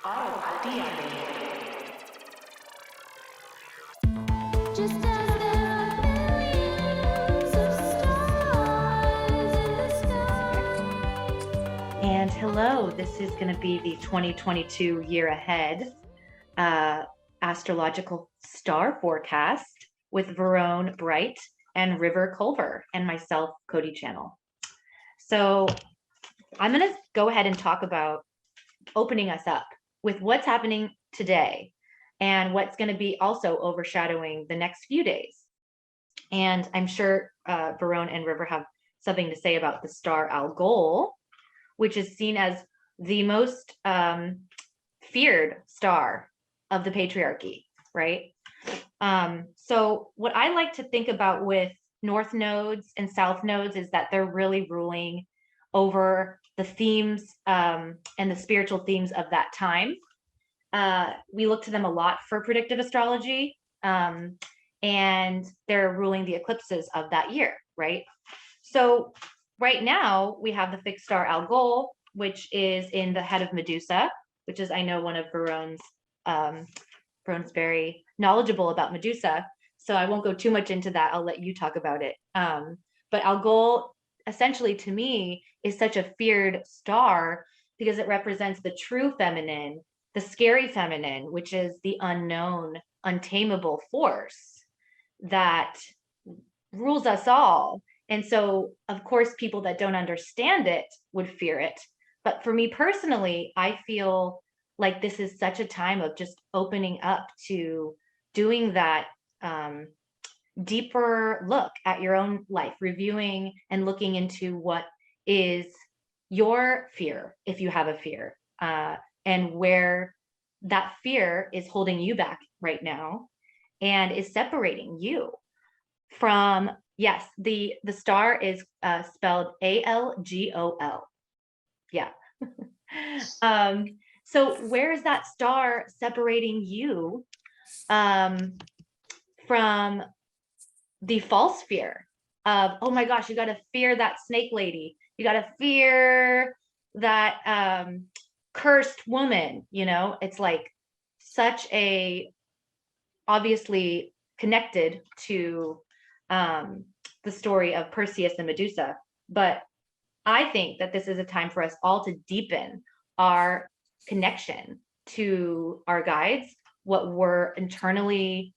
Just as there are millions of stars in the sky. And hello, this is going to be the 2022 year ahead astrological star forecast with Verone Bright and River Culver and myself, Cody Channel. So I'm going to go ahead and talk about opening us up with what's happening today and what's going to be also overshadowing the next few days. And I'm sure Verone and River have something to say about the star Algol, which is seen as the most feared star of the patriarchy, right? So what I like to think about with north nodes and south nodes is that they're really ruling over the themes and the spiritual themes of that time. We look to them a lot for predictive astrology, and they're ruling the eclipses of that year, right? So right now we have the fixed star Algol, which is in the head of Medusa, which is, I know, one of Verone's very knowledgeable about Medusa. So I won't go too much into that. I'll let you talk about it. But Algol, essentially, to me, is such a feared star because it represents the true feminine, the scary feminine, which is the unknown, untamable force that rules us all. And so, of course, people that don't understand it would fear it. But for me personally, I feel like this is such a time of just opening up to doing that deeper look at your own life, reviewing and looking into what is your fear, if you have a fear, and where that fear is holding you back right now and is separating you from, yes, the star is spelled Algol. Yeah. So where is that star separating you from the false fear of, oh my gosh, you got to fear that snake lady. You got to fear that cursed woman, you know? It's like such a, obviously connected to the story of Perseus and Medusa. But I think that this is a time for us all to deepen our connection to our guides, what we're internally,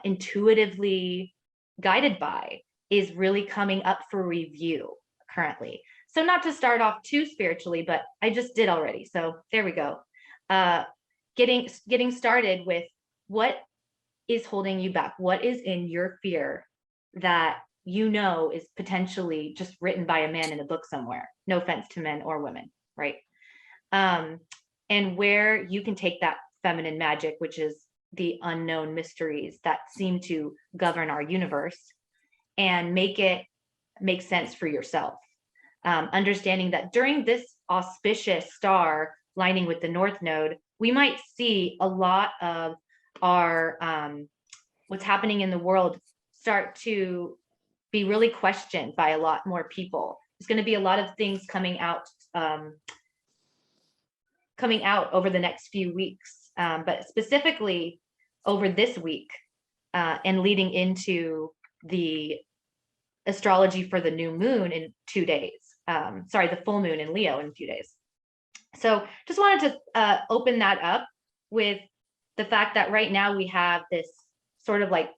intuitively guided by is really coming up for review currently. So not to start off too spiritually, but I just did already. So there we go. Getting started with what is holding you back, what is in your fear that you know is potentially just written by a man in a book somewhere. No offense to men or women, right? And where you can take that feminine magic, which is the unknown mysteries that seem to govern our universe, and make it make sense for yourself. Understanding that during this auspicious star lining with the North Node, we might see a lot of our what's happening in the world start to be really questioned by a lot more people. There's going to be a lot of things coming out over the next few weeks, but specifically over this week and leading into the astrology for the new moon in 2 days. The full moon in Leo in a few days. So just wanted to open that up with the fact that right now we have this sort of like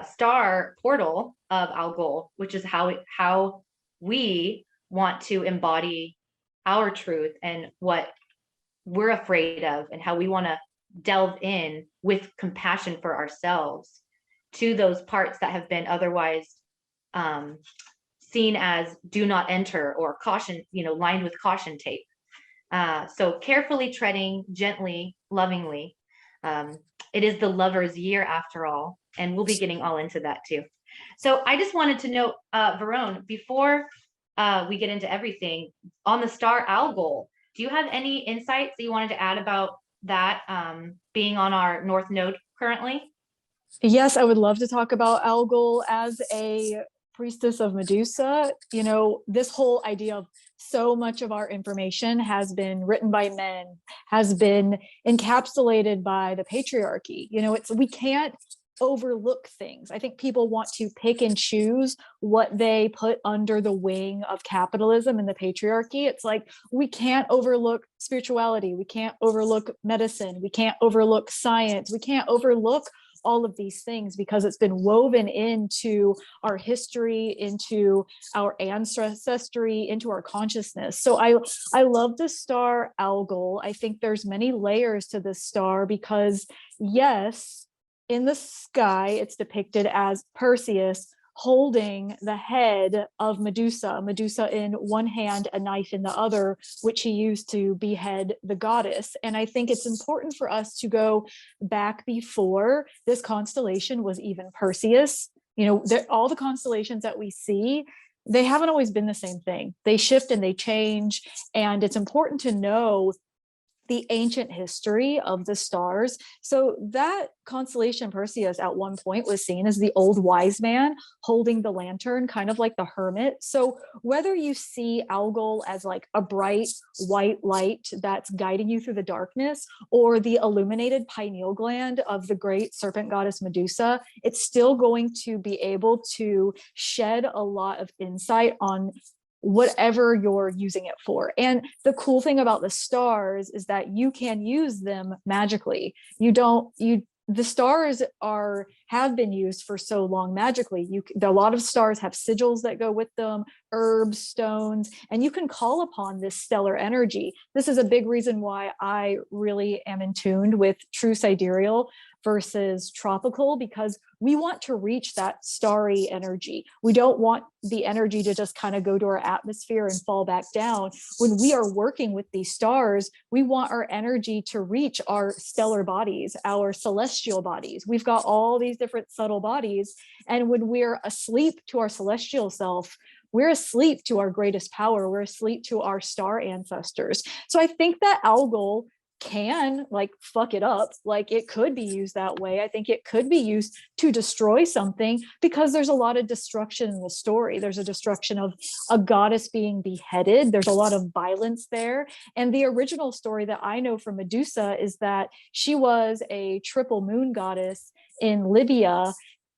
star portal of Algol, which is how we want to embody our truth and what we're afraid of, and how we want to delve in with compassion for ourselves to those parts that have been otherwise seen as do not enter or caution, lined with caution tape. So carefully treading, gently, lovingly. It is the lover's year after all, and we'll be getting all into that too. So I just wanted to know, Verone, before we get into everything on the star Algol, do you have any insights that you wanted to add about that being on our North Node currently? Yes, I would love to talk about Algol as a priestess of Medusa. This whole idea of so much of our information has been written by men, has been encapsulated by the patriarchy. We can't overlook things. I think people want to pick and choose what they put under the wing of capitalism and the patriarchy. It's like, we can't overlook spirituality, we can't overlook medicine, we can't overlook science, we can't overlook all of these things because it's been woven into our history, into our ancestry, into our consciousness. So I love the star Algol. I think there's many layers to this star because, yes, in the sky, it's depicted as Perseus holding the head of Medusa in one hand, a knife in the other, which he used to behead the goddess. And I think it's important for us to go back before this constellation was even Perseus. All the constellations that we see, they haven't always been the same thing. They shift and they change. And it's important to know the ancient history of the stars. So that constellation Perseus at one point was seen as the old wise man holding the lantern, kind of like the hermit. So whether you see Algol as like a bright white light that's guiding you through the darkness, or the illuminated pineal gland of the great serpent goddess Medusa, it's still going to be able to shed a lot of insight on whatever you're using it for. And the cool thing about the stars is that you can use them magically. The stars have been used for so long magically. A lot of stars have sigils that go with them, herbs, stones, and you can call upon this stellar energy. This is a big reason why I really am in tune with true sidereal versus tropical, because we want to reach that starry energy. We don't want the energy to just kind of go to our atmosphere and fall back down. When we are working with these stars, we want our energy to reach our stellar bodies, our celestial bodies. We've got all these different subtle bodies. And when we're asleep to our celestial self, we're asleep to our greatest power. We're asleep to our star ancestors. So I think that Algol can fuck it up. It could be used that way. I think it could be used to destroy something, because there's a lot of destruction in the story. There's a destruction of a goddess being beheaded. There's a lot of violence there. And the original story that I know from Medusa is that she was a triple moon goddess in Libya,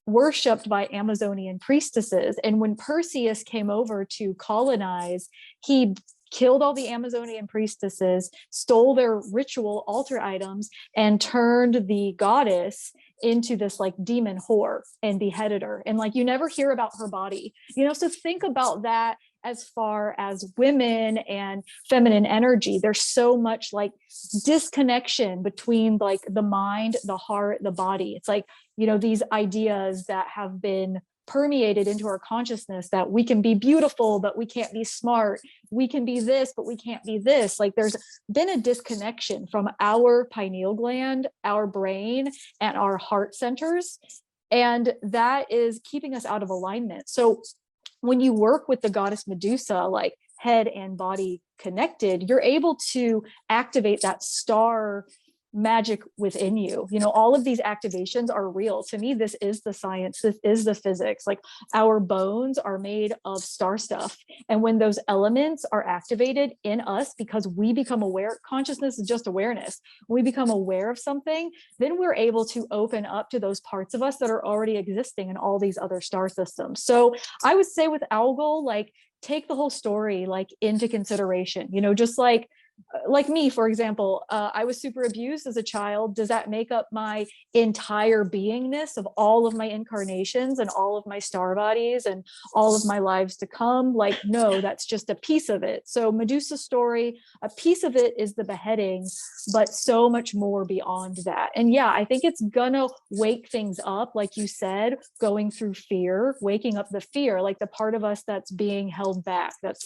worshipped by Amazonian priestesses. And when Perseus came over to colonize, he killed all the Amazonian priestesses, stole their ritual altar items, and turned the goddess into this demon whore and beheaded her. And you never hear about her body, so think about that. As far as women and feminine energy, there's so much disconnection between the mind, the heart, the body. It's these ideas that have been permeated into our consciousness that we can be beautiful, but we can't be smart. We can be this, but we can't be this. There's been a disconnection from our pineal gland, our brain, and our heart centers. And that is keeping us out of alignment. So when you work with the goddess Medusa, head and body connected, you're able to activate that star magic within you. All of these activations are real. To me, this is the science. This is the physics. Our bones are made of star stuff. And when those elements are activated in us, because we become aware, consciousness is just awareness. When we become aware of something, then we're able to open up to those parts of us that are already existing in all these other star systems. So I would say with Algol, take the whole story into consideration, just like me, for example, I was super abused as a child. Does that make up my entire beingness of all of my incarnations and all of my star bodies and all of my lives to come? No, that's just a piece of it. So Medusa's story, a piece of it is the beheading, but so much more beyond that. And yeah, I think it's gonna wake things up, like you said, going through fear, waking up the fear, the part of us that's being held back. That's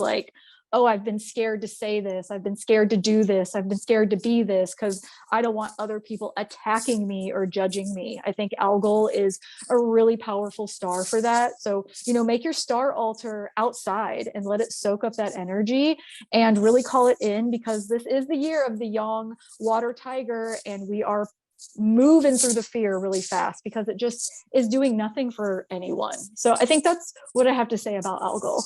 oh, I've been scared to say this. I've been scared to do this. I've been scared to be this because I don't want other people attacking me or judging me. I think Algol is a really powerful star for that. So, make your star altar outside and let it soak up that energy and really call it in, because this is the year of the young water tiger, and we are moving through the fear really fast because it just is doing nothing for anyone. So I think that's what I have to say about algal.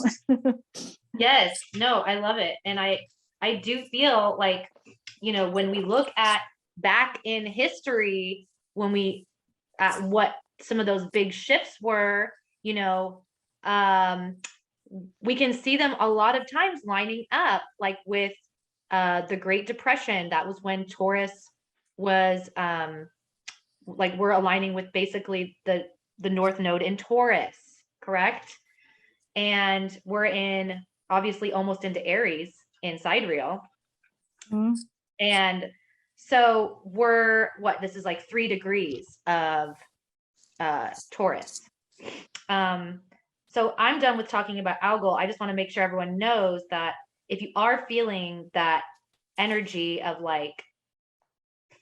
Yes, no, I love it. And I do feel like, you know, when we look at back in history, when we at what some of those big shifts were, you know, we can see them a lot of times lining up, like with the Great Depression. That was when Taurus was like we're aligning with basically the North Node in Taurus, correct? And we're in obviously almost into Aries in Sidereal. Mhm. And so we're what, this is like 3 degrees of Taurus. So I'm done with talking about algal. I just want to make sure everyone knows that if you are feeling that energy of like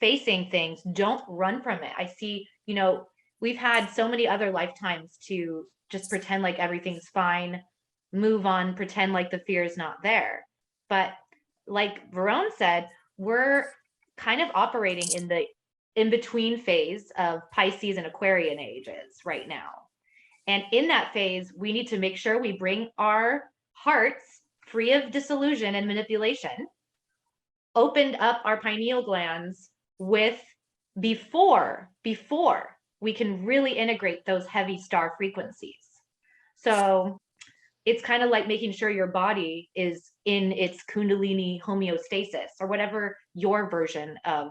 facing things, don't run from it. I see, you know, we've had so many other lifetimes to just pretend like everything's fine, move on, pretend like the fear is not there. But like Verone said, we're kind of operating in the in between phase of Pisces and Aquarian ages right now. And in that phase, we need to make sure we bring our hearts free of disillusion and manipulation, opened up our pineal glands with before we can really integrate those heavy star frequencies. So it's kind of like making sure your body is in its kundalini homeostasis or whatever your version of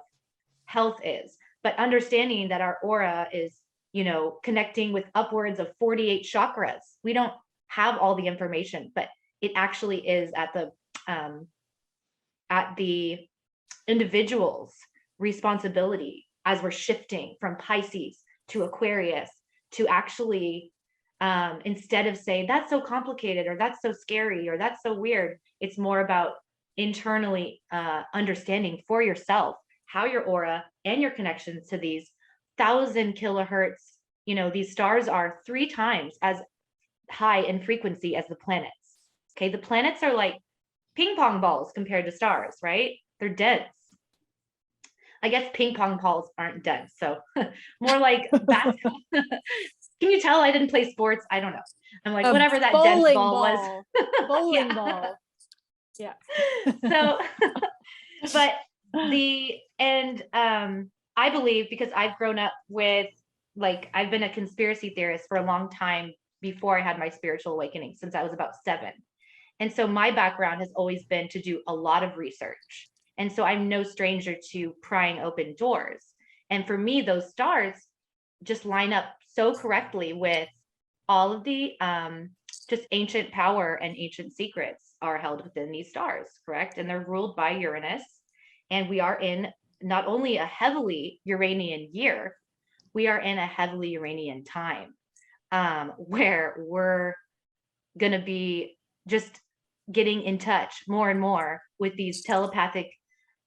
health is, but understanding that our aura is, you know, connecting with upwards of 48 chakras. We don't have all the information, but it actually is at the individual's responsibility as we're shifting from Pisces to Aquarius to actually instead of saying that's so complicated or that's so scary or that's so weird, it's more about internally understanding for yourself how your aura and your connections to these 1,000 kilohertz, you know, these stars are 3 times as high in frequency as the planets. Okay, the planets are like ping pong balls compared to stars, right? They're dense. I guess ping pong balls aren't dense, so more like basketball. Can you tell I didn't play sports? I don't know. I'm like, A whatever that dense bowling ball was. Bowling Yeah. ball. Yeah. So, but I believe because I've grown up with, like, I've been a conspiracy theorist for a long time before I had my spiritual awakening, since I was about 7. And so my background has always been to do a lot of research. And so I'm no stranger to prying open doors. And for me, those stars just line up so correctly with all of the just ancient power and ancient secrets are held within these stars, correct? And they're ruled by Uranus. And we are in not only a heavily Uranian year, we are in a heavily Uranian time where we're going to be just getting in touch more and more with these telepathic,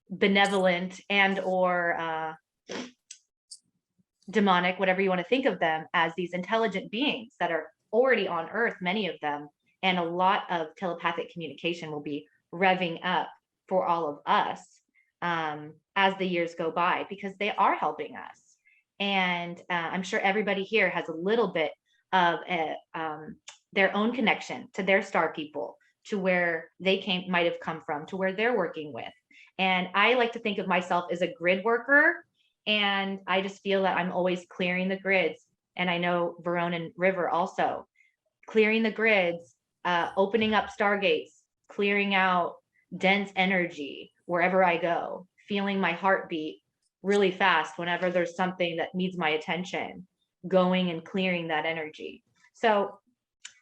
benevolent, and or demonic, whatever you want to think of them, as these intelligent beings that are already on Earth, many of them, and a lot of telepathic communication will be revving up for all of us as the years go by, because they are helping us. And I'm sure everybody here has a little bit of their own connection to their star people, to where they might have come from, to where they're working with. And I like to think of myself as a grid worker. And I just feel that I'm always clearing the grids. And I know Verone and River also clearing the grids, opening up stargates, clearing out dense energy wherever I go, feeling my heartbeat really fast whenever there's something that needs my attention, going and clearing that energy. So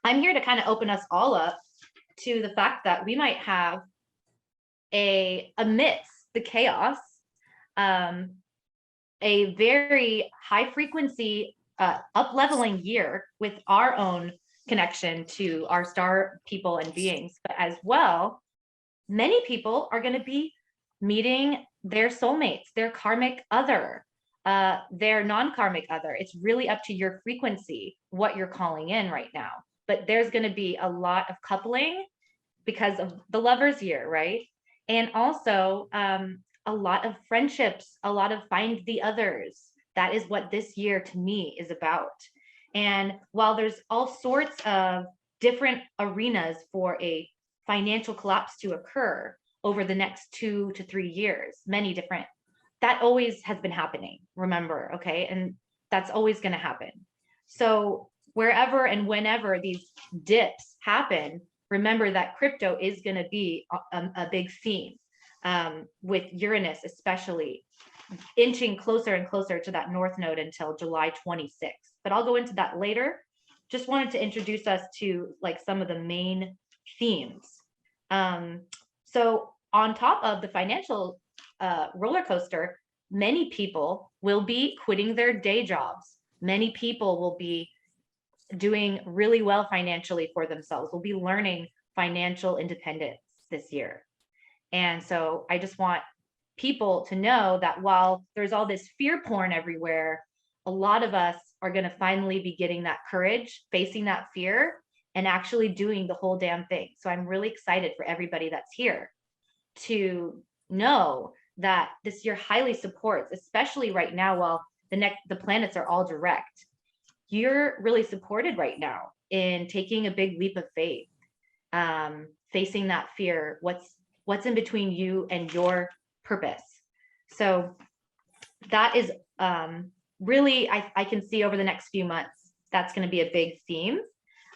I'm here to kind of open us all up to the fact that we might have amidst the chaos, a very high frequency up leveling year with our own connection to our star people and beings. But as well, many people are going to be meeting their soulmates, their karmic other, their non-karmic other. It's really up to your frequency, what you're calling in right now. But there's going to be a lot of coupling because of the Lover's Year, right? And also a lot of friendships, a lot of find the others. That is what this year to me is about. And while there's all sorts of different arenas for a financial collapse to occur over the next 2 to 3 years, many different, that always has been happening, remember, okay? And that's always going to happen. So wherever and whenever these dips happen, remember that crypto is going to be a big theme, with Uranus especially inching closer and closer to that north node until July 26th. But I'll go into that later. Just wanted to introduce us to like some of the main themes. So on top of the financial roller coaster, many people will be quitting their day jobs. Many people will be doing really well financially for themselves. Will be learning financial independence this year. And so I just want people to know that while there's all this fear porn everywhere, a lot of us are going to finally be getting that courage, facing that fear, and actually doing the whole damn thing. So I'm really excited for everybody that's here to know that this year highly supports, especially right now while the planets are all direct. You're really supported right now in taking a big leap of faith, facing that fear, what's in between you and your purpose. So that is really, I can see over the next few months, that's going to be a big theme.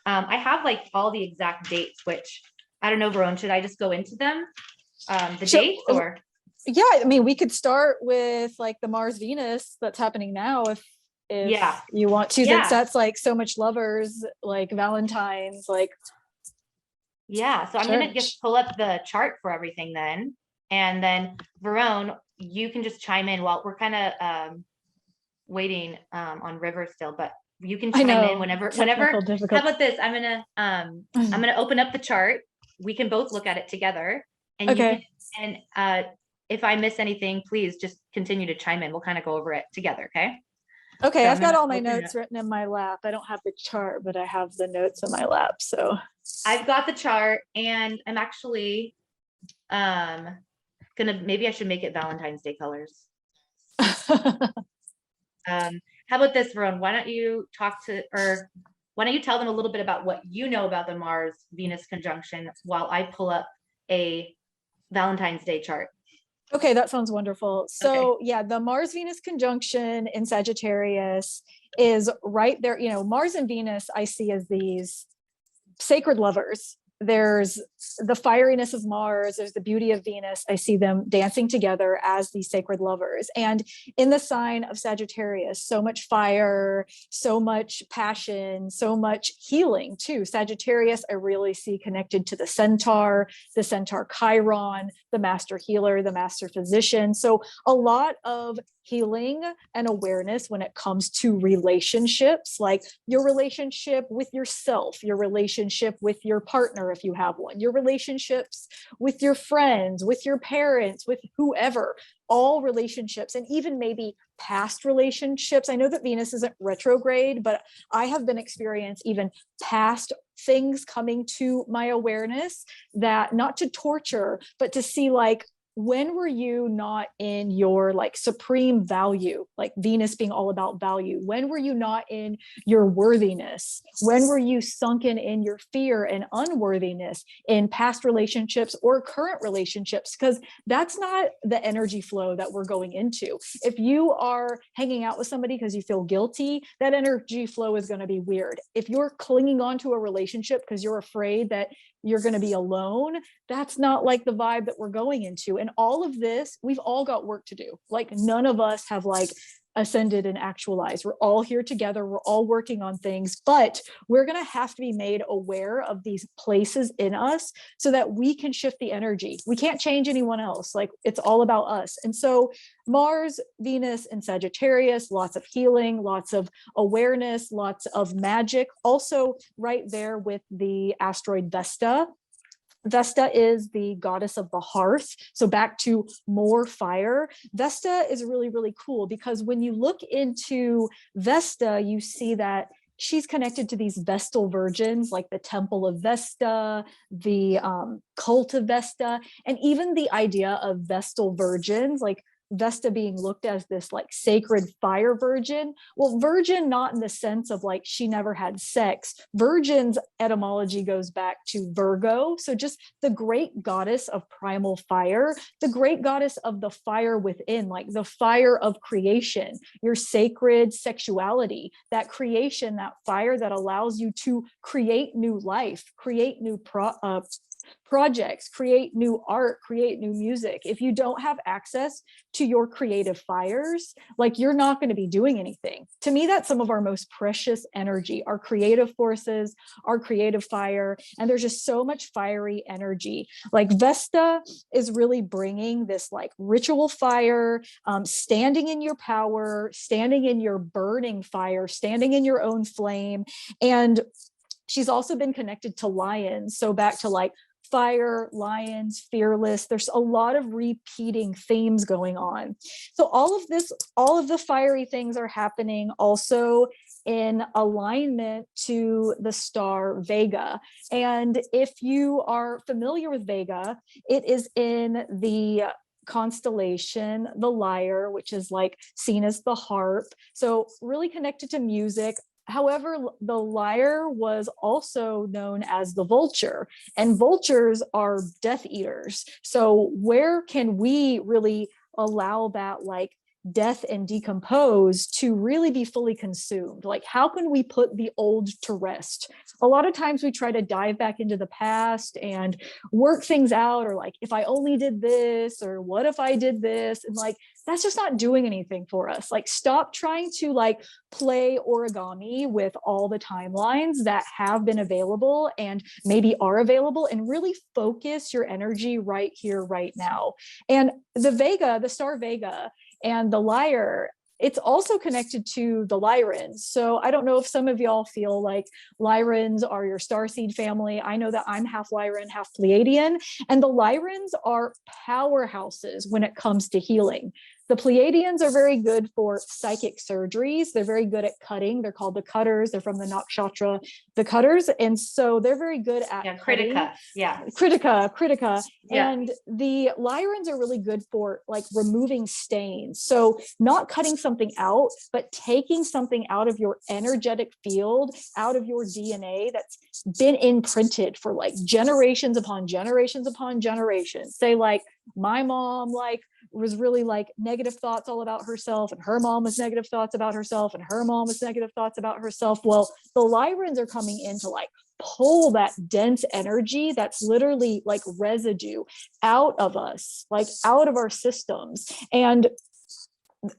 I have like all the exact dates, which I don't know, Verone, should I just go into them? The dates or? Yeah, I mean, we could start with like the Mars Venus that's happening now if Yeah. you want to. Yeah. That's like so much lovers, like Valentine's, like. Yeah, so I'm gonna just pull up the chart for everything then. And then Verone, you can just chime in while we're kind of waiting on River still, but you can chime in whenever. How about this? I'm gonna open up the chart. We can both look at it together. And okay. If I miss anything, please just continue to chime in. We'll kind of go over it together, okay? Okay, So I've got all my notes written in my lap. I don't have the chart, but I have the notes in my lap. So I've got the chart, and I'm actually maybe I should make it Valentine's Day colors. How about this, Verone? Why don't you tell them a little bit about what you know about the Mars Venus conjunction while I pull up a Valentine's Day chart? Okay, that sounds wonderful. So Okay. yeah, the Mars Venus conjunction in Sagittarius is right there. You know, Mars and Venus I see as these sacred lovers. There's the fieriness of Mars, there's the beauty of Venus. I see them dancing together as these sacred lovers. And in the sign of Sagittarius, so much fire, so much passion, so much healing too. Sagittarius, I really see connected to the Centaur Chiron, the master healer, the master physician. So a lot of healing and awareness when it comes to relationships, like your relationship with yourself, your relationship with your partner, if you have one, your relationships with your friends, with your parents, with whoever, all relationships, and even maybe past relationships. I know that Venus isn't retrograde, but I have been experiencing even past things coming to my awareness, that not to torture, but to see like, when were you not in your like supreme value, like Venus being all about value? When were you not in your worthiness? When were you sunken in your fear and unworthiness in past relationships or current relationships? Because that's not the energy flow that we're going into. If you are hanging out with somebody because you feel guilty, that energy flow is going to be weird. If you're clinging on to a relationship because you're afraid that you're going to be alone, that's not like the vibe that we're going into. And all of this, we've all got work to do. Like none of us have like ascended and actualized. We're all here together. We're all working on things, but we're going to have to be made aware of these places in us so that we can shift the energy. We can't change anyone else. Like it's all about us. And so Mars, Venus, and Sagittarius, lots of healing, lots of awareness, lots of magic. Also right there with the asteroid Vesta. Vesta is the goddess of the hearth. So back to more fire. Vesta is really, really cool because when you look into Vesta, you see that she's connected to these Vestal virgins, like the Temple of Vesta, the cult of Vesta, and even the idea of Vestal virgins, like Vesta being looked as this like sacred fire virgin. Well, virgin, not in the sense of like she never had sex. Virgin's etymology goes back to Virgo. So just the great goddess of primal fire, the great goddess of the fire within, like the fire of creation, your sacred sexuality, that creation, that fire that allows you to create new life, create new projects, create new art, create new music. If you don't have access to your creative fires, like you're not going to be doing anything. To me, that's some of our most precious energy, our creative forces, our creative fire. And there's just so much fiery energy. Like Vesta is really bringing this like ritual fire, standing in your power, standing in your burning fire, standing in your own flame. And she's also been connected to lions. So back to like fire, lions, fearless. There's a lot of repeating themes going on. So all of this, all of the fiery things are happening also in alignment to the star Vega. And if you are familiar with Vega, it is in the constellation, the lyre, which is like seen as the harp. So really connected to music. However, the lyre was also known as the vulture, and vultures are death eaters. So where can we really allow that like death and decompose to really be fully consumed? Like, how can we put the old to rest? A lot of times we try to dive back into the past and work things out, or like, if I only did this, or what if I did this? And like, that's just not doing anything for us. Like, stop trying to like play origami with all the timelines that have been available and maybe are available, and really focus your energy right here, right now. And the Vega, the star Vega, and the lyre, it's also connected to the Lyrans. So I don't know if some of y'all feel like Lyrans are your starseed family. I know that I'm half Lyran, half Pleiadian, and the Lyrans are powerhouses when it comes to healing. The Pleiadians are very good for psychic surgeries. They're very good at cutting. They're called the cutters. They're from the nakshatra, the cutters. And so they're very good at cutting. Critica. Yeah. Critica. Yeah. And the Lyrans are really good for like removing stains. So not cutting something out, but taking something out of your energetic field, out of your DNA that's been imprinted for like generations upon generations upon generations. Say like my mom like was really like negative thoughts all about herself, and her mom was negative thoughts about herself, and her mom was negative thoughts about herself. Well, the Lyrans are coming in to like pull that dense energy that's literally like residue out of us, like out of our systems. And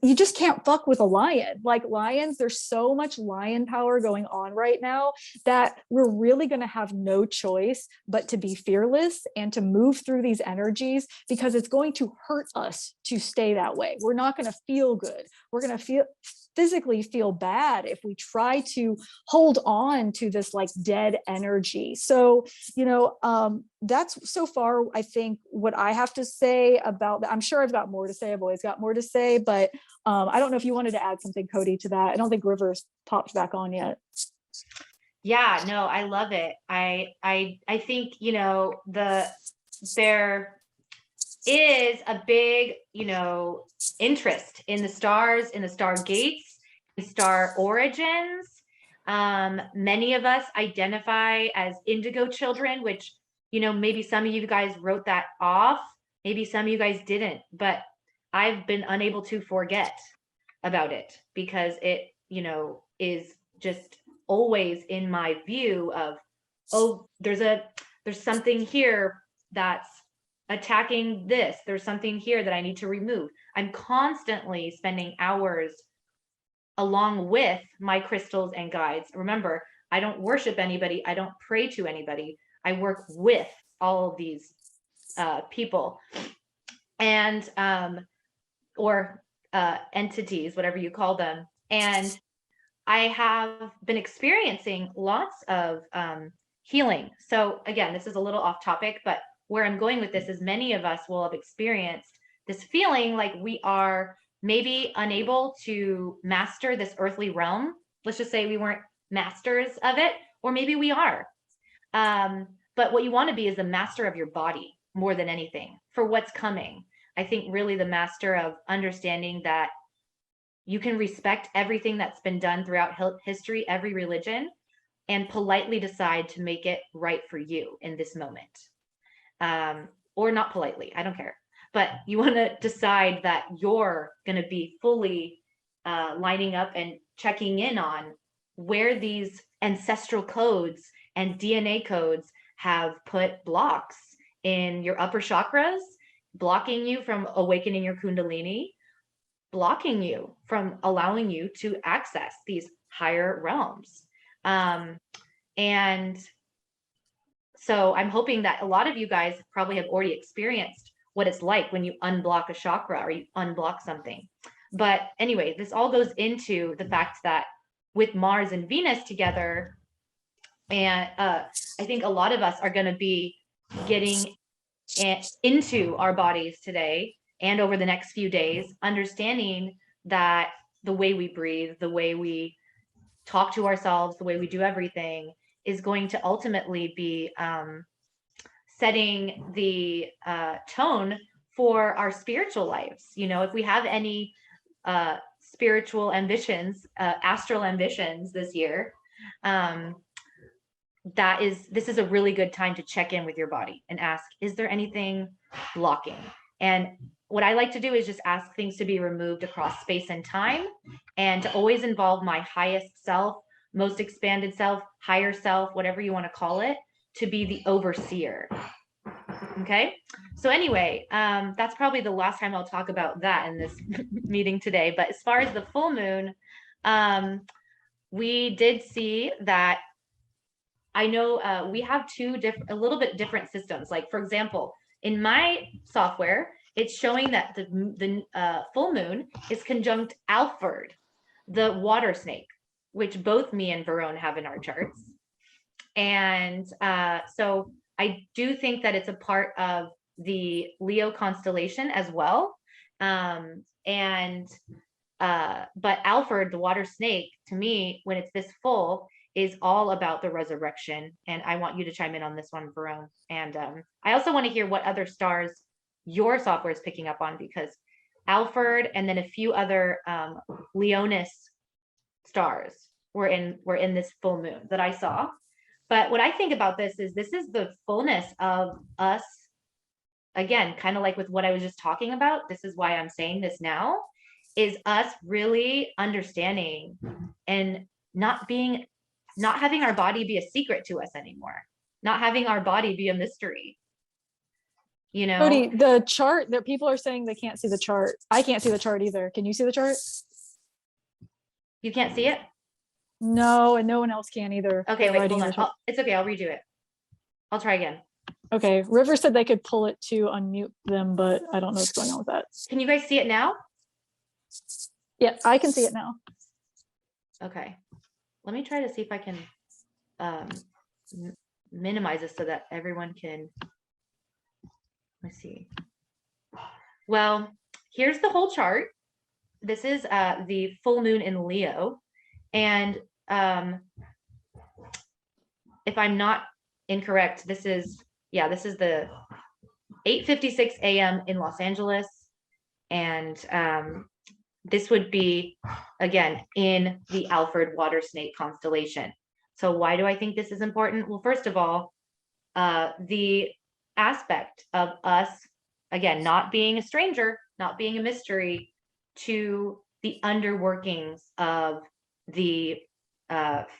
you just can't fuck with a lion. Like lions, there's so much lion power going on right now that we're really going to have no choice but to be fearless and to move through these energies, because it's going to hurt us to stay that way. We're not going to feel good. We're going to physically feel bad if we try to hold on to this like dead energy. So, that's so far, I think, what I have to say about that. I'm sure I've got more to say. I've always got more to say, but I don't know if you wanted to add something, Cody, to that. I don't think River's popped back on yet. Yeah, no, I love it. I think, there is a big, interest in the stars, in the star gates, in star origins. Many of us identify as indigo children, which, maybe some of you guys wrote that off. Maybe some of you guys didn't, but I've been unable to forget about it, because it, is just always in my view of, oh, there's something here that's attacking this. There's something here that I need to remove. I'm constantly spending hours along with my crystals and guides. Remember, I don't worship anybody. I don't pray to anybody. I work with all of these people and or entities, whatever you call them. And I have been experiencing lots of healing. So again, this is a little off topic, but where I'm going with this is many of us will have experienced this feeling like we are maybe unable to master this earthly realm. Let's just say we weren't masters of it, or maybe we are. But what you want to be is the master of your body more than anything for what's coming. I think really the master of understanding that you can respect everything that's been done throughout history, every religion, and politely decide to make it right for you in this moment. Or not politely, I don't care. But you want to decide that you're going to be fully lining up and checking in on where these ancestral codes and DNA codes have put blocks in your upper chakras, blocking you from awakening your Kundalini, blocking you from allowing you to access these higher realms. And so I'm hoping that a lot of you guys probably have already experienced what it's like when you unblock a chakra or you unblock something. But anyway, this all goes into the fact that with Mars and Venus together, and I think a lot of us are going to be getting into our bodies today and over the next few days, understanding that the way we breathe, the way we talk to ourselves, the way we do everything is going to ultimately be setting the tone for our spiritual lives. You know, if we have any spiritual ambitions, astral ambitions this year, this is a really good time to check in with your body and ask, is there anything blocking? And what I like to do is just ask things to be removed across space and time, and to always involve my highest self, most expanded self, higher self, whatever you want to call it, to be the overseer. Okay. So anyway, that's probably the last time I'll talk about that in this meeting today. But as far as the full moon, we did see that. I know we have a little bit different systems. Like, for example, in my software, it's showing that the full moon is conjunct Alfred, the water snake, which both me and Verone have in our charts. And so I do think that it's a part of the Leo constellation as well. But Alfred, the water snake, to me, when it's this full, is all about the resurrection. And I want you to chime in on this one, Verone. And I also want to hear what other stars your software is picking up on, because Alfred and then a few other Leonis stars were in this full moon that I saw. But what I think about this is the fullness of us, again, kind of like with what I was just talking about. This is why I'm saying this now, is us really understanding and not having our body be a secret to us anymore, not having our body be a mystery. You know, Cody, the chart that people are saying they can't see the chart. I can't see the chart either. Can you see the chart? You can't see it? No, and no one else can either. Okay, They're wait, writing hold in on. the chat. It's okay, I'll redo it. I'll try again. Okay, River said they could pull it to unmute them, but I don't know what's going on with that. Can you guys see it now? Yeah, I can see it now. Okay, let me try to see if I can minimize this so that everyone can, let's see. Well, here's the whole chart. This is the full moon in Leo. And if I'm not incorrect, this is the 8:56 a.m. in Los Angeles. And this would be, again, in the Alfred water snake constellation. So why do I think this is important? Well, first of all, the aspect of us, again, not being a stranger, not being a mystery to the underworkings of the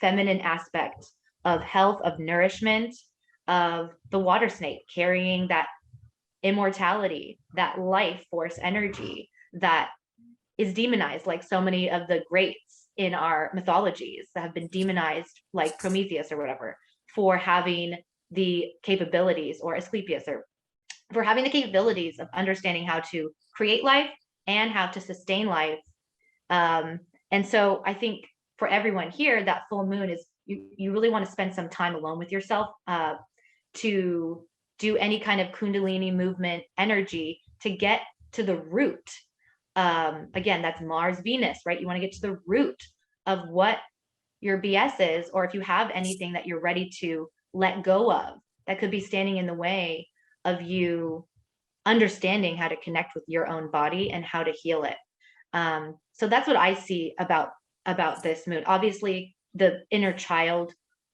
feminine aspect of health, of nourishment, of the water snake, carrying that immortality, that life force energy that is demonized, like so many of the greats in our mythologies that have been demonized, like Prometheus or whatever, for having the capabilities, or Asclepius, or for having the capabilities of understanding how to create life and how to sustain life. And so I think for everyone here, that full moon is, you really want to spend some time alone with yourself to do any kind of Kundalini movement energy to get to the root. Again, that's Mars, Venus, right? You want to get to the root of what your BSs, or if you have anything that you're ready to let go of that could be standing in the way of you understanding how to connect with your own body and how to heal it. So that's what I see about this moon. Obviously, the inner child,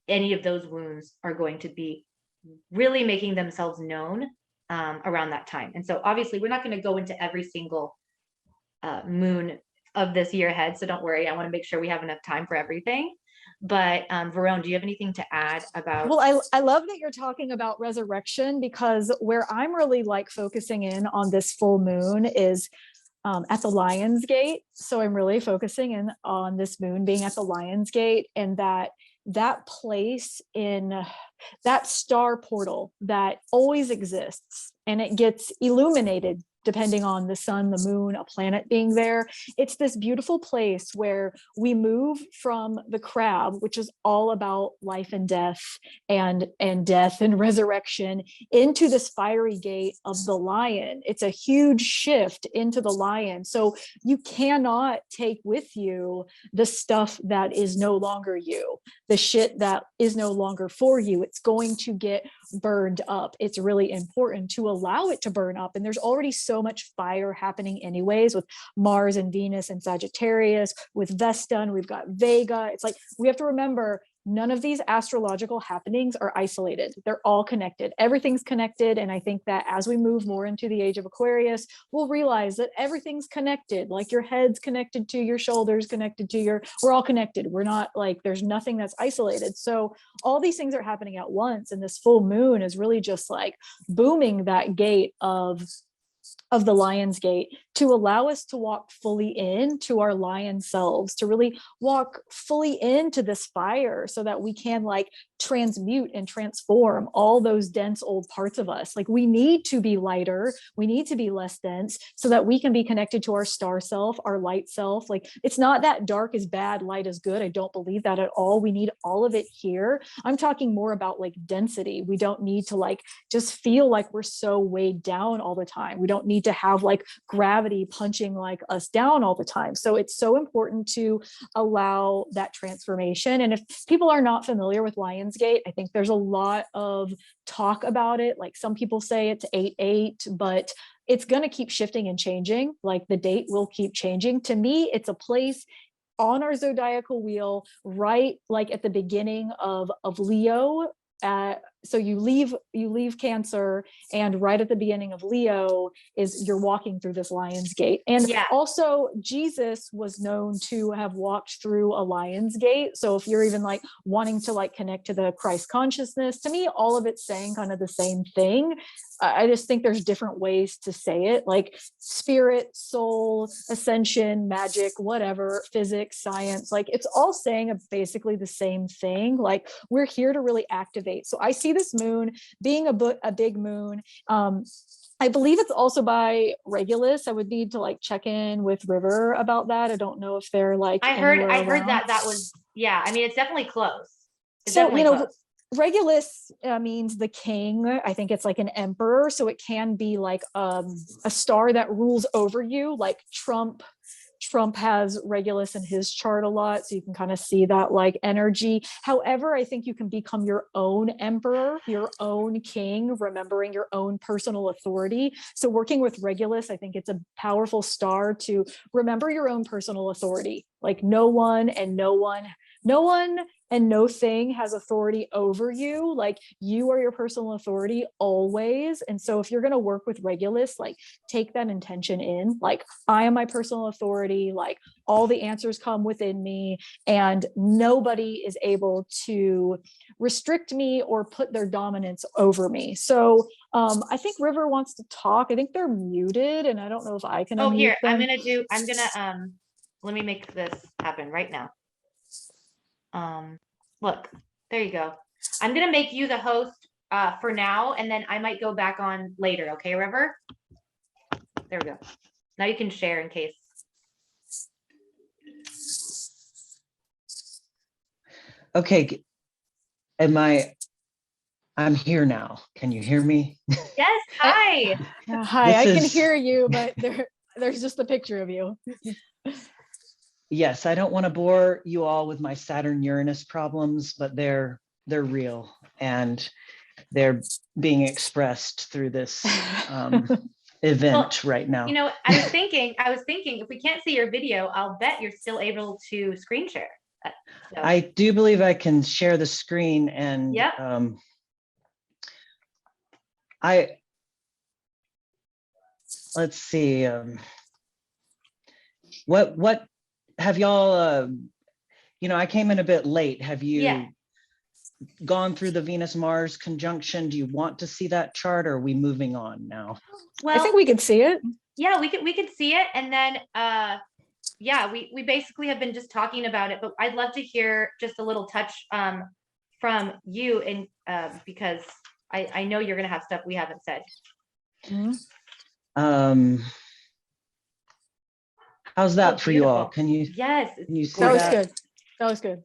any of those wounds are going to be really making themselves known around that time. And so obviously we're not going to go into every single moon of this year ahead. So don't worry. I want to make sure we have enough time for everything. But Verone, do you have anything to add about? Well, I love that you're talking about resurrection, because where I'm really like focusing in on this full moon is at the Lion's Gate. So I'm really focusing in on this moon being at the Lion's Gate, and that place in that star portal that always exists, and it gets illuminated depending on the sun, the moon, a planet being there. It's this beautiful place where we move from the crab, which is all about life and death and death and resurrection, into this fiery gate of the lion. It's a huge shift into the lion. So you cannot take with you the stuff that is no longer you, the shit that is no longer for you. It's going to get burned up. It's really important to allow it to burn up. And there's already so much fire happening anyways, with Mars and Venus and Sagittarius, with Vesta, and we've got Vega. It's like, we have to remember, none of these astrological happenings are isolated. They're all connected. Everything's connected. And I think that as we move more into the age of Aquarius, we'll realize that everything's connected. Like your head's connected to your shoulders, connected to we're all connected. We're not like, there's nothing that's isolated. So all these things are happening at once. And this full moon is really just like booming that gate of the Lion's Gate, to allow us to walk fully into our lion selves, to really walk fully into this fire, so that we can like transmute and transform all those dense old parts of us. Like, we need to be lighter, we need to be less dense, so that we can be connected to our star self, our light self. Like, it's not that dark is bad, light is good. I don't believe that at all. We need all of it here. I'm talking more about like density. We don't need to like just feel like we're so weighed down all the time. We don't need to have like gravity punching like us down all the time. So it's so important to allow that transformation. And if people are not familiar with Lionsgate, I think there's a lot of talk about it. Like, some people say it's 8/8, but it's going to keep shifting and changing. Like, the date will keep changing. To me, it's a place on our zodiacal wheel, right like at the beginning of Leo. So you leave Cancer, and right at the beginning of Leo is you're walking through this Lion's Gate. And Yeah. also Jesus was known to have walked through a Lion's Gate. So if you're even like wanting to like connect to the Christ consciousness, to me, all of it's saying kind of the same thing. I just think there's different ways to say it, like spirit, soul, ascension, magic, whatever, physics, science, like it's all saying basically the same thing. Like, we're here to really activate. So I see this moon being a big moon. I believe it's also by Regulus. I would need to like check in with River about that. I don't know if they're like I heard around. that was, yeah, I mean, it's definitely close. It's So, definitely close. Regulus means the king. I think it's like an emperor. So it can be like a star that rules over you, like Trump. Trump has Regulus in his chart a lot, so you can kind of see that like energy. However, I think you can become your own emperor, your own king, remembering your own personal authority. So working with Regulus, I think it's a powerful star to remember your own personal authority. Like, no one and no thing has authority over you. Like, you are your personal authority always. And so if you're going to work with Regulus, like, take that intention in, like, I am my personal authority, like all the answers come within me, and nobody is able to restrict me or put their dominance over me. So I think River wants to talk. I think they're muted, and I don't know if I can Oh, unmute here, them. let me make this happen right now. Look, there you go. I'm gonna make you the host for now, and then I might go back on later. Okay, River? There we go. Now you can share in case. Okay. I'm here now. Can you hear me? Yes, hi. Hi, I can is- hear you, but there's just a picture of you. yes, I don't want to bore you all with my Saturn Uranus problems, but they're real and they're being expressed through this event right now. You know, I was thinking, if we can't see your video, I'll bet you're still able to screen share. So, I do believe I can share the screen and Yep. Let's see. What have y'all? I came in a bit late. Have you Yeah. gone through the Venus Mars conjunction? Do you want to see that chart, or are we moving on now? Well, I think we can see it. yeah, we could see it, and then yeah, we basically have been just talking about it, but I'd love to hear just a little touch from you, and because I know you're gonna have stuff we haven't said. How's that Oh, for you all? beautiful. Can you Yes, can you see That was that? good. That was good.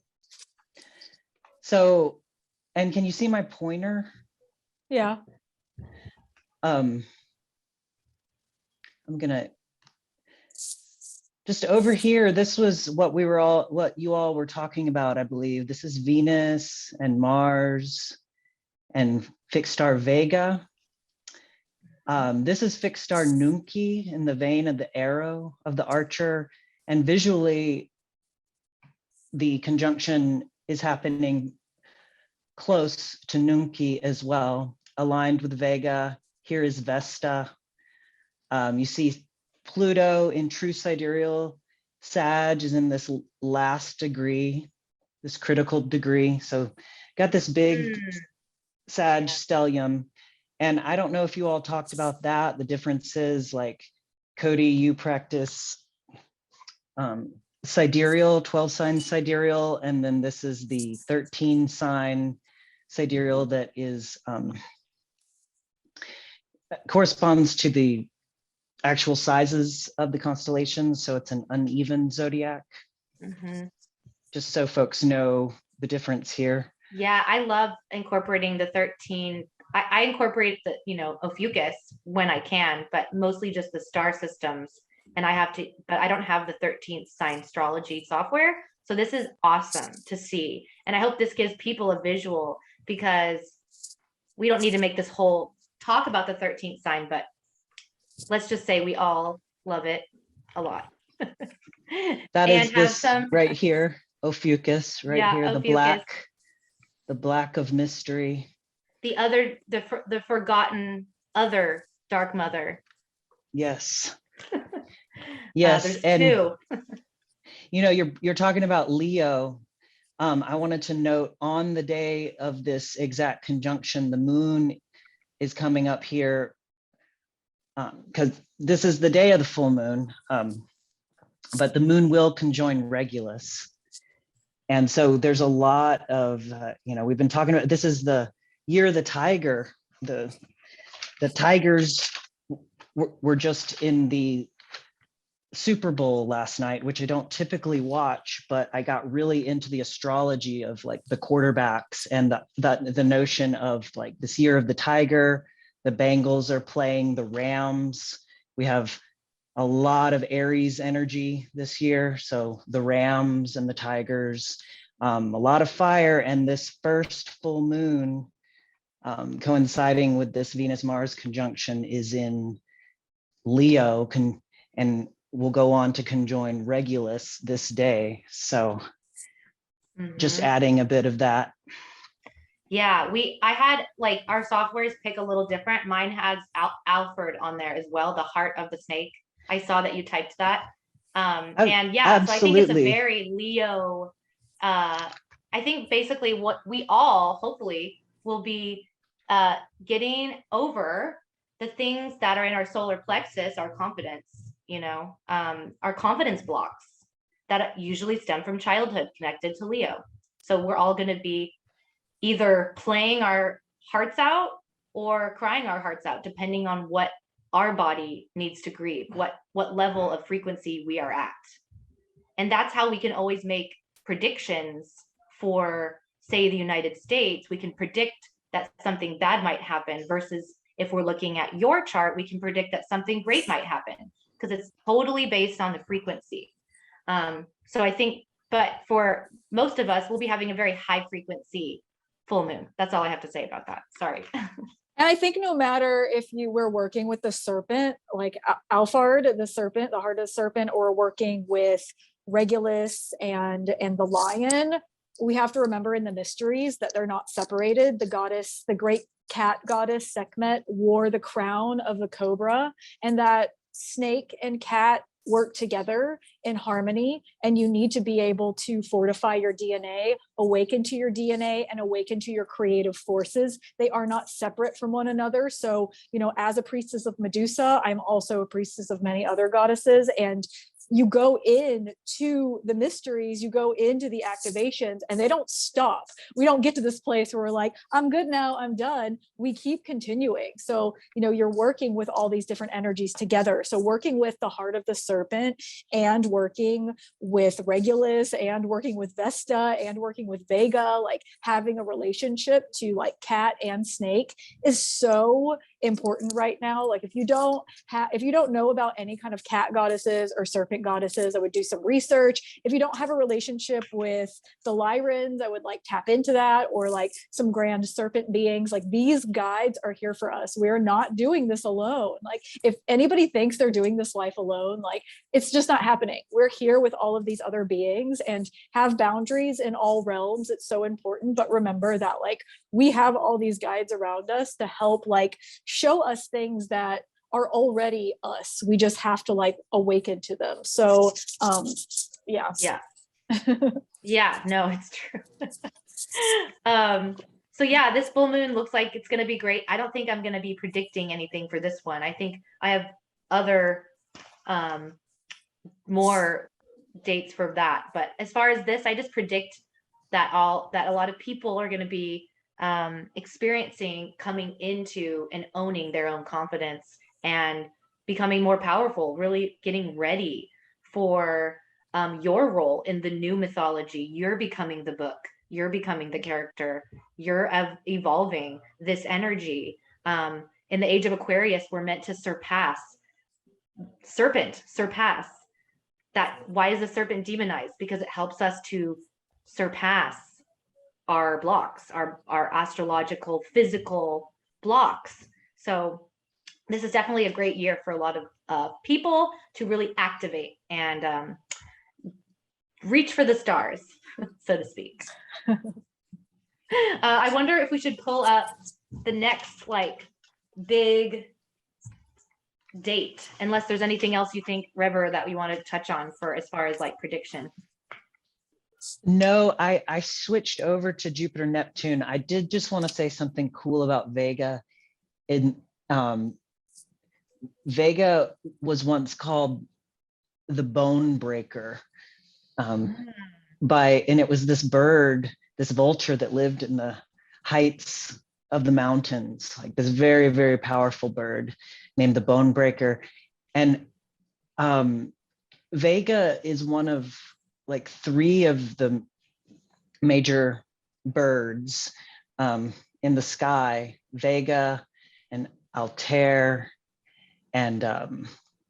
So, and can you see my pointer? Yeah. I'm gonna just over here. This was what you all were talking about, I believe. This is Venus and Mars and fixed star Vega. This is fixed star Nunki in the vein of the arrow of the archer, and visually the conjunction is happening close to Nunki as well, aligned with Vega. Here is Vesta. You see Pluto in true sidereal. Sag is in this last degree, this critical degree. So got this big Sag stellium. And I don't know if you all talked about that. The difference is, like, Cody, you practice sidereal, 12 sign sidereal, and then this is the 13 sign sidereal that is corresponds to the actual sizes of the constellations. So it's an uneven zodiac, just so folks know the difference here. Yeah, I love incorporating the 13. I incorporate the, Ophiuchus when I can, but mostly just the star systems. And but I don't have the 13th sign astrology software. So this is awesome to see. And I hope this gives people a visual, because we don't need to make this whole talk about the 13th sign, but let's just say we all love it a lot. That is and this right here, Ophiuchus, right here, Ophiuchus. the black of mystery. The forgotten other dark mother. Yes. Yes. There's and two. You're talking about Leo. I wanted to note, on the day of this exact conjunction, the moon is coming up here, because this is the day of the full moon, but the moon will conjoin Regulus. And so there's a lot of, we've been talking about, this is the year of the tiger. The Tigers were just in the Super Bowl last night, which I don't typically watch, but I got really into the astrology of, like, the quarterbacks and the notion of, like, this year of the tiger. The Bengals are playing the Rams. We have a lot of Aries energy this year. So the Rams and the Tigers, a lot of fire. And this first full moon coinciding with this Venus-Mars conjunction is in Leo, and will go on to conjoin Regulus this day. So just adding a bit of that. Yeah, I had, like, our softwares pick a little different. Mine has Alfred on there as well, the heart of the snake. I saw that you typed that. And yeah, so I think it's a very Leo. I think basically what we all hopefully will be getting over the things that are in our solar plexus, our confidence, our confidence blocks that usually stem from childhood connected to Leo. So we're all going to be either playing our hearts out or crying our hearts out, depending on what our body needs to grieve, what level of frequency we are at. And that's how we can always make predictions for, say, the United States. We can predict that something bad might happen, versus if we're looking at your chart, we can predict that something great might happen, because it's totally based on the frequency. So I think, but for most of us, we'll be having a very high frequency full moon. That's all I have to say about that. Sorry. And I think no matter if you were working with the serpent, like Alphard, the serpent, the heart of the serpent, or working with Regulus and the lion, we have to remember in the mysteries that they're not separated. The goddess, the great cat goddess Sekhmet, wore the crown of the cobra, and that snake and cat work together in harmony, and you need to be able to fortify your DNA, awaken to your DNA, and awaken to your creative forces. They are not separate from one another. So, you know, as a priestess of Medusa, I'm also a priestess of many other goddesses, and you go into the mysteries, you go into the activations, and they don't stop. We don't get to this place where we're like, I'm good now, I'm done. We keep continuing. So, you know, you're working with all these different energies together. So working with the heart of the serpent, and working with Regulus, and working with Vesta, and working with Vega, like having a relationship to like cat and snake is so important right now. Like if you don't know about any kind of cat goddesses or serpent goddesses, I would do some research. If you don't have a relationship with the Lyrans, I would like tap into that, or like some grand serpent beings. Like these guides are here for us. We're not doing this alone. Like if anybody thinks they're doing this life alone, like it's just not happening. We're here with all of these other beings, and have boundaries in all realms. It's so important. But remember that like we have all these guides around us to help like show us things that are already us. We just have to like awaken to them. So yeah. Yeah, no, it's true. So yeah, this full moon looks like it's going to be great. I don't think I'm going to be predicting anything for this one. I think I have other more dates for that. But as far as this, I just predict that a lot of people are going to be experiencing coming into and owning their own confidence and becoming more powerful, really getting ready for your role in the new mythology. You're becoming the book, you're becoming the character, you're evolving this energy. In the age of Aquarius, we're meant to surpass that. Why is the serpent demonized? Because it helps us to surpass our blocks, our astrological, physical blocks. So this is definitely a great year for a lot of people to really activate and reach for the stars, so to speak. I wonder if we should pull up the next like big date, unless there's anything else you think, River, that we want to touch on for as far as like prediction. No, I switched over to Jupiter Neptune. I did just want to say something cool about Vega. Vega was once called the bone breaker and it was this bird, this vulture that lived in the heights of the mountains, like this very, very powerful bird named the bone breaker. And Vega is one of like 3 of the major birds in the sky: Vega and Altair and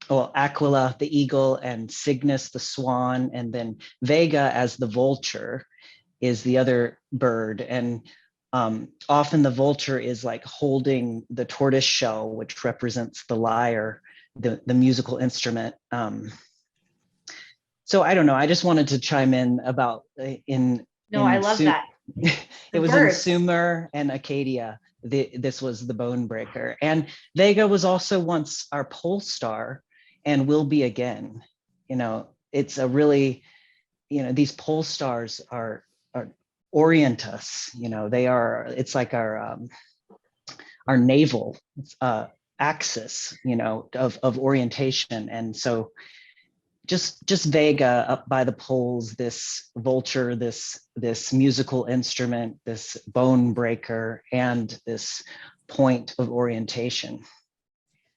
Aquila, the eagle, and Cygnus, the swan, and then Vega as the vulture is the other bird. And often the vulture is like holding the tortoise shell, which represents the lyre, the musical instrument. So I don't know. I just wanted to chime in about I love that. It was birds. In Sumer and Acadia. This was the bone breaker. And Vega was also once our pole star and will be again. You know, it's a really, you know, these pole stars are orient us. You know, it's like our naval axis, you know, of orientation. And so just Vega up by the poles, this vulture, this musical instrument, this bone breaker, and this point of orientation.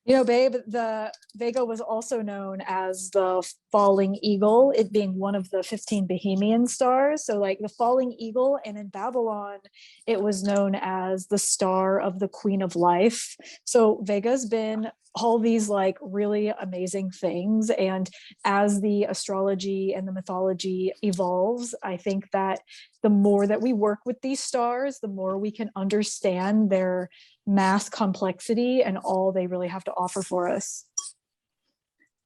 You know, babe, the Vega was also known as the falling eagle, it being one of the 15 Bohemian stars. So like the falling eagle, and in Babylon, it was known as the star of the queen of life. So Vega's been all these like really amazing things. And as the astrology and the mythology evolves, I think that the more that we work with these stars, the more we can understand their mass complexity and all they really have to offer for us.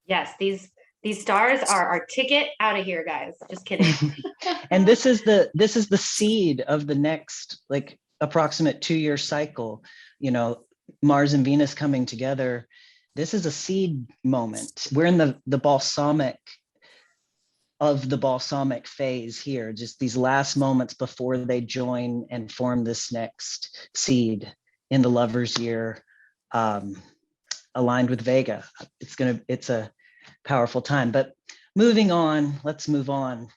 Yes, these stars are our ticket out of here, guys. Just kidding. And this is the seed of the next like approximate 2-year cycle, you know, Mars and Venus coming together. This is a seed moment. We're in the balsamic phase here, just these last moments before they join and form this next seed in the lover's year, aligned with Vega. It's a powerful time. But moving on, let's move on.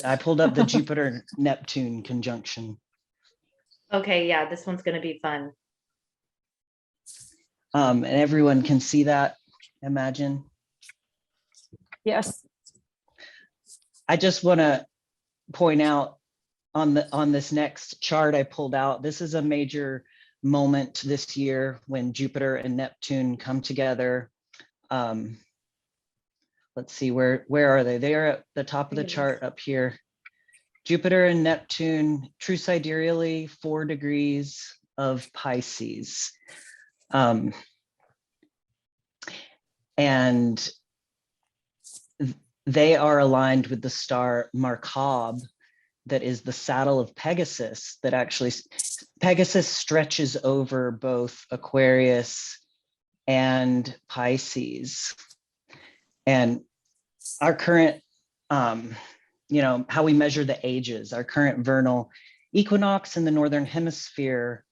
I pulled up the Jupiter-Neptune conjunction. Okay, yeah, this one's gonna be fun. And everyone can see that, imagine. Yes. I just want to point out on this next chart I pulled out, this is a major moment this year when Jupiter and Neptune come together. Let's see, where are they? They are at the top of the chart up here. Jupiter and Neptune, true sidereally, 4 degrees of Pisces. And they are aligned with the star Markab, that is the saddle of Pegasus, that actually, Pegasus stretches over both Aquarius and Pisces. And our current, you know, how we measure the ages, our current vernal equinox in the Northern Hemisphere,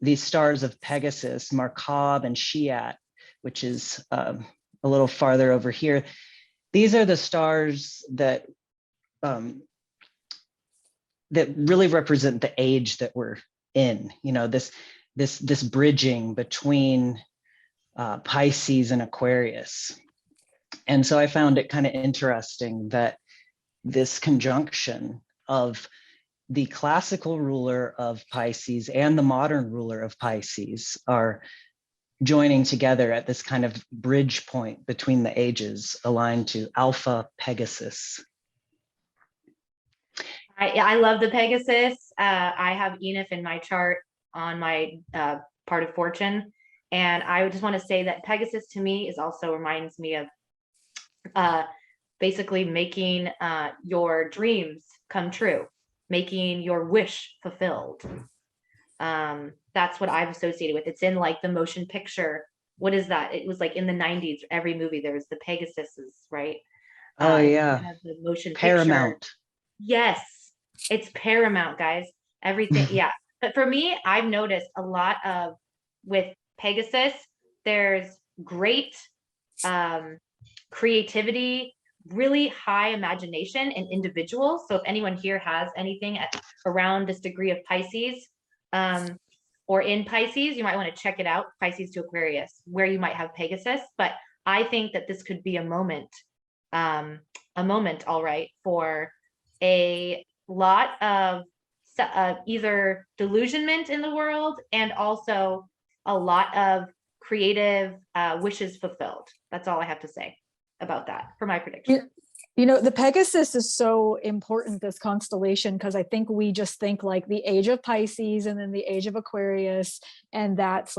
these stars of Pegasus, Markab and Shiat, which is a little farther over here. These are the stars that that really represent the age that we're in. You know, this bridging between Pisces and Aquarius. And so I found it kind of interesting that this conjunction of the classical ruler of Pisces and the modern ruler of Pisces are joining together at this kind of bridge point between the ages, aligned to Alpha Pegasus. I love the Pegasus. I have Enif in my chart on my part of fortune. And I just want to say that Pegasus to me is also reminds me of basically making your dreams come true, making your wish fulfilled. That's what I've associated with. It's in like the motion picture. What is that? It was like in the 90s, every movie there was the Pegasuses, right? Oh yeah, the motion Paramount. picture. Yes, it's Paramount, guys. Everything, yeah. But for me, I've noticed a lot of with Pegasus, there's great creativity, really high imagination in individuals. So if anyone here has anything around this degree of Pisces, or in Pisces, you might want to check it out, Pisces to Aquarius, where you might have Pegasus. But I think that this could be a moment, all right, for a lot of either delusionment in the world and also a lot of creative wishes fulfilled. That's all I have to say about that for my prediction. You know, the Pegasus is so important, this constellation, because I think we just think like the age of Pisces and then the age of Aquarius, and that's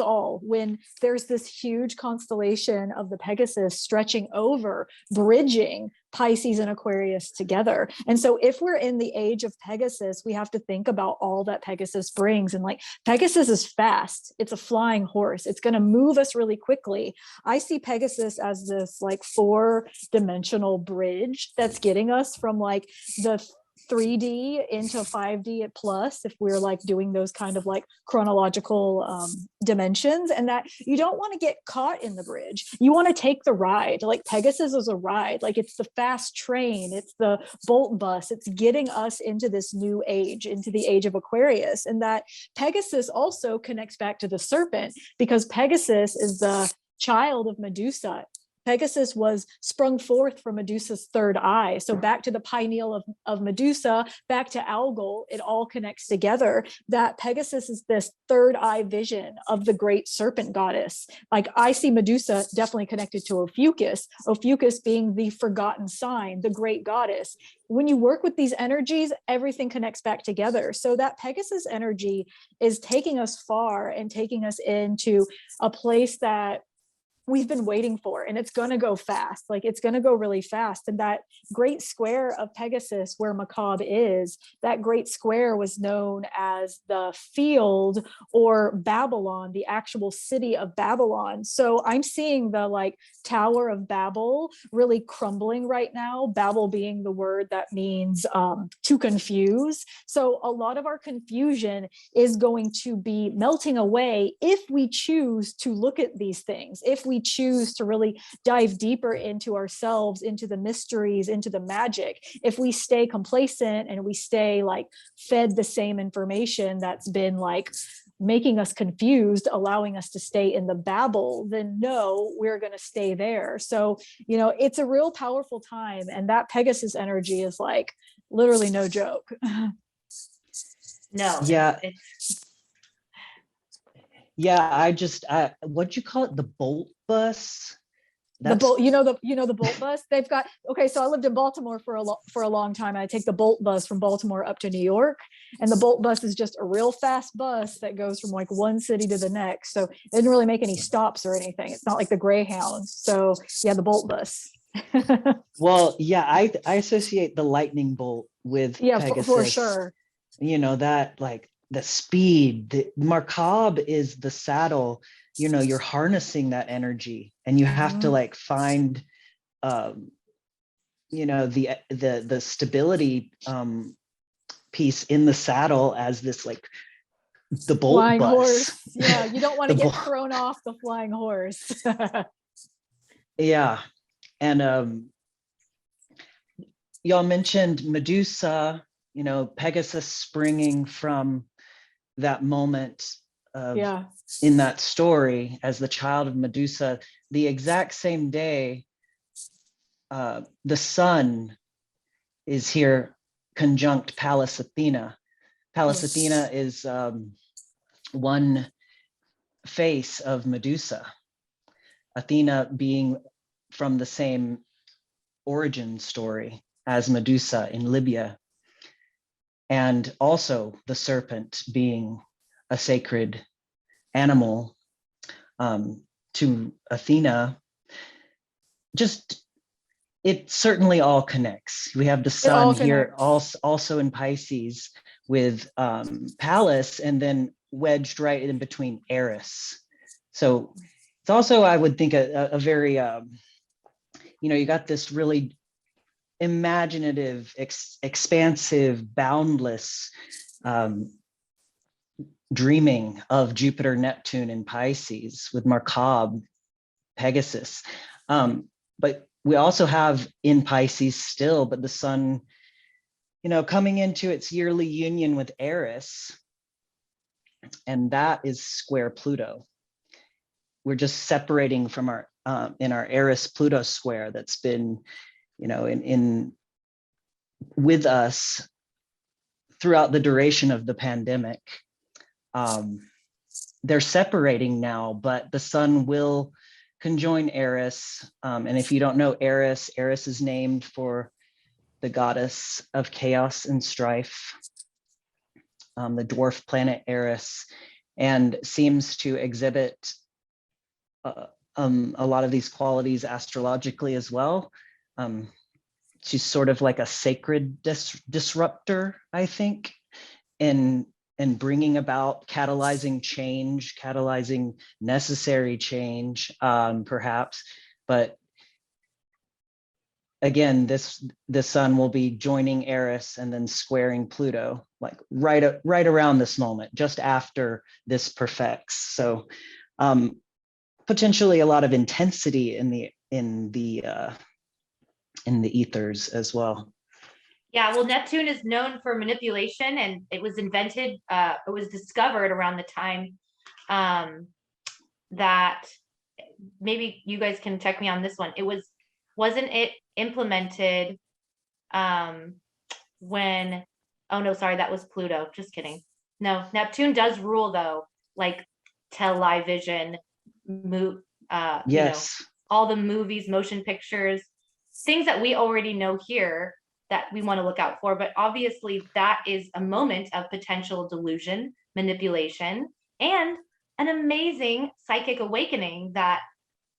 all. When there's this huge constellation of the Pegasus stretching over, bridging Pisces and Aquarius together. And so if we're in the age of Pegasus, we have to think about all that Pegasus brings. And like Pegasus is fast. It's a flying horse. It's going to move us really quickly. I see Pegasus as this like 4-dimensional bridge that's getting us from like the 3D into 5D at plus, if we're like doing those kind of like chronological dimensions, and that you don't want to get caught in the bridge. You want to take the ride. Like Pegasus is a ride, like it's the fast train, it's the Bolt bus, it's getting us into this new age, into the age of Aquarius. And that Pegasus also connects back to the serpent, because Pegasus is the child of Medusa. Pegasus was sprung forth from Medusa's third eye. So back to the pineal of Medusa, back to Algol, it all connects together. That Pegasus is this third eye vision of the great serpent goddess. Like I see Medusa definitely connected to Ophiuchus, Ophiuchus being the forgotten sign, the great goddess. When you work with these energies, everything connects back together. So that Pegasus energy is taking us far and taking us into a place that we've been waiting for, and it's going to go fast. Like it's going to go really fast. And that great square of Pegasus where Macabre is, that great square was known as the field or Babylon, the actual city of Babylon. So I'm seeing the like Tower of Babel really crumbling right now, Babel being the word that means to confuse. So a lot of our confusion is going to be melting away if we choose to look at these things, if we choose to really dive deeper into ourselves, into the mysteries, into the magic. If we stay complacent and we stay like fed the same information that's been like making us confused, allowing us to stay in the babble, then no, we're going to stay there. So, you know, it's a real powerful time. And that Pegasus energy is like literally no joke. No, Yeah. it's Yeah, what'd you call it? The Bolt bus? The Bolt, you know the Bolt bus. They've got, okay. So I lived in Baltimore for a long time. And I take the Bolt bus from Baltimore up to New York, and the Bolt bus is just a real fast bus that goes from like one city to the next. So it didn't really make any stops or anything. It's not like the Greyhound. So yeah, the Bolt bus. Well, yeah, I associate the lightning bolt with Yeah, Pegasus. for sure. You know, that like the speed, the Macabre is the saddle. You know, you're harnessing that energy, and you have to like find you know, the stability piece in the saddle as this like the Bolt Flying bus. horse. Yeah, you don't want to The get Bolt. thrown off the flying horse. Yeah. And y'all mentioned Medusa, you know, Pegasus springing from that moment of Yeah. in that story as the child of Medusa. The exact same day, the sun is here conjunct Pallas Athena. Pallas Yes. Athena is one face of Medusa. Athena being from the same origin story as Medusa in Libya, and also the serpent being a sacred animal to Athena. Just, it certainly all connects. We have the sun here also in Pisces with Pallas, and then wedged right in between Eris. So it's also, I would think, a very, you know, you got this really imaginative, expansive, boundless dreaming of Jupiter, Neptune, and Pisces with Macabre, Pegasus. But we also have in Pisces still, but the sun, you know, coming into its yearly union with Eris, and that is square Pluto. We're just separating from our in our Eris Pluto square that's been, you know, in with us throughout the duration of the pandemic. They're separating now, but the sun will conjoin Eris. And if you don't know Eris, Eris is named for the goddess of chaos and strife, the dwarf planet Eris, and seems to exhibit a lot of these qualities astrologically as well. She's sort of like a sacred disruptor, I think, and bringing about, catalyzing change, catalyzing necessary change, perhaps. But again, the sun will be joining Eris and then squaring Pluto, like right around this moment, just after this perfects. So potentially a lot of intensity in the ethers as well. Yeah, well, Neptune is known for manipulation, and it was discovered around the time that, maybe you guys can check me on this one. Wasn't it implemented when, oh no, sorry, that was Pluto. Just kidding. No, Neptune does rule though, like television, Yes. all the movies, motion pictures, things that we already know here that we want to look out for. But obviously that is a moment of potential delusion, manipulation, and an amazing psychic awakening that,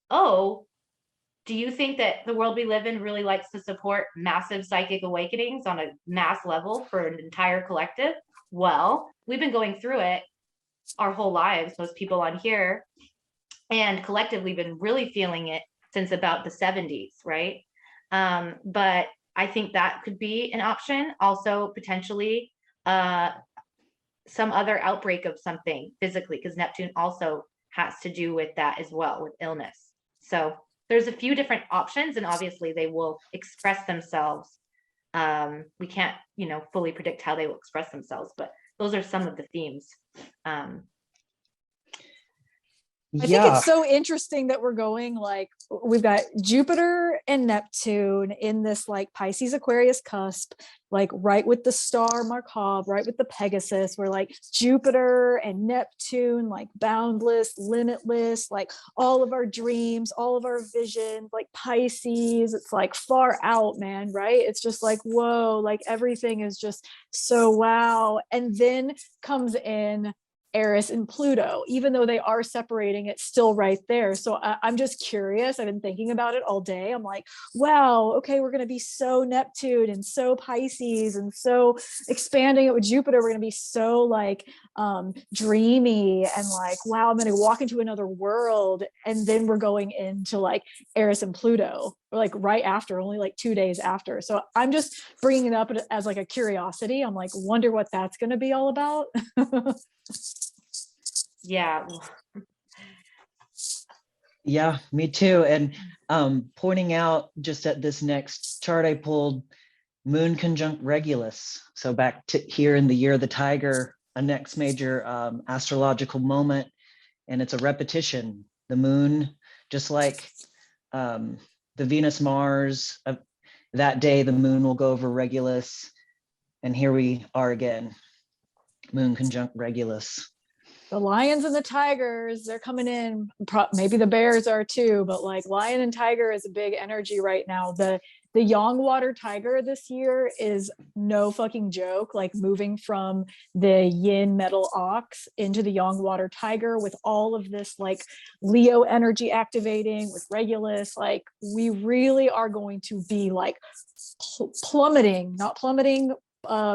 oh, do you think that the world we live in really likes to support massive psychic awakenings on a mass level for an entire collective? Well, we've been going through it our whole lives, most people on here, and collectively been really feeling it since about the 70s, right? But I think that could be an option. Also, potentially some other outbreak of something physically, because Neptune also has to do with that as well, with illness. So there's a few different options, and obviously they will express themselves. We can't, fully predict how they will express themselves, but those are some of the themes. I think it's so interesting that we're going, like, we've got Jupiter and Neptune in this like Pisces Aquarius cusp, like right with the star Markov, right with the Pegasus. We're like Jupiter and Neptune, like boundless, limitless, like all of our dreams, all of our visions, like Pisces. It's like far out, man, right? It's just like, whoa, like everything is just so wow. And then comes in Eris and Pluto, even though they are separating, it's still right there. So I'm just curious. I've been thinking about it all day. I'm like, wow, okay, we're going to be so Neptune and so Pisces and so expanding it with Jupiter. We're going to be so like dreamy and like, wow, I'm going to walk into another world. And then we're going into like Eris and Pluto, or like right after, only like 2 days after. So I'm just bringing it up as like a curiosity. I'm like, wonder what that's going to be all about. Yeah. Yeah, me too. And pointing out just at this next chart I pulled, Moon conjunct Regulus. So back to here in the year of the Tiger, a next major astrological moment, and it's a repetition. The Moon, just like the Venus Mars, that day the Moon will go over Regulus, and here we are again, Moon conjunct Regulus. The lions and the tigers, they're coming in. Maybe the bears are too, but like lion and tiger is a big energy right now. The yang water tiger this year is no fucking joke, like moving from the yin metal ox into the yang water tiger with all of this like Leo energy activating with Regulus. Like we really are going to be like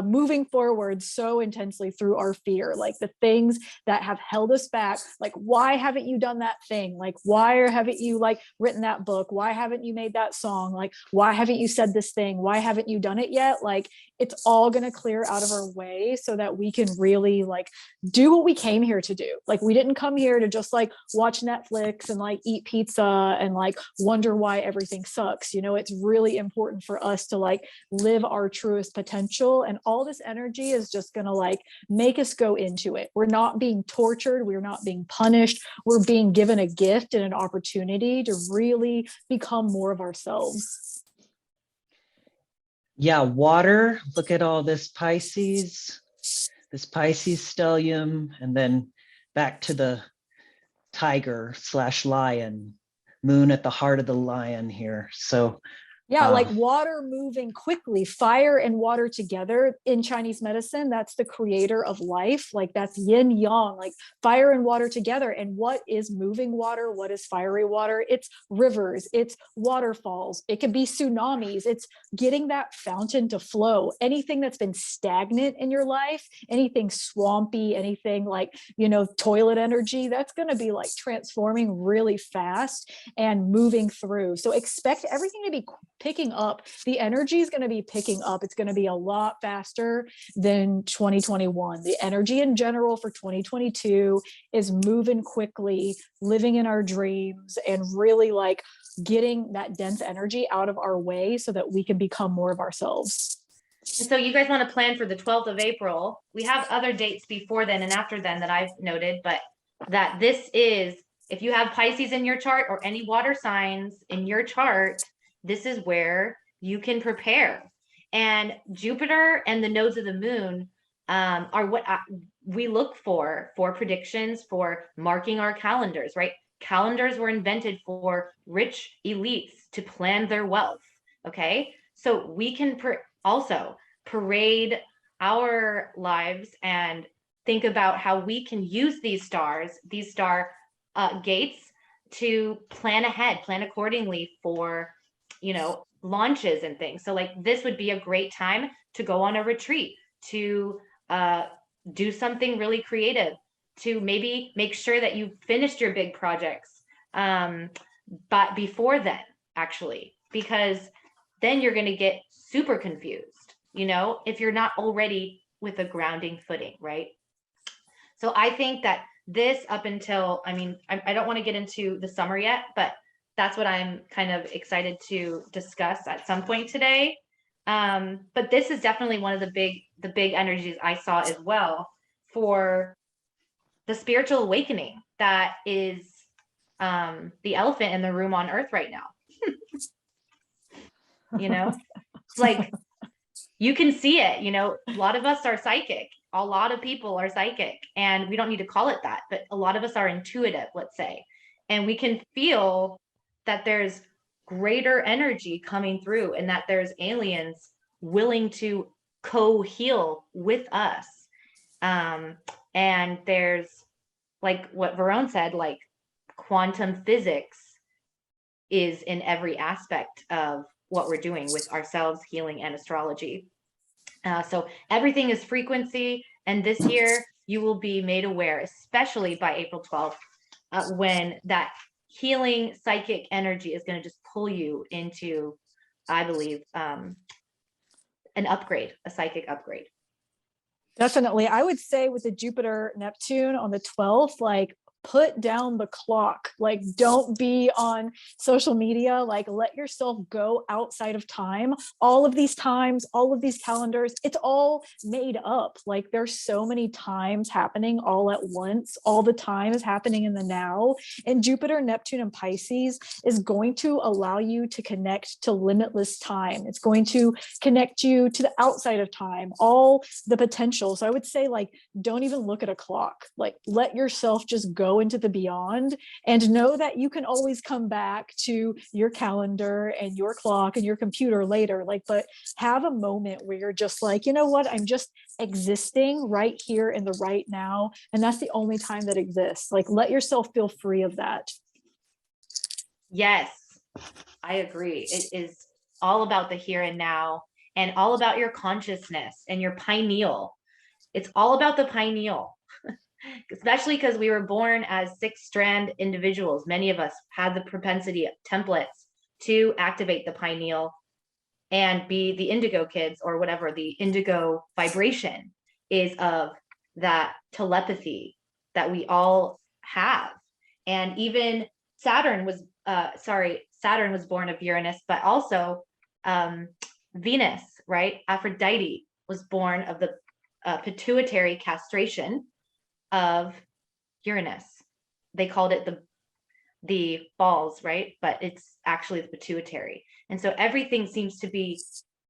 moving forward so intensely through our fear, like the things that have held us back. Like, why haven't you done that thing? Like, why haven't you like written that book? Why haven't you made that song? Like, why haven't you said this thing? Why haven't you done it yet? Like, it's all going to clear out of our way so that we can really like do what we came here to do. Like, we didn't come here to just like watch Netflix and like eat pizza and like wonder why everything sucks. It's really important for us to like live our truest potential. And all this energy is just going to like make us go into it. We're not being tortured. We're not being punished. We're being given a gift and an opportunity to really become more of ourselves. Yeah, water. Look at all this Pisces stellium, and then back to the tiger / lion, Moon at the heart of the lion here. So yeah, like water moving quickly, fire and water together in Chinese medicine, that's the creator of life. Like that's yin yang, like fire and water together. And what is moving water? What is fiery water? It's rivers, it's waterfalls, it could be tsunamis, it's getting that fountain to flow. Anything that's been stagnant in your life, anything swampy, anything like, toilet energy, that's going to be like transforming really fast and moving through. So expect everything to be picking up. The energy is going to be picking up. It's going to be a lot faster than 2021. The energy in general for 2022 is moving quickly, living in our dreams, and really like getting that dense energy out of our way so that we can become more of ourselves. And so you guys want to plan for the 12th of April. We have other dates before then and after then that I've noted, but that this is, if you have Pisces in your chart or any water signs in your chart, this is where you can prepare. And Jupiter and the nodes of the moon are what we look for predictions, for marking our calendars, right? Calendars were invented for rich elites to plan their wealth, okay? So we can also parade our lives and think about how we can use these stars, these star gates, to plan ahead, plan accordingly for, you know, launches and things. So like this would be a great time to go on a retreat, to do something really creative, to maybe make sure that you've finished your big projects, but before then, actually, because then you're going to get super confused, you know, if you're not already with a grounding footing, right? So I think that this up until, I mean, I don't want to get into the summer yet, but that's what I'm kind of excited to discuss at some point today. But this is definitely one of the big energies I saw as well for the spiritual awakening that is the elephant in the room on Earth right now. You know, like you can see it, you know, a lot of us are psychic. A lot of people are psychic, and we don't need to call it that, but a lot of us are intuitive, let's say, and we can feel that there's greater energy coming through and that there's aliens willing to co-heal with us. And there's, like what Verone said, like quantum physics is in every aspect of what we're doing with ourselves, healing, and astrology. So everything is frequency, and this year you will be made aware, especially by April 12th, when that healing psychic energy is going to just pull you into, I believe, an upgrade, a psychic upgrade. Definitely. I would say with the Jupiter Neptune on the 12th, like put down the clock, like don't be on social media, like let yourself go outside of time. All of these times, all of these calendars, it's all made up. Like there's so many times happening all at once. All the time is happening in the now. And Jupiter, Neptune, and Pisces is going to allow you to connect to limitless time. It's going to connect you to the outside of time, all the potential. So I would say, like, don't even look at a clock. Like let yourself just go into the beyond, and know that you can always come back to your calendar and your clock and your computer later. Like, but have a moment where you're just like, you know what, I'm just existing right here in the right now, and that's the only time that exists. Like let yourself feel free of that. Yes, I agree. It is all about the here and now, and all about your consciousness and your pineal. It's all about the pineal. Especially because we were born as 6-strand individuals. Many of us had the propensity of templates to activate the pineal and be the indigo kids, or whatever. The indigo vibration is of that telepathy that we all have. And even Saturn was born of Uranus, but also Venus, right? Aphrodite was born of the pituitary castration of Uranus. They called it the balls, right? But it's actually the pituitary. And so everything seems to be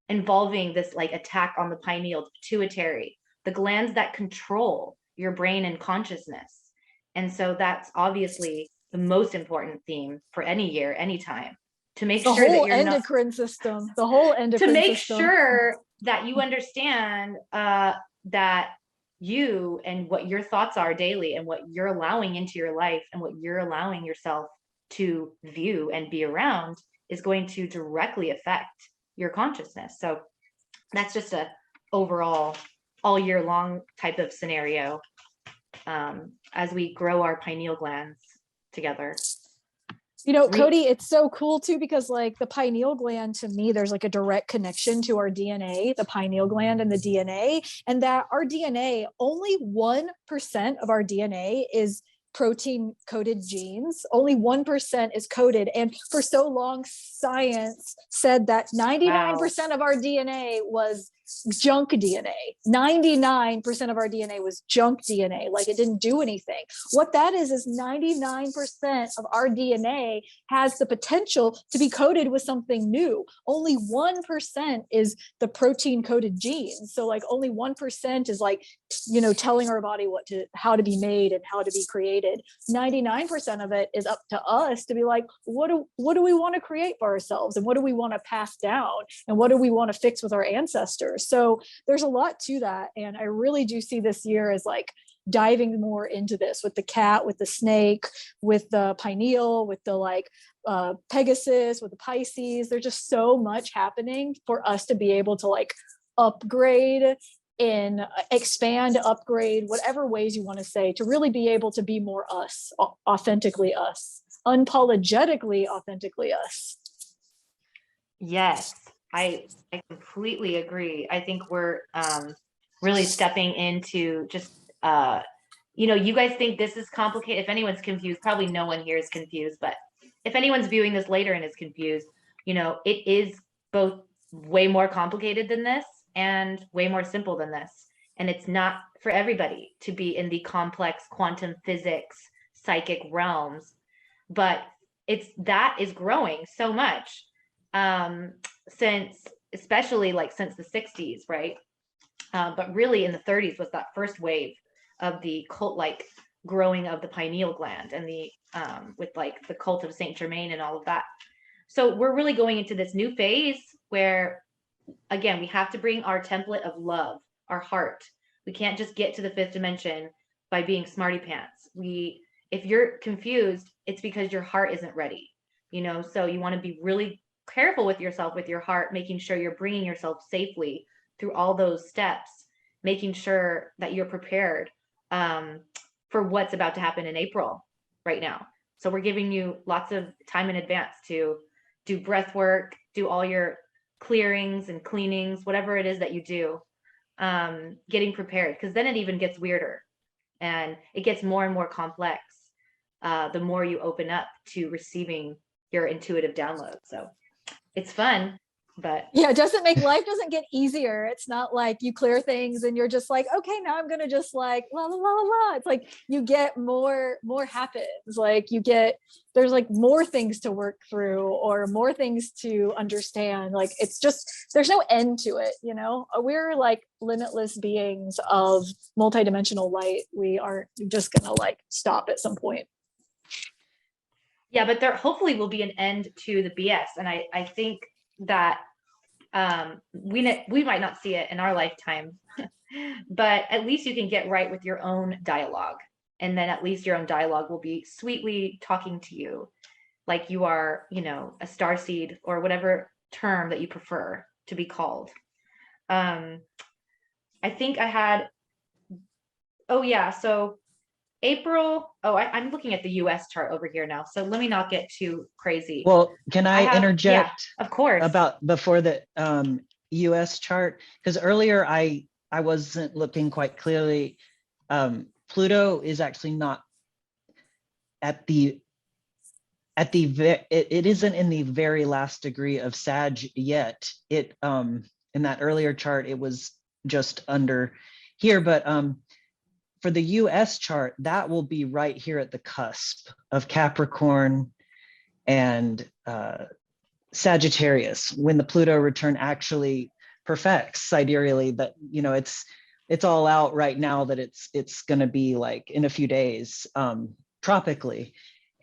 involving this like attack on the pineal, the pituitary, the glands that control your brain and consciousness. And so that's obviously the most important theme for any year, anytime, to make The sure that whole you're not, endocrine system, the whole endocrine to make system. sure that you understand that you and what your thoughts are daily, and what you're allowing into your life, and what you're allowing yourself to view and be around is going to directly affect your consciousness. So that's just a overall all year long type of scenario, as we grow our pineal glands together. You know, Re- Cody, it's so cool too, because like the pineal gland, to me, there's like a direct connection to our DNA, the pineal gland and the DNA, and that our DNA, only 1% of our DNA is protein coded genes. Only 1% is coded. And for so long, science said that Wow. 99% of our DNA was junk DNA. 99% of our DNA was junk DNA, like it didn't do anything. What that is 99% of our DNA has the potential to be coded with something new. Only 1% is the protein coded genes. So like only 1% is like, you know, telling our body how to be made and how to be created. 99% of it is up to us to be like, what do we want to create for ourselves, and what do we want to pass down, and what do we want to fix with our ancestors? So there's a lot to that, and I really do see this year as like diving more into this with the cat, with the snake, with the pineal, with the like Pegasus, with the Pisces. There's just so much happening for us to be able to like upgrade in expand, upgrade, whatever ways you want to say, to really be able to be more us, authentically us, unapologetically authentically us. Yes, I completely agree. I think we're really stepping into just you know, you guys think this is complicated. If anyone's confused, probably no one here is confused, but if anyone's viewing this later and is confused, you know, it is both way more complicated than this and way more simple than this. And it's not for everybody to be in the complex quantum physics, psychic realms, but that is growing so much since, especially like since the 60s, right? But really in the 30s was that first wave of the cult like growing of the pineal gland, and the with like the cult of Saint Germain and all of that. So we're really going into this new phase where, again, we have to bring our template of love, our heart. We can't just get to the fifth dimension by being smarty pants. If you're confused, it's because your heart isn't ready, you know. So you want to be really careful with yourself, with your heart, making sure you're bringing yourself safely through all those steps, making sure that you're prepared for what's about to happen in April right now. So we're giving you lots of time in advance to do breath work, do all your clearings and cleanings, whatever it is that you do, getting prepared, because then it even gets weirder and it gets more and more complex the more you open up to receiving your intuitive download. So it's fun, but yeah, life doesn't get easier. It's not like you clear things and you're just like, okay, now I'm gonna just like la la la la. It's like you get more happens. Like there's like more things to work through or more things to understand. Like it's just, there's no end to it, you know. We're like limitless beings of multidimensional light. We aren't just gonna like stop at some point. yeah, but there hopefully will be an end to the BS. And I think that we might not see it in our lifetime, but at least you can get right with your own dialogue, and then at least your own dialogue will be sweetly talking to you like you are, you know, a star seed or whatever term that you prefer to be called. I think I had, oh yeah, so April, I'm looking at the US chart over here now, so let me not get too crazy. Well, can I interject? Yeah, of course. About before the US chart? Because earlier I wasn't looking quite clearly. Pluto is actually not it isn't in the very last degree of Sag yet. It in that earlier chart it was just under here, but for the US chart, that will be right here at the cusp of Capricorn and Sagittarius, when the Pluto return actually perfects sidereally. That, you know, it's all out right now that it's going to be like in a few days tropically,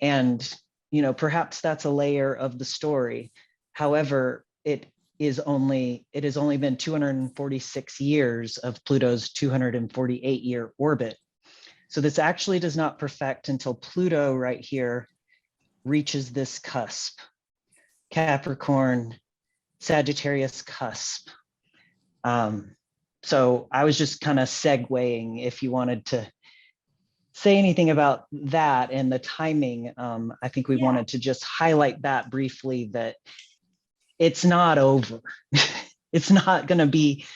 and you know, perhaps that's a layer of the story. However, it has only been 246 years of Pluto's 248-year orbit. So this actually does not perfect until Pluto right here reaches this cusp, Capricorn, Sagittarius cusp. So I was just kind of segueing if you wanted to say anything about that and the timing. I think we Yeah. wanted to just highlight that briefly, that it's not over. It's not going to be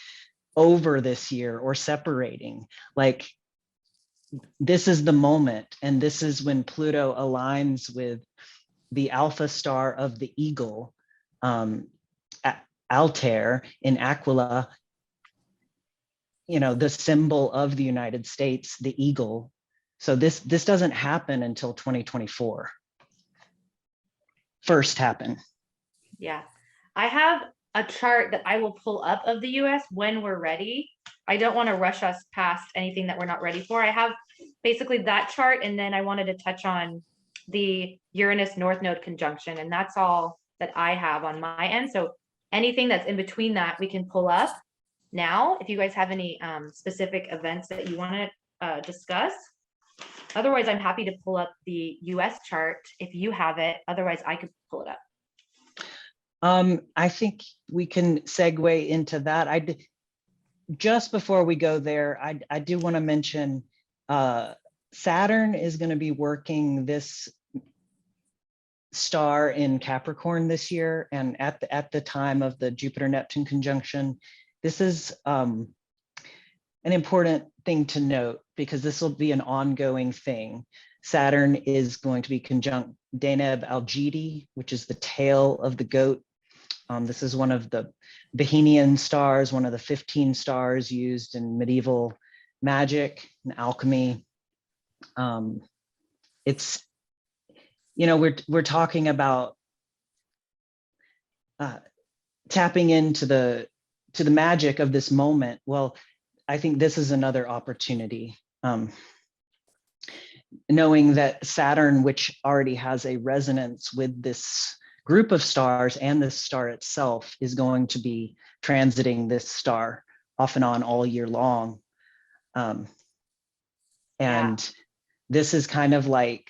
over this year or separating. Like, this is the moment, and this is when Pluto aligns with the alpha star of the eagle, Altair in Aquila, the symbol of the United States, the eagle. So this doesn't happen until 2024. First happen. Yeah. I have a chart that I will pull up of the US when we're ready. I don't want to rush us past anything that we're not ready for. I have basically that chart, and then I wanted to touch on the Uranus North Node conjunction, and that's all that I have on my end. So anything that's in between that, we can pull up now. If you guys have any specific events that you want to discuss. Otherwise, I'm happy to pull up the US chart if you have it. Otherwise, I could pull it up. I think we can segue into that. Just before we go there, I do want to mention Saturn is going to be working this star in Capricorn this year, and at the time of the Jupiter-Neptune conjunction. This is an important thing to note, because this will be an ongoing thing. Saturn is going to be conjunct Deneb Algidi, which is the tail of the goat. This is one of the Bohemian stars, one of the 15 stars used in medieval magic and alchemy. It's, we're talking about tapping into the magic of this moment. Well, I think this is another opportunity. Knowing that Saturn, which already has a resonance with this group of stars and this star itself, is going to be transiting this star off and on all year long. And this is kind of like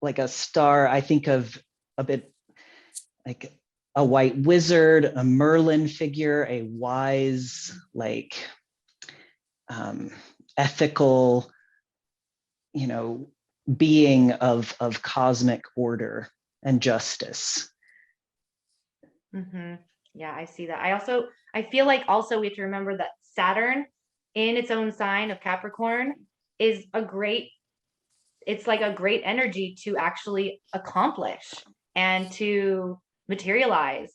a star. I think of a bit like a white wizard, a Merlin figure, a wise, ethical, being of cosmic order and justice. Mm-hmm. Yeah, I see that. I feel like also we have to remember that Saturn in its own sign of Capricorn is it's like a great energy to actually accomplish and to materialize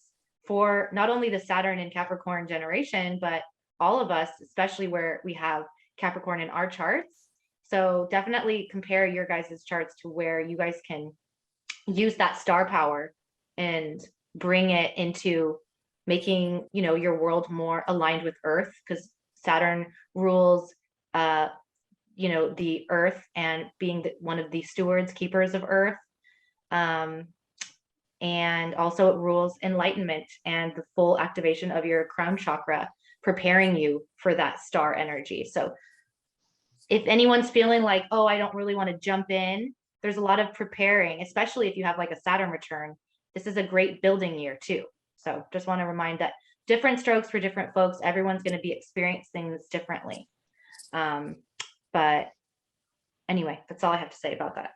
for not only the Saturn and Capricorn generation, but all of us, especially where we have Capricorn in our charts. So definitely compare your guys' charts to where you guys can use that star power and bring it into making, your world more aligned with Earth, because Saturn rules, the Earth and being one of the stewards, keepers of Earth. And also it rules enlightenment and the full activation of your crown chakra, preparing you for that star energy. So if anyone's feeling like, oh, I don't really want to jump in, there's a lot of preparing, especially if you have like a Saturn return. This is a great building year too. So just want to remind that different strokes for different folks. Everyone's going to be experiencing things differently. But anyway, that's all I have to say about that.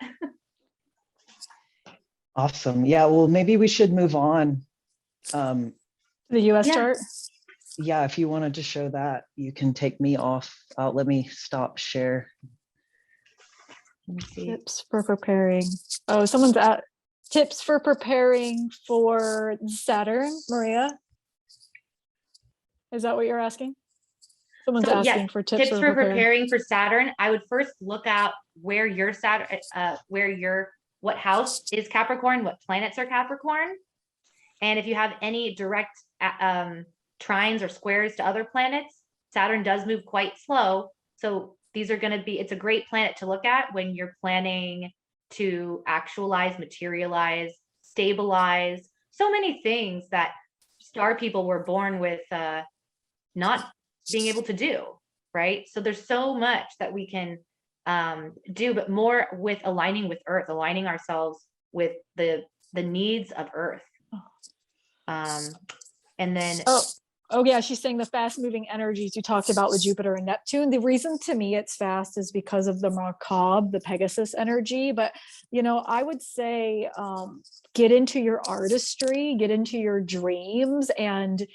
Awesome. Yeah, well, maybe we should move on. The US chart. Yeah, if you wanted to show that, you can take me off. Let me stop share. Let me see. Tips for preparing. Oh, someone's at tips for preparing for Saturn, Maria. Is that what you're asking? Someone's asking for tips for preparing for Saturn. I would first look out where your Saturn, what house is Capricorn, what planets are Capricorn. And if you have any direct trines or squares to other planets, Saturn does move quite slow. So these are going to be, it's a great planet to look at when you're planning to actualize, materialize, stabilize, so many things that star people were born with not being able to do, right? So there's so much that we can do, but more with aligning with Earth, aligning ourselves with the needs of Earth. And then Oh yeah, she's saying the fast moving energies you talked about with Jupiter and Neptune. The reason to me it's fast is because of the macabre, the Pegasus energy. But I would say get into your artistry, get into your dreams, and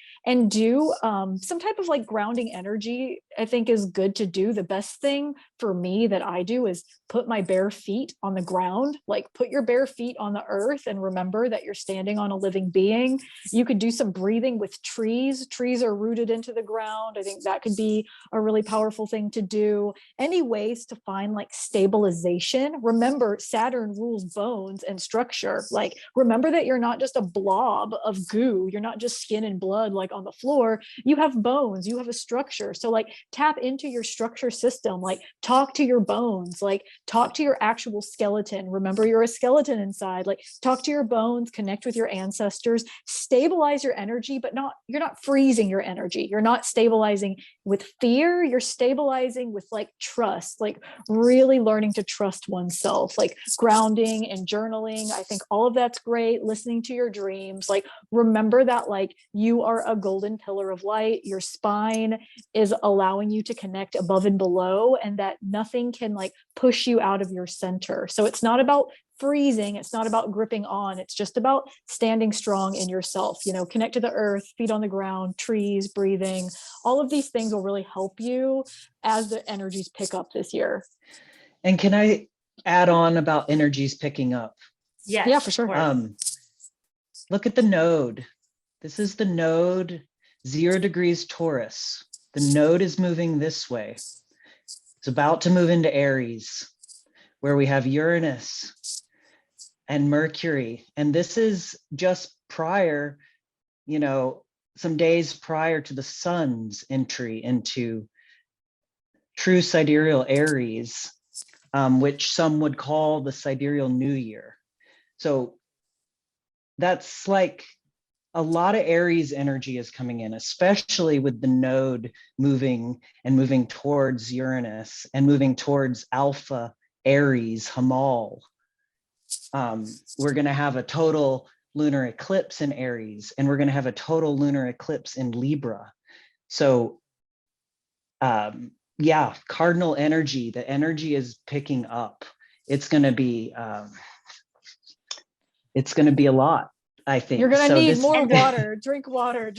do some type of like grounding energy. I think is good to do. The best thing for me that I do is put my bare feet on the ground, like put your bare feet on the earth and remember that you're standing on a living being. You could do some breathing with trees. Trees are rooted into the ground. I think that could be a really powerful thing to do. Any ways to find like stabilization. Remember, Saturn rules bones and structure. Like, remember that you're not just a blob of goo. You're not just skin and blood like on the floor. You have bones, you have a structure. So, like, tap into your structure system, like, talk to your bones, like, talk to your actual skeleton. Remember, you're a skeleton inside. Like, talk to your bones, connect with your ancestors, stabilize your energy, but you're not freezing your energy. You're not stabilizing with fear. You're stabilizing with like trust, like really learning to trust oneself, like grounding and journaling. I think all of that's great. Listening to your dreams, like remember that like you are a golden pillar of light. Your spine is allowing you to connect above and below, and that nothing can like push you out of your center. So it's not about freezing, it's not about gripping on, it's just about standing strong in yourself. Connect to the earth, feet on the ground, trees, breathing. All of these things will really help you as the energies pick up this year. And can I add on about energies picking up? Yes, Yeah, for sure. of course. Look at the node. This is the node 0 degrees Taurus. The node is moving this way. It's about to move into Aries, where we have Uranus and Mercury. And this is just prior, some days prior to the sun's entry into true sidereal Aries, which some would call the sidereal New Year. So that's like a lot of Aries energy is coming in, especially with the node moving towards Uranus and moving towards Alpha Aries, Hamal. We're going to have a total lunar eclipse in Aries, and we're going to have a total lunar eclipse in Libra. So yeah, cardinal energy, the energy is picking up. It's going to be a lot, I think. You're going to need more And- water. Drink water.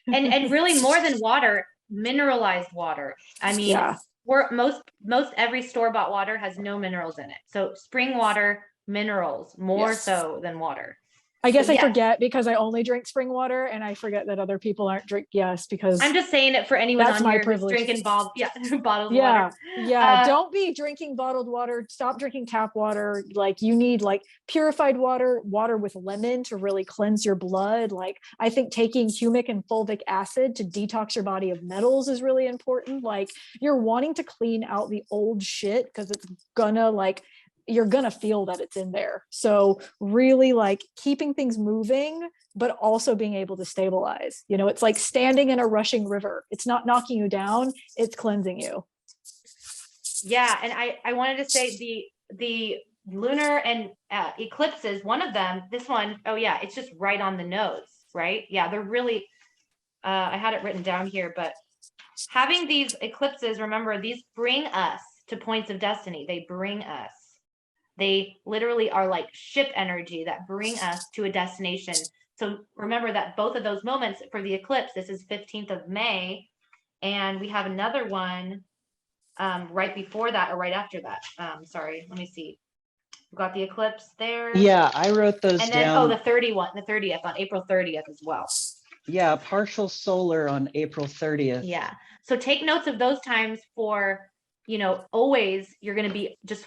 and really more than water, mineralized water. I mean, Yeah. most every store-bought water has no minerals in it. So spring water, minerals, more Yes. so than water. I guess So, I yes. forget because I only drink spring water, and I forget that other people aren't because I'm just saying it for anyone That's on my here privilege. who's drinking bottled yeah, water. yeah. Don't be drinking bottled water. Stop drinking tap water. Like, you need like purified water with lemon to really cleanse your blood. Like, I think taking humic and fulvic acid to detox your body of metals is really important. Like, you're wanting to clean out the old shit because it's gonna like you're gonna feel that it's in there. So really like keeping things moving, but also being able to stabilize. It's like standing in a rushing river. It's not knocking you down, it's cleansing you. Yeah, and I wanted to say the lunar and eclipses, one of them, this one, oh yeah, it's just right on the nose, right? Yeah, they're really, I had it written down here, but having these eclipses, remember, these bring us to points of destiny. They bring us. They literally are like ship energy that bring us to a destination. So remember that both of those moments for the eclipse, this is 15th of May, and we have another one right before that or right after that. Sorry, let me see. We've got the eclipse there. Yeah, I wrote those and then, down. oh, the 30th on April 30th as well. Yeah, partial solar on April 30th. Yeah. So take notes of those times for, always you're going to be just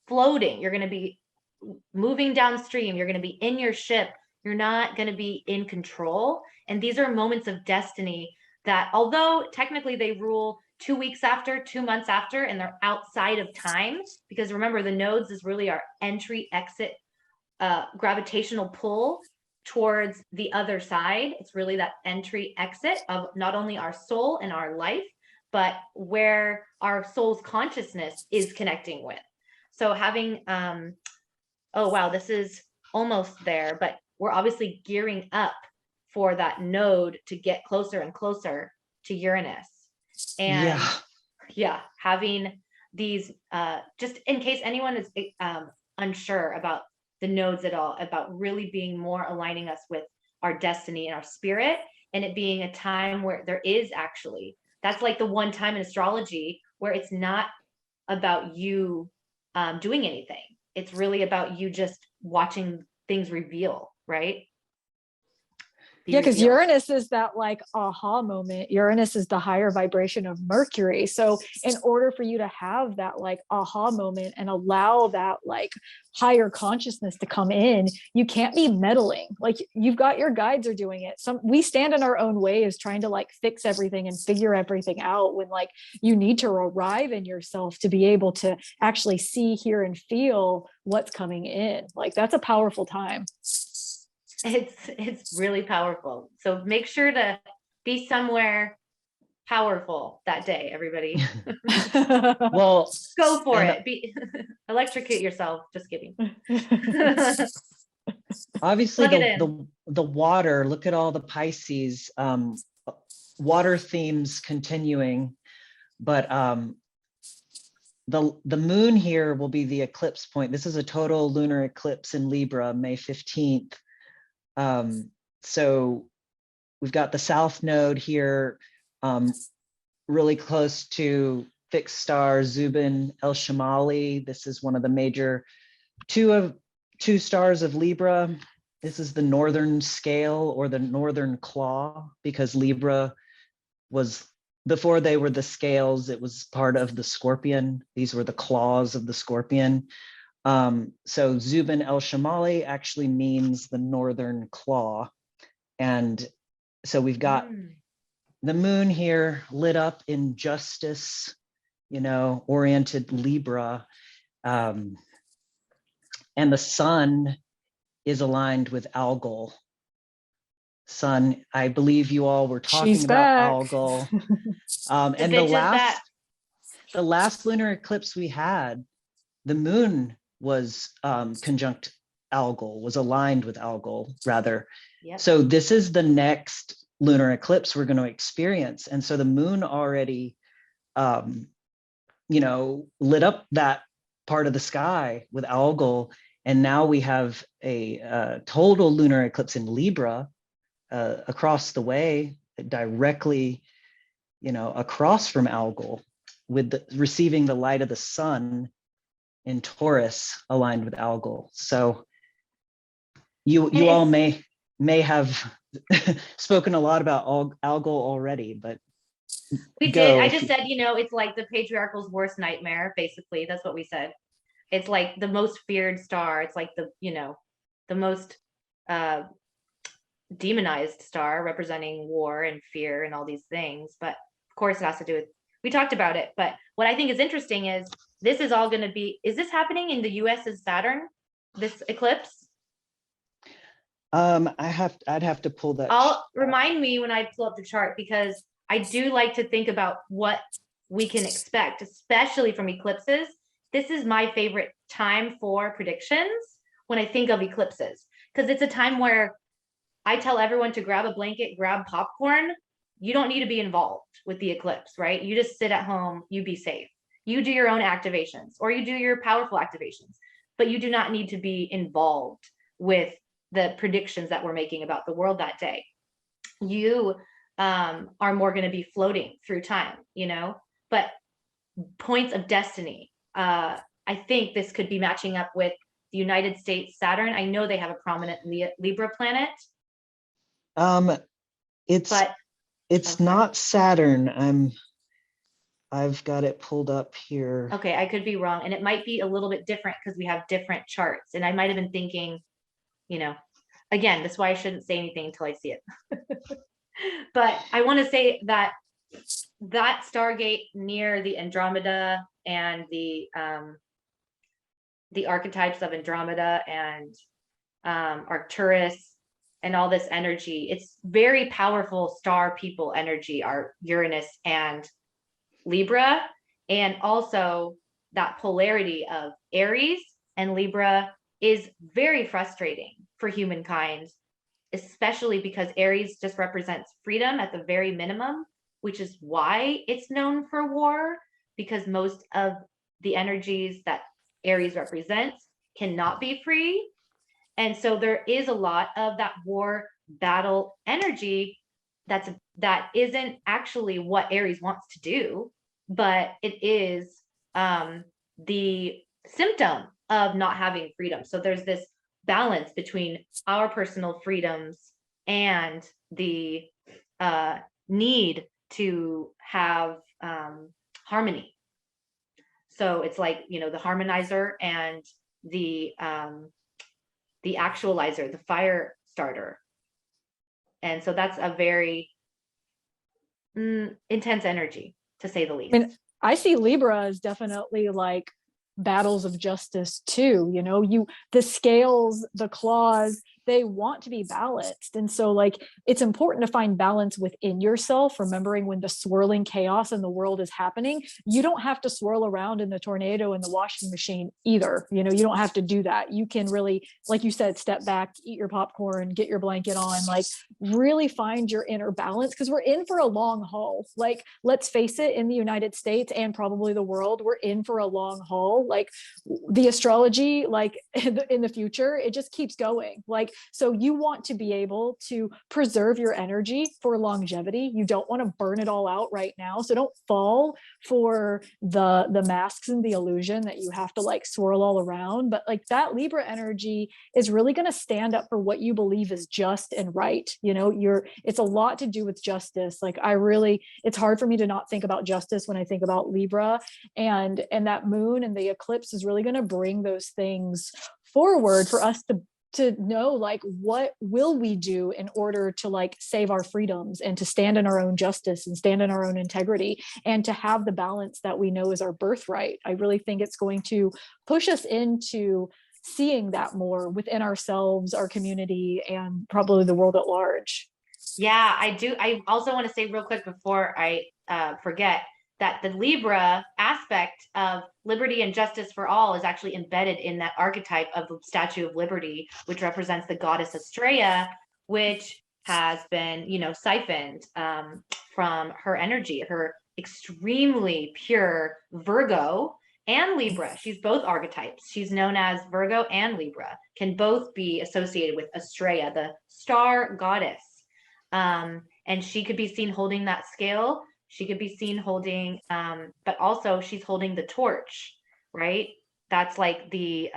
floating. You're going to be moving downstream. You're going to be in your ship. You're not going to be in control. And these are moments of destiny that, although technically they rule 2 weeks after, 2 months after, and they're outside of time, because remember, the nodes is really our entry, exit, gravitational pull towards the other side. It's really that entry, exit of not only our soul and our life, but where our soul's consciousness is connecting with. So having, oh wow, this is almost there, but we're obviously gearing up for that node to get closer and closer to Uranus. And yeah, having these, just in case anyone is unsure about the nodes at all, about really being more aligning us with our destiny and our spirit, and it being a time where there is actually, that's like the one time in astrology where it's not about you doing anything. It's really about you just watching things reveal, right? Yeah, because Uranus is that like aha moment. Uranus is the higher vibration of Mercury. So in order for you to have that like aha moment and allow that like higher consciousness to come in, you can't be meddling. Like you've got your guides are doing it. We stand in our own ways trying to like fix everything and figure everything out, when like you need to arrive in yourself to be able to actually see, hear, and feel what's coming in. Like that's a powerful time. It's really powerful. So make sure to be somewhere powerful that day, everybody. Well, go for it. Electrocute yourself. Just kidding. Obviously the water, look at all the Pisces, water themes continuing, but the moon here will be the eclipse point. This is a total lunar eclipse in Libra, May 15th. So we've got the south node here, really close to fixed star Zubin El Shamali. This is one of the major two stars of Libra. This is the northern scale or the northern claw, because Libra was, before they were the scales, it was part of the scorpion. These were the claws of the scorpion. So Zubin El Shamali actually means the northern claw. And so we've got the moon here lit up in justice, oriented Libra. And the sun is aligned with Algol. Sun, I believe you all were talking about Algol. And the last lunar eclipse we had, the moon was conjunct Algol, was aligned with Algol rather. Yep. So this is the next lunar eclipse we're going to experience. And so the moon already, lit up that part of the sky with Algol. And now we have a total lunar eclipse in Libra across the way, directly, across from Algol, with receiving the light of the sun in Taurus aligned with Algol. So you all may have spoken a lot about Algol already, but we did. I just said, it's like the patriarchal's worst nightmare, basically. That's what we said. It's like the most feared star. It's like the most demonized star, representing war and fear and all these things. But of course it has to do with, we talked about it. But what I think is interesting is this is all going to be, is this happening in the US's Saturn, this eclipse? I'd have to pull that. Remind me when I pull up the chart, because I do like to think about what we can expect, especially from eclipses. This is my favorite time for predictions when I think of eclipses, because it's a time where I tell everyone to grab a blanket, grab popcorn. You don't need to be involved with the eclipse, right? You just sit at home, you be safe. You do your own activations, or you do your powerful activations, but you do not need to be involved with the predictions that we're making about the world that day. You are more going to be floating through time, but points of destiny. I think this could be matching up with the United States Saturn. I know they have a prominent Libra planet. It's not Saturn. I've got it pulled up here. Okay, I could be wrong, and it might be a little bit different because we have different charts, and I might have been thinking, again, that's why I shouldn't say anything until I see it. But I want to say that Stargate near the Andromeda and the archetypes of Andromeda and Arcturus and all this energy, it's very powerful star people energy, are Uranus and Libra, and also that polarity of Aries and Libra is very frustrating for humankind especially because Aries just represents freedom at the very minimum, which is why it's known for war, because most of the energies that Aries represents cannot be free. And so there is a lot of that war battle energy that isn't actually what Aries wants to do, but it is the symptom of not having freedom. So there's this balance between our personal freedoms and the need to have harmony. So it's like, you know, the harmonizer and the actualizer, the fire starter. And so that's a very intense energy, to say the least. I mean, I see Libra as definitely like battles of justice too. You know, the scales, the claws, they want to be balanced. And so like, it's important to find balance within yourself, remembering when the swirling chaos in the world is happening, you don't have to swirl around in the tornado in the washing machine either. You know, you don't have to do that. You can really, like you said, step back, eat your popcorn, get your blanket on, like really find your inner balance, because we're in for a long haul. Like, let's face it, in the United States and probably the world, we're in for a long haul. Like the astrology, like in the future, it just keeps going. Like, so you want to be able to preserve your energy for longevity. You don't want to burn it all out right now. So don't fall for the masks and the illusion that you have to like swirl all around. But like that Libra energy is really going to stand up for what you believe is just and right. You know, it's a lot to do with justice. Like it's hard for me to not think about justice when I think about Libra, and that moon and the eclipse is really going to bring those things forward for us to know, like, what will we do in order to like save our freedoms and to stand in our own justice and stand in our own integrity and to have the balance that we know is our birthright. I really think it's going to push us into seeing that more within ourselves, our community, and probably the world at large. Yeah, I do. I also want to say real quick before I forget that the Libra aspect of liberty and justice for all is actually embedded in that archetype of the Statue of Liberty, which represents the goddess Estrella, which has been, you know, siphoned from her energy, her extremely pure Virgo and Libra. She's both archetypes. She's known as Virgo and Libra, can both be associated with Estrella, the star goddess. And she could be seen holding that scale. She could be seen holding, but also she's holding the torch, right? That's like the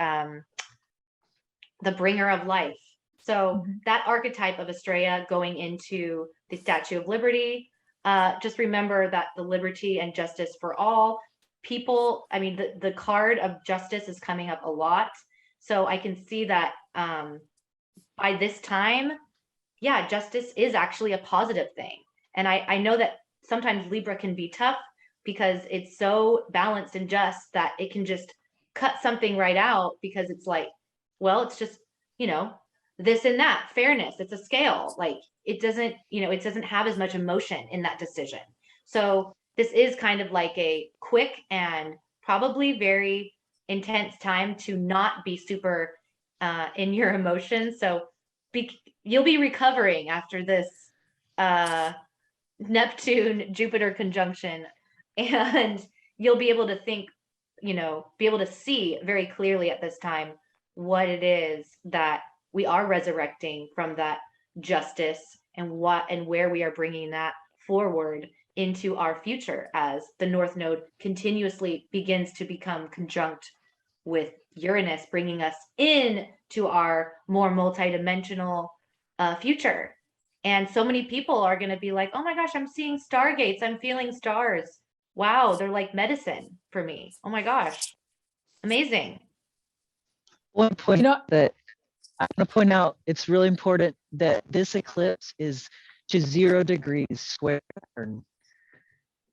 bringer of life. So that archetype of Estrella going into the Statue of Liberty, just remember that the liberty and justice for all people, I mean, the card of justice is coming up a lot. So I can see that by this time, yeah, justice is actually a positive thing. And I know that sometimes Libra can be tough because it's so balanced and just that it can just cut something right out, because it's like, well, it's just, you know, this and that, fairness, it's a scale. Like it doesn't, you know, it doesn't have as much emotion in that decision. So this is kind of like a quick and probably very intense time to not be super in your emotions. So you'll be recovering after this Neptune Jupiter conjunction, and you'll be able to think, you know, be able to see very clearly at this time what it is that we are resurrecting from that justice, and what and where we are bringing that forward into our future as the North Node continuously begins to become conjunct with Uranus, bringing us in to our more multidimensional future. And so many people are going to be like, oh my gosh, I'm seeing stargates. I'm feeling stars. Wow, they're like medicine for me. Oh my gosh. Amazing. One point You know, that I want to point out, it's really important that this eclipse is to 0 degrees square Saturn.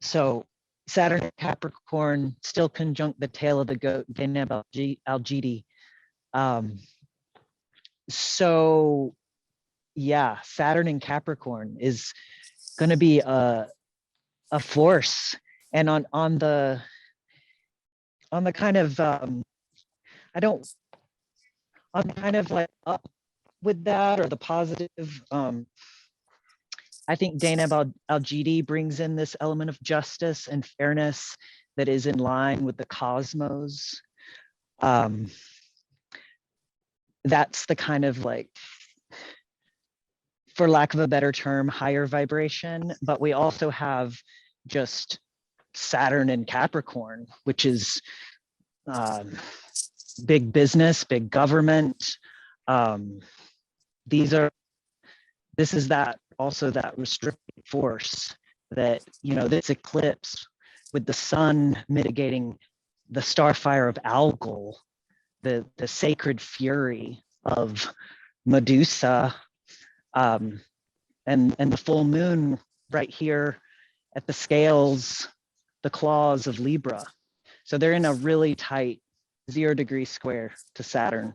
So Saturn in Capricorn still conjunct the tail of the goat, Deneb Algidi. So yeah, Saturn in Capricorn is going to be a force, and on the kind of on kind of like up with that, or the positive. I think Dana Al-Jidi brings in this element of justice and fairness that is in line with the cosmos. That's the kind of, like, for lack of a better term, higher vibration, but we also have just Saturn and Capricorn, which is big business, big government. This is that also that restrictive force that, this eclipse with the sun mitigating the starfire of Algol, the sacred fury of Medusa, and the full moon right here at the scales, the claws of Libra. So they're in a really tight 0-degree square to Saturn.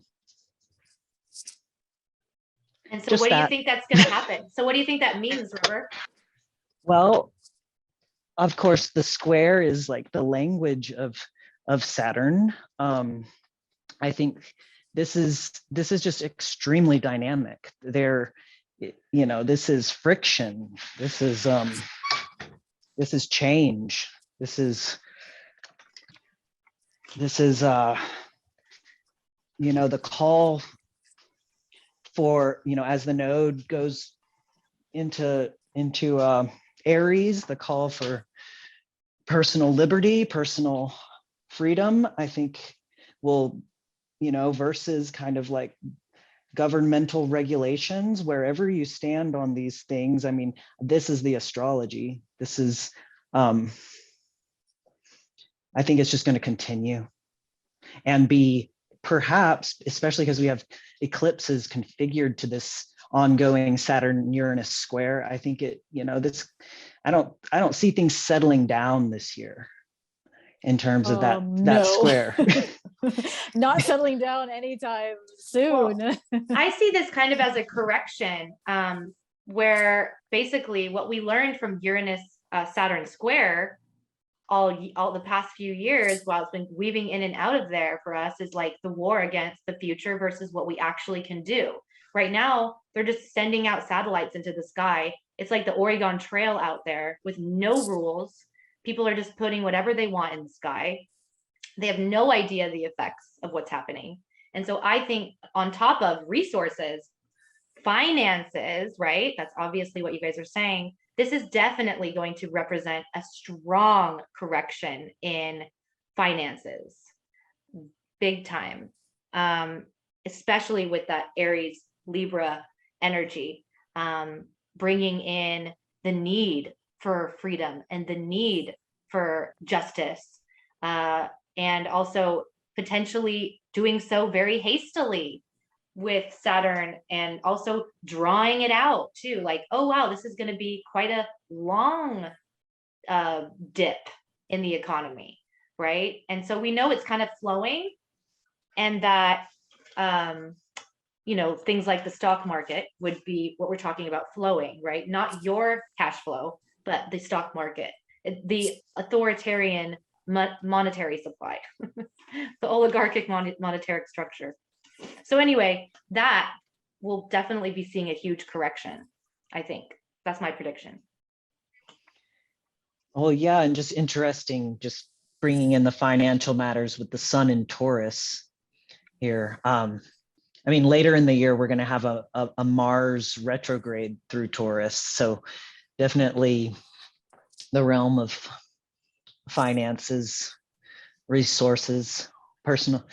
And so Just what do you that. think that's going to happen? So what do you think that means, River? Well, of course, the square is like the language of Saturn. I think this is just extremely dynamic. This is friction. This is change. This is the call for, as the node goes into Aries, the call for personal liberty, personal freedom, I think will, versus kind of like governmental regulations, wherever you stand on these things. I mean, this is the astrology. This is, I think it's just going to continue and be, perhaps, especially because we have eclipses configured to this ongoing Saturn-Uranus square. I think I don't see things settling down this year in terms of that No. square. Not settling down anytime soon. Well, I see this kind of as a correction, where basically what we learned from Uranus Saturn square all the past few years, while it's been weaving in and out of there for us, is like the war against the future versus what we actually can do. Right now, they're just sending out satellites into the sky. It's like the Oregon Trail out there with no rules. People are just putting whatever they want in the sky. They have no idea the effects of what's happening. And so I think on top of resources, finances, right? That's obviously what you guys are saying. This is definitely going to represent a strong correction in finances, big time, especially with that Aries Libra energy, bringing in the need for freedom and the need for justice, and also potentially doing so very hastily with Saturn, and also drawing it out too, like, oh wow, this is going to be quite a long dip in the economy, right? And so we know it's kind of flowing, and that things like the stock market would be what we're talking about, flowing, right? Not your cash flow, but the stock market, the authoritarian monetary supply, the oligarchic monetary structure. So anyway, that will definitely be seeing a huge correction. I think that's my prediction. Oh yeah, and just interesting, just bringing in the financial matters with the sun in Taurus here. I mean, later in the year, we're going to have a Mars retrograde through Taurus. So definitely the realm of finances, resources, personal,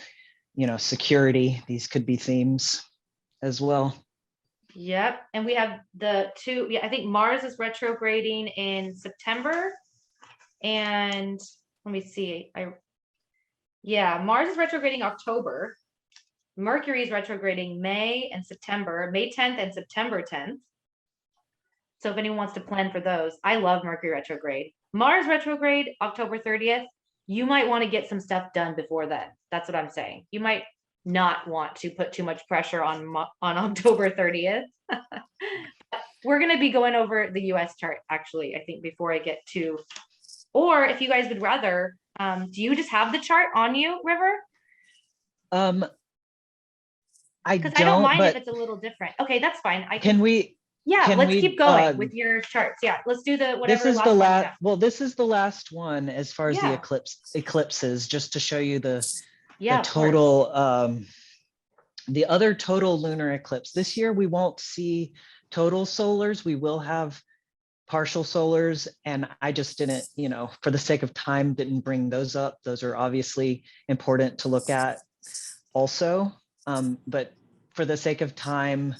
security. These could be themes as well. Yep. And we have I think Mars is retrograding in September. And let me see. Mars is retrograding October. Mercury is retrograding May and September, May 10th and September 10th. So if anyone wants to plan for those, I love Mercury retrograde. Mars retrograde October 30th. You might want to get some stuff done before then. That's what I'm saying. You might not want to put too much pressure on October 30th. We're going to be going over the US chart, actually, I think, before I get to, or if you guys would rather, do you just have the chart on you, River? I Because I don't don't, mind if but it's a little different. Okay, that's fine. I can can, we, yeah, can let's we, keep going with your charts. Yeah, let's do the this whatever is the last one you last, have. well, this is the last one as far as the Yeah, eclipses, just to show you the yeah, of course. total, the other total lunar eclipse. This year, we won't see total solars. We will have partial solars, and I just didn't, for the sake of time, didn't bring those up. Those are obviously important to look at also. But for the sake of time,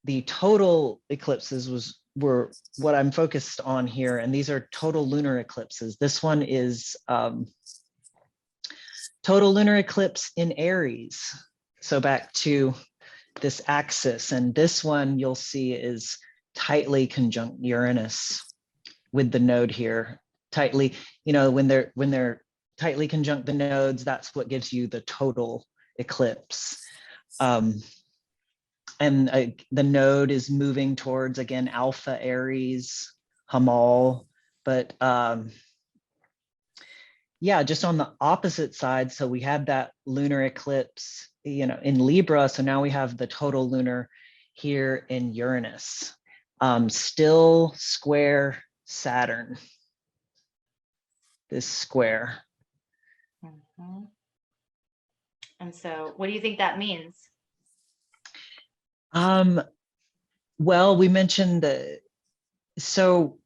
the total eclipses were what I'm focused on here, and these are total lunar eclipses. This one is total lunar eclipse in Aries. So back to this axis, and this one you'll see is tightly conjunct Uranus with the node here. Tightly, when they're tightly conjunct the nodes, that's what gives you the total eclipse. And the node is moving towards, again, Alpha Aries, Hamal, but yeah, just on the opposite side. So we had that lunar eclipse, in Libra. So now we have the total lunar here in Uranus, still square Saturn, this square. Mhm. And so what do you think that means? Well, we mentioned so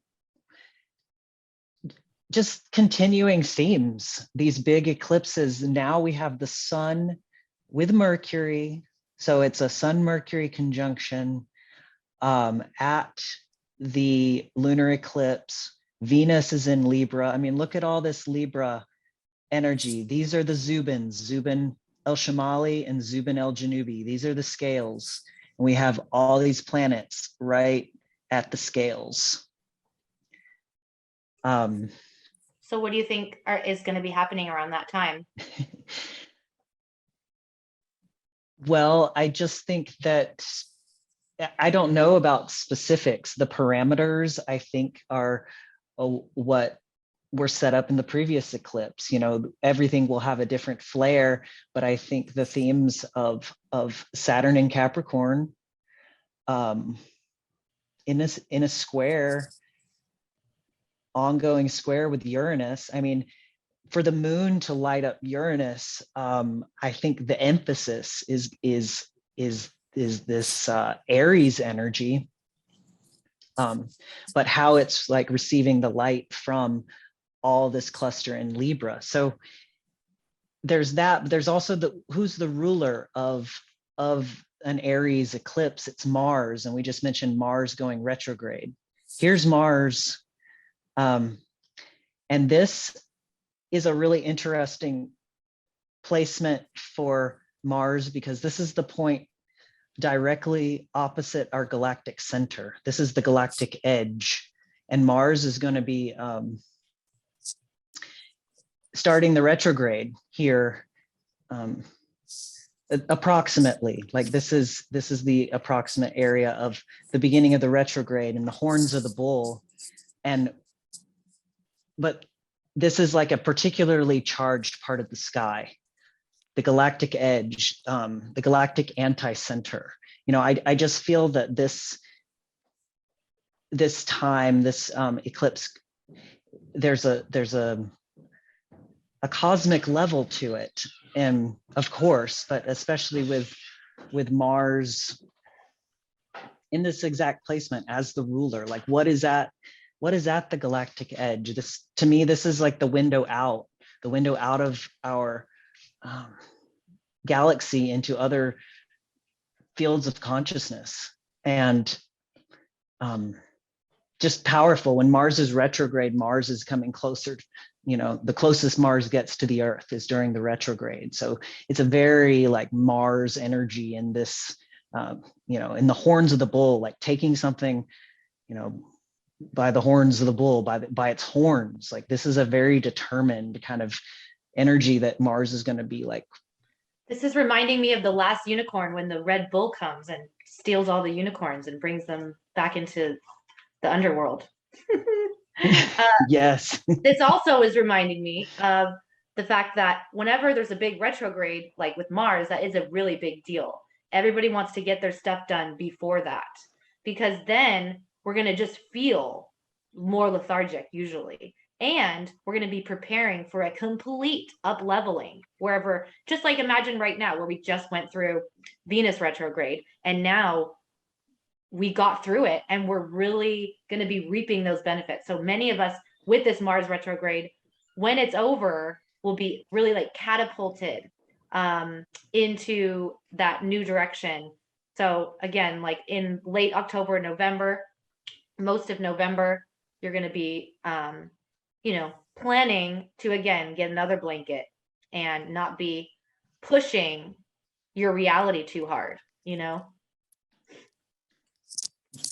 just continuing themes, these big eclipses. Now we have the sun with Mercury. So it's a sun-Mercury conjunction at the lunar eclipse. Venus is in Libra. I mean, look at all this Libra energy. These are the Zubins, Zubin El Shamali and Zubin El Janubi. These are the scales. And we have all these planets right at the scales. So what do you think is going to be happening around that time? Well, I just think that I don't know about specifics. The parameters, I think, are what were set up in the previous eclipse. Everything will have a different flair, but I think the themes of Saturn and Capricorn in a square, ongoing square with Uranus. I mean, for the moon to light up Uranus, I think the emphasis is this Aries energy, but how it's like receiving the light from all this cluster in Libra. So there's that. But there's also who's the ruler of an Aries eclipse? It's Mars, and we just mentioned Mars going retrograde. Here's Mars, and this is a really interesting placement for Mars, because this is the point directly opposite our galactic center. This is the galactic edge, and Mars is going to be starting the retrograde here, approximately. Like this is the approximate area of the beginning of the retrograde and the horns of the bull. But this is like a particularly charged part of the sky, the galactic edge, the galactic anti-center. I just feel that this time, this eclipse, there's a cosmic level to it, and of course, but especially with Mars in this exact placement as the ruler. Like, what is at the galactic edge? To me, this is like the window out of our galaxy into other fields of consciousness. And just powerful. When Mars is retrograde, Mars is coming closer. The closest Mars gets to the Earth is during the retrograde. So it's a very like Mars energy in this, in the horns of the bull, like taking something, by the horns of the bull, by its horns. Like this is a very determined kind of energy that Mars is going to be like. This is reminding me of the last unicorn, when the red bull comes and steals all the unicorns and brings them back into the underworld. Yes. This also is reminding me of the fact that whenever there's a big retrograde, like with Mars, that is a really big deal. everybody wants to get their stuff done before that, because then we're going to just feel more lethargic usually. And we're going to be preparing for a complete up leveling wherever, just like imagine right now where we just went through Venus retrograde and now we got through it and we're really going to be reaping those benefits. So many of us with this Mars retrograde, when it's over, will be really like catapulted into that new direction. So again, like in late October, November, most of November, you're going to be, planning to, again, get another blanket and not be pushing your reality too hard,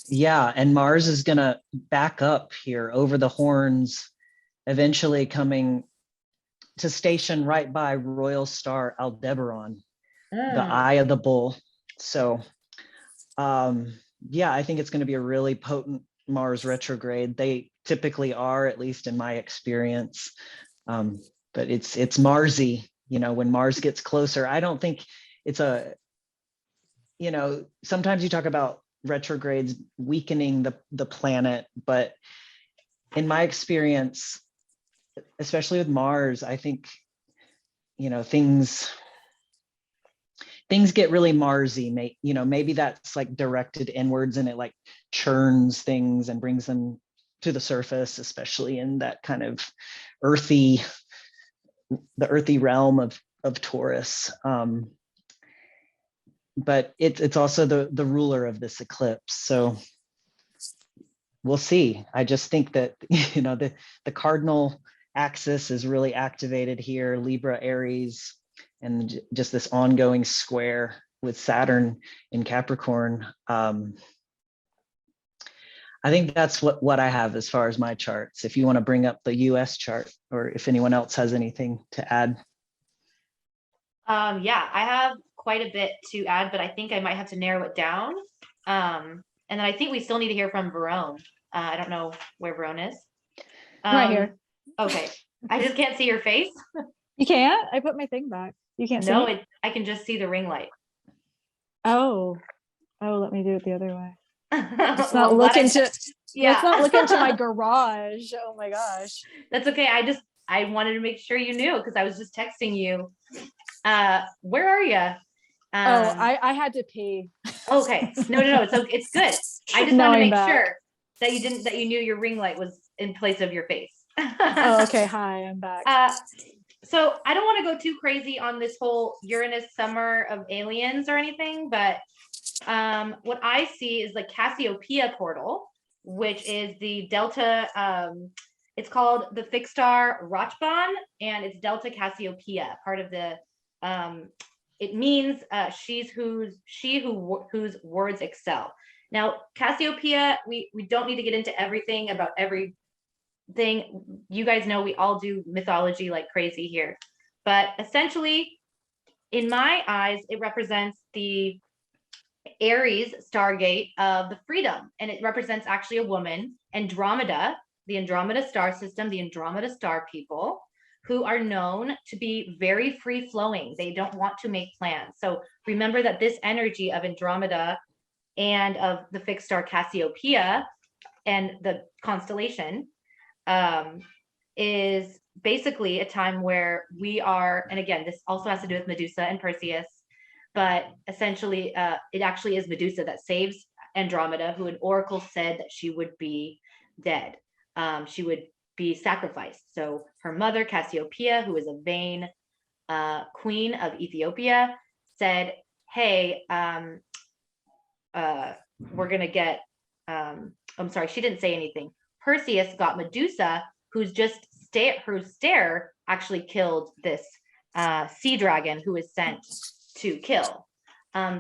Yeah, and Mars is going to back up here over the horns, eventually coming to station right by royal star Aldebaran, the eye of the bull. So I think it's going to be a really potent Mars retrograde. They typically are, at least in my experience. But it's Marsy, when Mars gets closer. I don't think it's sometimes you talk about retrogrades weakening the planet, but in my experience, especially with Mars, I think, things get really Marsy. Maybe that's like directed inwards and it like churns things and brings them to the surface, especially in that kind of the earthy realm of Taurus. But it's also the ruler of this eclipse. So we'll see. I just think that, the cardinal axis is really activated here, Libra, Aries, and just this ongoing square with Saturn in Capricorn. I think that's what I have as far as my charts. If you want to bring up the US chart, or if anyone else has anything to add. Yeah, I have quite a bit to add, but I think I might have to narrow it down. And then I think we still need to hear from Verone. I don't know where Verone is. Right here. Okay. I just can't see your face. You can't? I put my thing back. You can't see No, me? I can just see the ring light. Oh, let me do it the other way. Let's Well, not look glad into Yeah. let's not look into my garage. Oh my gosh. That's okay. I wanted to make sure you knew because I was just texting you. Where are you? I had to pee. Okay. No. It's good. I just No, wanted to I'm make back. sure that you knew your ring light was in place of your face. Oh, okay. Hi, I'm back. So I don't want to go too crazy on this whole Uranus summer of aliens or anything, but what I see is the Cassiopeia portal, which is the Delta. It's called the fixed star Rochban, and it's Delta Cassiopeia, part of the. It means whose words excel. Now, Cassiopeia, we don't need to get into everything about everything. You guys know we all do mythology like crazy here, but essentially, in my eyes, it represents the Aries stargate of the freedom, and it represents actually a woman, Andromeda, the Andromeda star system, the Andromeda star people, who are known to be very free flowing. They don't want to make plans. So remember that this energy of Andromeda and of the fixed star Cassiopeia and the constellation is basically a time where we are, and again, this also has to do with Medusa and Perseus, but essentially it actually is Medusa that saves Andromeda, who an oracle said that she would be dead. She would be sacrificed. So her mother, Cassiopeia, who is a vain queen of Ethiopia, said, hey, we're going to get, I'm sorry, she didn't say anything. Perseus got Medusa, whose stare actually killed this sea dragon who was sent to kill.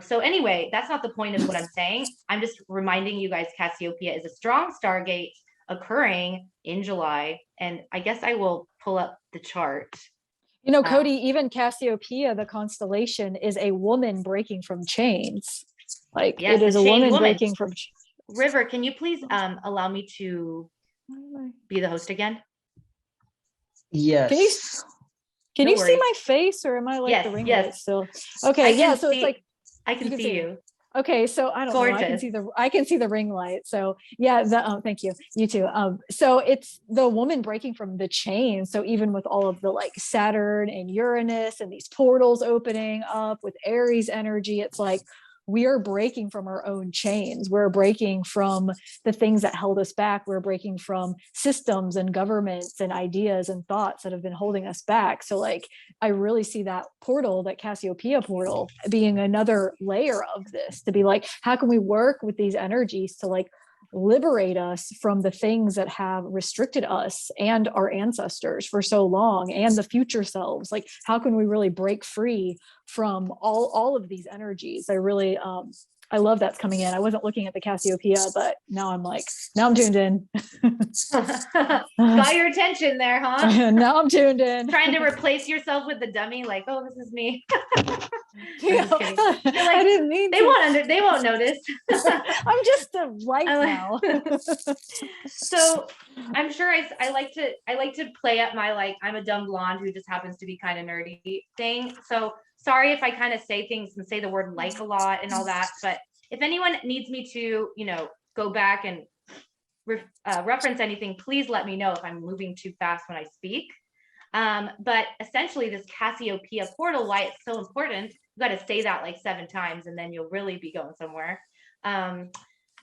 So anyway, that's not the point of what I'm saying. I'm just reminding you guys, Cassiopeia is a strong stargate occurring in July. And I guess I will pull up the chart. Cody, even Cassiopeia, the constellation, is a woman breaking from chains. Like, yes, it is the a chained woman woman. breaking from. River, can you please allow me to be the host again? Yes. Can No you see worries. my face, or am I like Yes, the ring yes. light still? Okay, I yeah. can So see- it's like I can can see see me. you. Okay, so I don't know. I can see the ring light. So yeah, thank you. You too. So it's the woman breaking from the chain. So even with all of the like Saturn and Uranus and these portals opening up with Aries energy, it's like we are breaking from our own chains. We're breaking from the things that held us back. We're breaking from systems and governments and ideas and thoughts that have been holding us back. So like I really see that portal, that Cassiopeia portal, being another layer of this, to be like, how can we work with these energies to like liberate us from the things that have restricted us and our ancestors for so long, and the future selves? Like, how can we really break free from all of these energies? I love that's coming in. I wasn't looking at the Cassiopeia, but now I'm tuned in. Got your attention there, huh? Now I'm tuned in. Trying to replace yourself with the dummy, like, oh, this is me. Yeah, just kidding. You're like, I didn't mean they to. they won't notice. I'm just a light I now. So I'm sure I like to play up my like I'm a dumb blonde who just happens to be kind of nerdy thing. So sorry if I kind of say things and say the word like a lot and all that, but if anyone needs me to, go back and reference anything, please let me know if I'm moving too fast when I speak. But essentially this Cassiopeia portal, why it's so important, you got to say that like 7 times and then you'll really be going somewhere.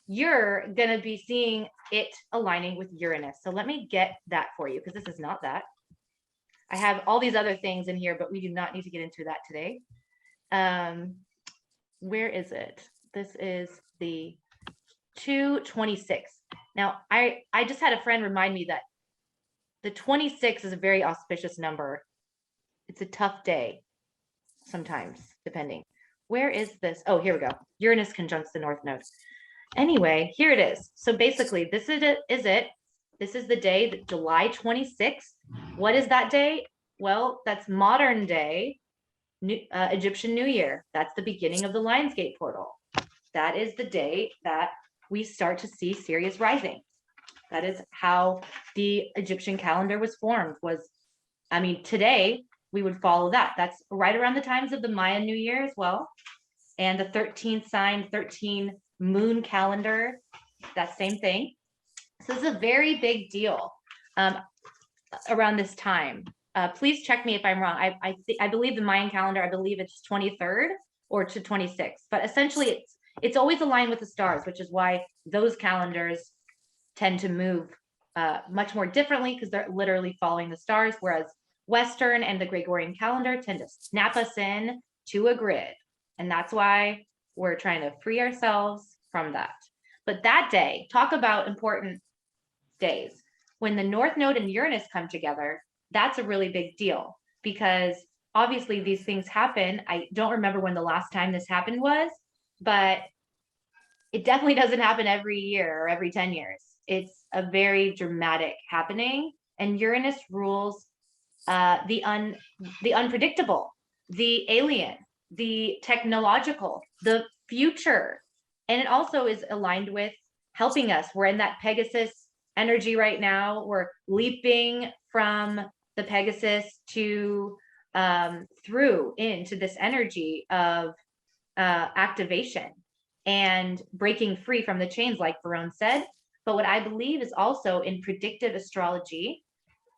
You're going to be seeing it aligning with Uranus. So let me get that for you, because this is not that. I have all these other things in here, but we do not need to get into that today. Where is it? This is the 2/26. Now, I just had a friend remind me that the 26 is a very auspicious number. It's a tough day sometimes, depending. Where is this? Oh, here we go. Uranus conjuncts the North Node. Anyway, here it is. So basically, this is it. This is the day, July 26th. What is that day? Well, that's modern day Egyptian New Year. That's the beginning of the Lionsgate portal. That is the day that we start to see Sirius rising. That is how the Egyptian calendar was formed. Today we would follow that. That's right around the times of the Mayan New Year as well. And the 13 sign, 13 moon calendar, that same thing. So this is a very big deal around this time. Please check me if I'm wrong. I believe the Mayan calendar, I believe it's 23rd or to 26th, but essentially it's always aligned with the stars, which is why those calendars tend to move much more differently, because they're literally following the stars, whereas Western and the Gregorian calendar tend to snap us in to a grid. And that's why we're trying to free ourselves from that. But that day, talk about important days. When the North Node and Uranus come together, that's a really big deal, because obviously these things happen. I don't remember when the last time this happened was, but it definitely doesn't happen every year or every 10 years. It's a very dramatic happening, and Uranus rules the unpredictable, the alien, the technological, the future. And it also is aligned with helping us. We're in that Pegasus energy right now. We're leaping from the Pegasus to through into this energy of activation and breaking free from the chains, like Verone said. But what I believe is also in predictive astrology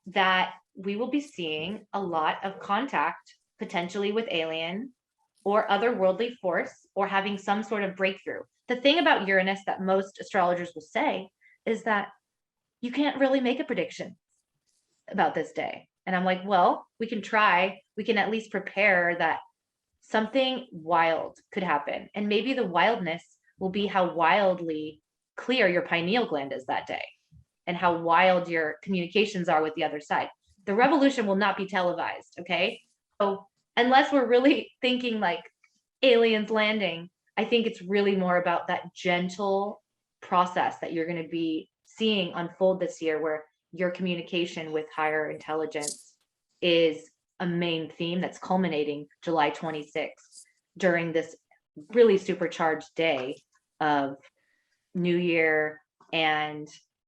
that we will be seeing a lot of contact potentially with alien or otherworldly force, or having some sort of breakthrough. The thing about Uranus that most astrologers will say is that you can't really make a prediction about this day. And I'm like, well, we can try. We can at least prepare that something wild could happen. And maybe the wildness will be how wildly clear your pineal gland is that day, and how wild your communications are with the other side. The revolution will not be televised, okay? So unless we're really thinking like aliens landing, I think it's really more about that gentle process that you're going to be seeing unfold this year, where your communication with higher intelligence is a main theme that's culminating July 26th during this really supercharged day of New Year and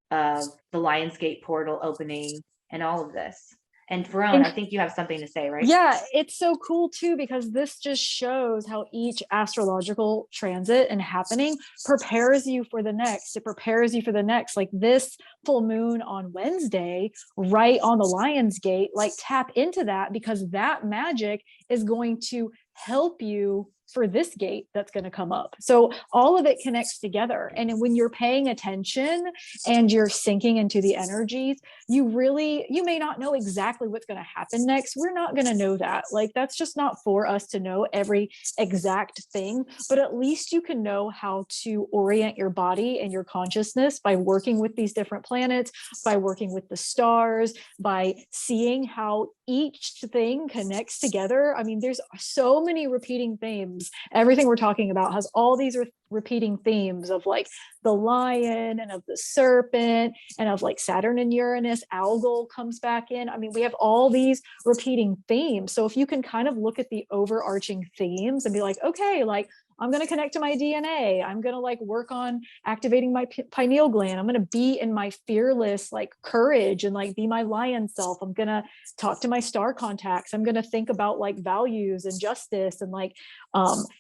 the Lionsgate portal opening and all of this. And Verone, I think you have something to say, right? Yeah, it's so cool too, because this just shows how each astrological transit and happening prepares you for the next. It prepares you for the next. Like this full moon on Wednesday, right on the Lion's Gate, like tap into that, because that magic is going to help you for this gate that's going to come up. So all of it connects together. And when you're paying attention and you're sinking into the energies, you may not know exactly what's going to happen next. We're not going to know that. Like, that's just not for us to know every exact thing, but at least you can know how to orient your body and your consciousness by working with these different planets, by working with the stars, by seeing how each thing connects together. I mean, there's so many repeating themes. Everything we're talking about has all these repeating themes of like the lion and of the serpent and of like Saturn and Uranus. Algol comes back in. I mean, we have all these repeating themes. So if you can kind of look at the overarching themes and be like, okay, like I'm going to connect to my DNA. I'm going to like work on activating my pineal gland. I'm going to be in my fearless like courage and like be my lion self. I'm going to talk to my star contacts. I'm going to think about like values and justice and like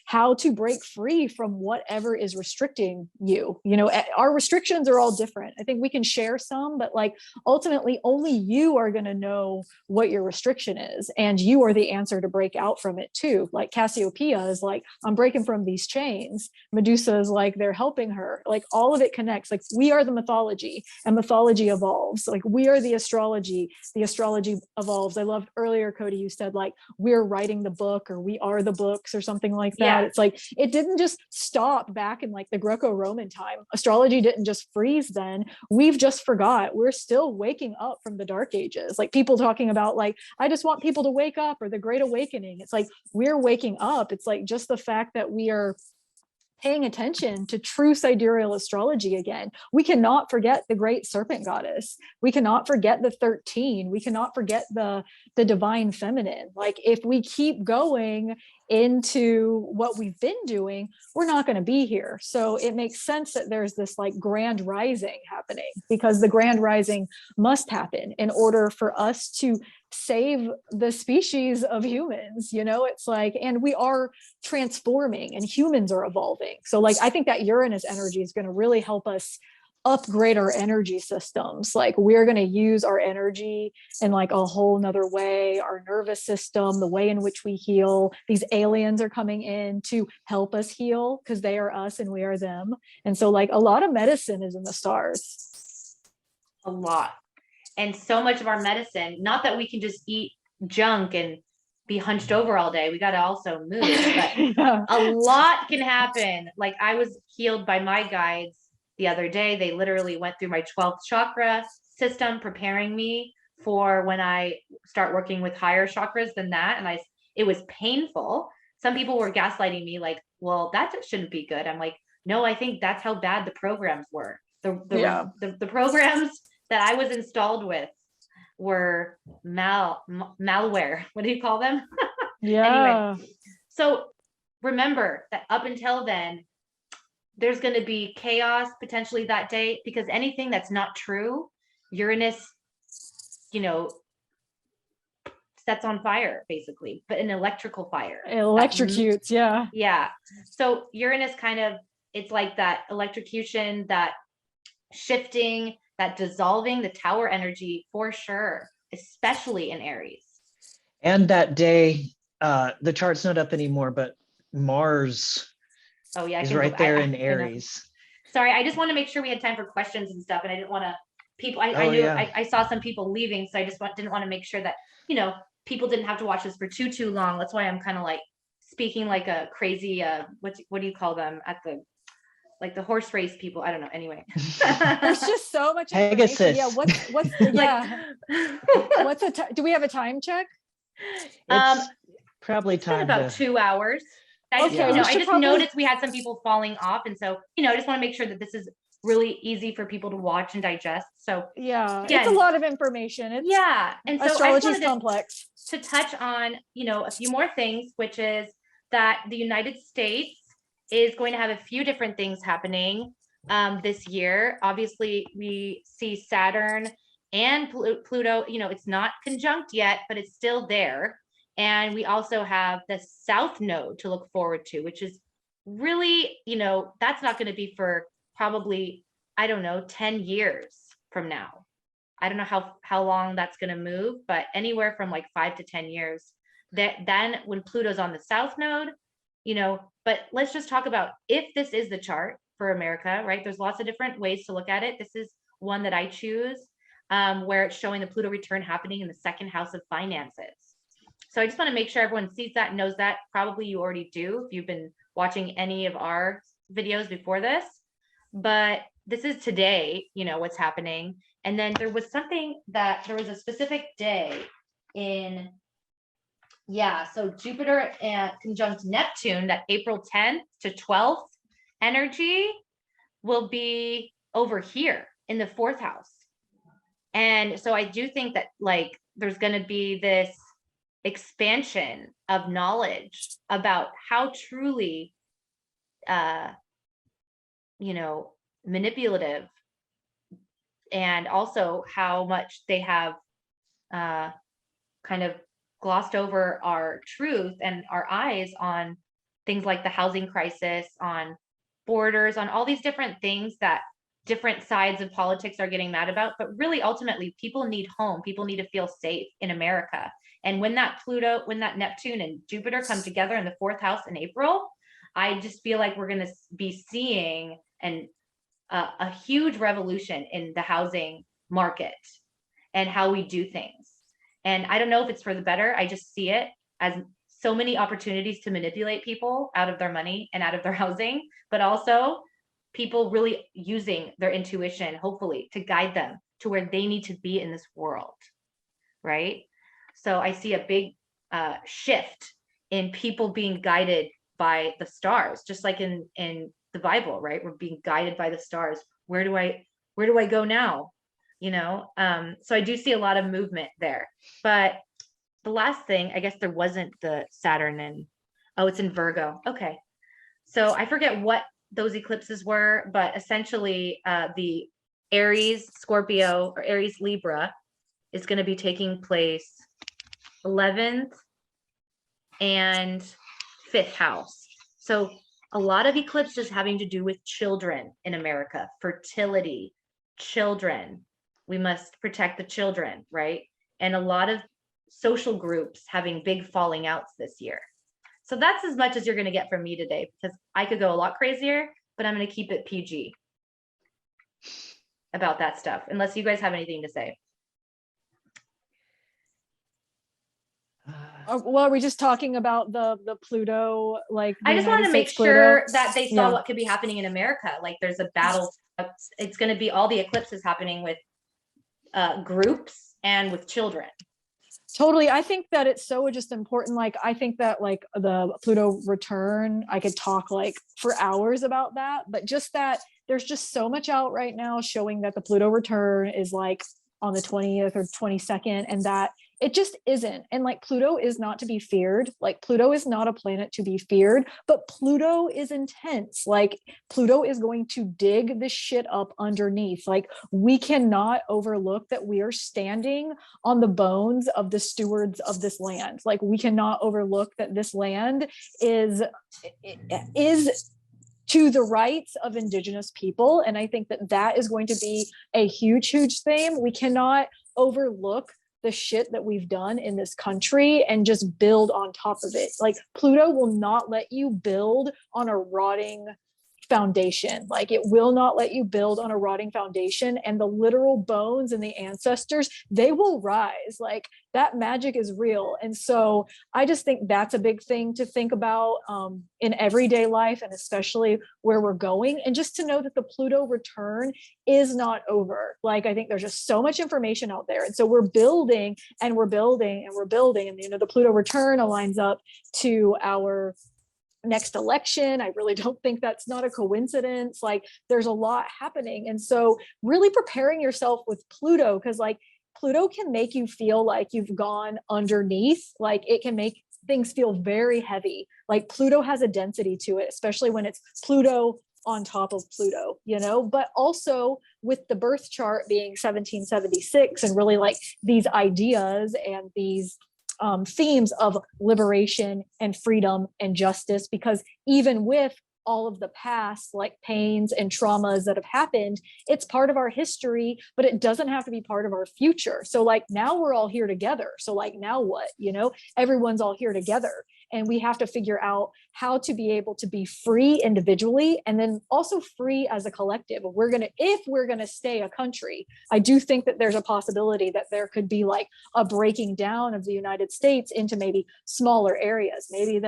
how to break free from whatever is restricting you. You know, our restrictions are all different. I think we can share some, but like ultimately only you are going to know what your restriction is. And you are the answer to break out from it too. Like Cassiopeia is like, I'm breaking from these chains. Medusa is like, they're helping her. Like all of it connects. Like we are the mythology and mythology evolves. Like we are the astrology evolves. I loved earlier, Cody, you said like, we're writing the book or we are the books or something like that. Yeah. It's like, it didn't just stop back in like the Greco-Roman time. Astrology didn't just freeze then. We've just forgot. We're still waking up from the dark ages. Like people talking about like, I just want people to wake up, or the Great Awakening. It's like, we're waking up. It's like just the fact that we are paying attention to true sidereal astrology again. We cannot forget the great serpent goddess. We cannot forget the 13. We cannot forget the divine feminine. Like if we keep going into what we've been doing, we're not going to be here. So it makes sense that there's this like grand rising happening, because the grand rising must happen in order for us to save the species of humans. You know, it's like, and we are transforming and humans are evolving. So like, I think that Uranus energy is going to really help us upgrade our energy systems. Like we're going to use our energy in like a whole nother way, our nervous system, the way in which we heal. These aliens are coming in to help us heal because they are us and we are them. And so like a lot of medicine is in the stars. A lot. And so much of our medicine, not that we can just eat junk and be hunched over all day. We got to also move, but Yeah. a lot can happen. Like I was healed by my guides the other day. They literally went through my 12th chakra system, preparing me for when I start working with higher chakras than that. And it was painful. Some people were gaslighting me like, well, that shouldn't be good. I'm like, no, I think that's how bad the programs were. The programs that I was installed with were malware. What do you call them? Yeah. Anyway, so remember that up until then, there's going to be chaos potentially that day, because anything that's not true, Uranus, you know, sets on fire basically, but an electrical fire. It electrocutes. Yeah. Yeah. So Uranus kind of, it's like that electrocution, that shifting, that dissolving, the tower energy for sure, especially in Aries. And that day, the chart's not up anymore, but Mars is right there in Aries. Sorry, I just want to make sure we had time for questions and stuff, and I didn't want to people. I knew yeah. I saw some people leaving, so I just didn't want to make sure that people didn't have to watch this for too long. That's why I'm kind of like speaking like a crazy what do you call them at the like the horse race people? I don't know. Anyway, There's just so much Pegasus. information. Yeah. What's do we have a time check? It's probably it's been time about 2 hours. I just noticed we had some people falling off, and so I just want to make sure that this is really easy for people to watch and digest. So yeah, again, it's a lot of information. And so astrology is complex. To touch on a few more things, which is that the United States is going to have a few different things happening this year. Obviously, we see Saturn and Pluto, it's not conjunct yet, but it's still there. And we also have the south node to look forward to, which is really, that's not going to be for probably, I don't know, 10 years from now. I don't know how long that's going to move, but anywhere from like 5 to 10 years. Then when Pluto's on the south node, but let's just talk about if this is the chart for America, right? There's lots of different ways to look at it. This is one that I choose, where it's showing the Pluto return happening in the second house of finances. So I just want to make sure everyone sees that, knows that. Probably you already do if you've been watching any of our videos before this, but this is today, what's happening. And then there was a specific day in, so Jupiter conjunct Neptune, that April 10th to 12th energy will be over here in the fourth house. And so I do think that like there's going to be this expansion of knowledge about how truly manipulative, and also how much they have kind of glossed over our truth and our eyes on things like the housing crisis, on borders, on all these different things that different sides of politics are getting mad about. But really, ultimately, people need home. People need to feel safe in America. And when that Neptune and Jupiter come together in the fourth house in April, I just feel like we're going to be seeing a huge revolution in the housing market and how we do things. And I don't know if it's for the better. I just see it as so many opportunities to manipulate people out of their money and out of their housing, but also people really using their intuition, hopefully, to guide them to where they need to be in this world, right? So I see a big shift in people being guided by the stars, just like in the Bible, right? We're being guided by the stars. Where do I go now? So I do see a lot of movement there. But the last thing, I guess there wasn't the Saturn it's in Virgo. Okay. So I forget what those eclipses were, but essentially the Aries, Scorpio, or Aries, Libra is going to be taking place 11th and 5th house. So a lot of eclipses having to do with children in America, fertility, children. We must protect the children, right? And a lot of social groups having big falling outs this year. So that's as much as you're going to get from me today, because I could go a lot crazier, but I'm going to keep it PG about that stuff, unless you guys have anything to say. Well, are we just talking about the Pluto, like I just want to make sure that they saw what could be happening in America. Like there's a battle. It's going to be all the eclipses happening with groups and with children. Totally. I think that it's so just important. Like, I think that like the Pluto return, I could talk like for hours about that, but just that there's just so much out right now showing that the Pluto return is like on the 20th or 22nd, and that it just isn't. And like Pluto is not to be feared. Like Pluto is not a planet to be feared, but Pluto is intense. Like Pluto is going to dig the shit up underneath. Like we cannot overlook that we are standing on the bones of the stewards of this land. Like we cannot overlook that this land is to the rights of Indigenous people. And I think that that is going to be a huge, huge theme. We cannot overlook the shit that we've done in this country and just build on top of it. Like Pluto will not let you build on a rotting foundation. Like it will not let you build on a rotting foundation, and the literal bones and the ancestors, they will rise. Like that magic is real. And so I just think that's a big thing to think about in everyday life, and especially where we're going. And just to know that the Pluto return is not over. Like I think there's just so much information out there, and so we're building and we're building and we're building, and the Pluto return aligns up to our next election. I really don't think that's not a coincidence. Like there's a lot happening. And so really preparing yourself with Pluto, because like Pluto can make you feel like you've gone underneath. Like it can make things feel very heavy. Like Pluto has a density to it, especially when it's Pluto on top of Pluto, but also with the birth chart being 1776 and really like these ideas and these themes of liberation and freedom and justice, because even with all of the past like pains and traumas that have happened, it's part of our history, but it doesn't have to be part of our future. So like now we're all here together. So like now what, everyone's all here together. And we have to figure out how to be able to be free individually and then also free as a collective. If we're gonna stay a country, I do think that there's a possibility that there could be like a breaking down of the United States into maybe smaller areas. Maybe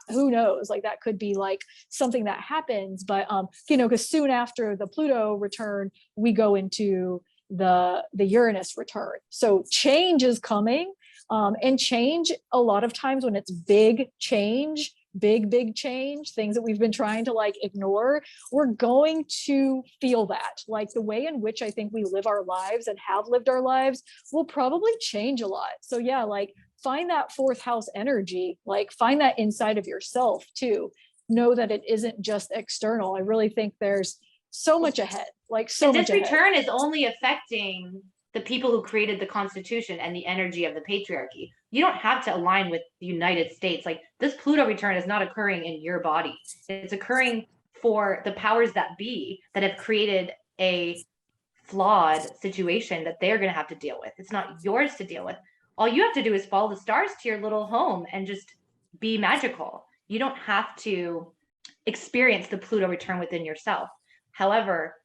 who knows, like that could be like something that happens. But because soon after the Pluto return, we go into the Uranus return. So change is coming. And change, a lot of times when it's big change, big change, things that we've been trying to like ignore, we're going to feel that. Like the way in which I think we live our lives and have lived our lives will probably change a lot. So yeah, like find that fourth house energy, like find that inside of yourself too. Know that it isn't just external. I really think there's so much ahead, like so much ahead. This return is only affecting the people who created the Constitution and the energy of the patriarchy. You don't have to align with the United States. Like this Pluto return is not occurring in your body. It's occurring for the powers that be that have created a flawed situation that they're going to have to deal with. It's not yours to deal with. All you have to do is follow the stars to your little home and just be magical. You don't have to experience the Pluto return within yourself. However,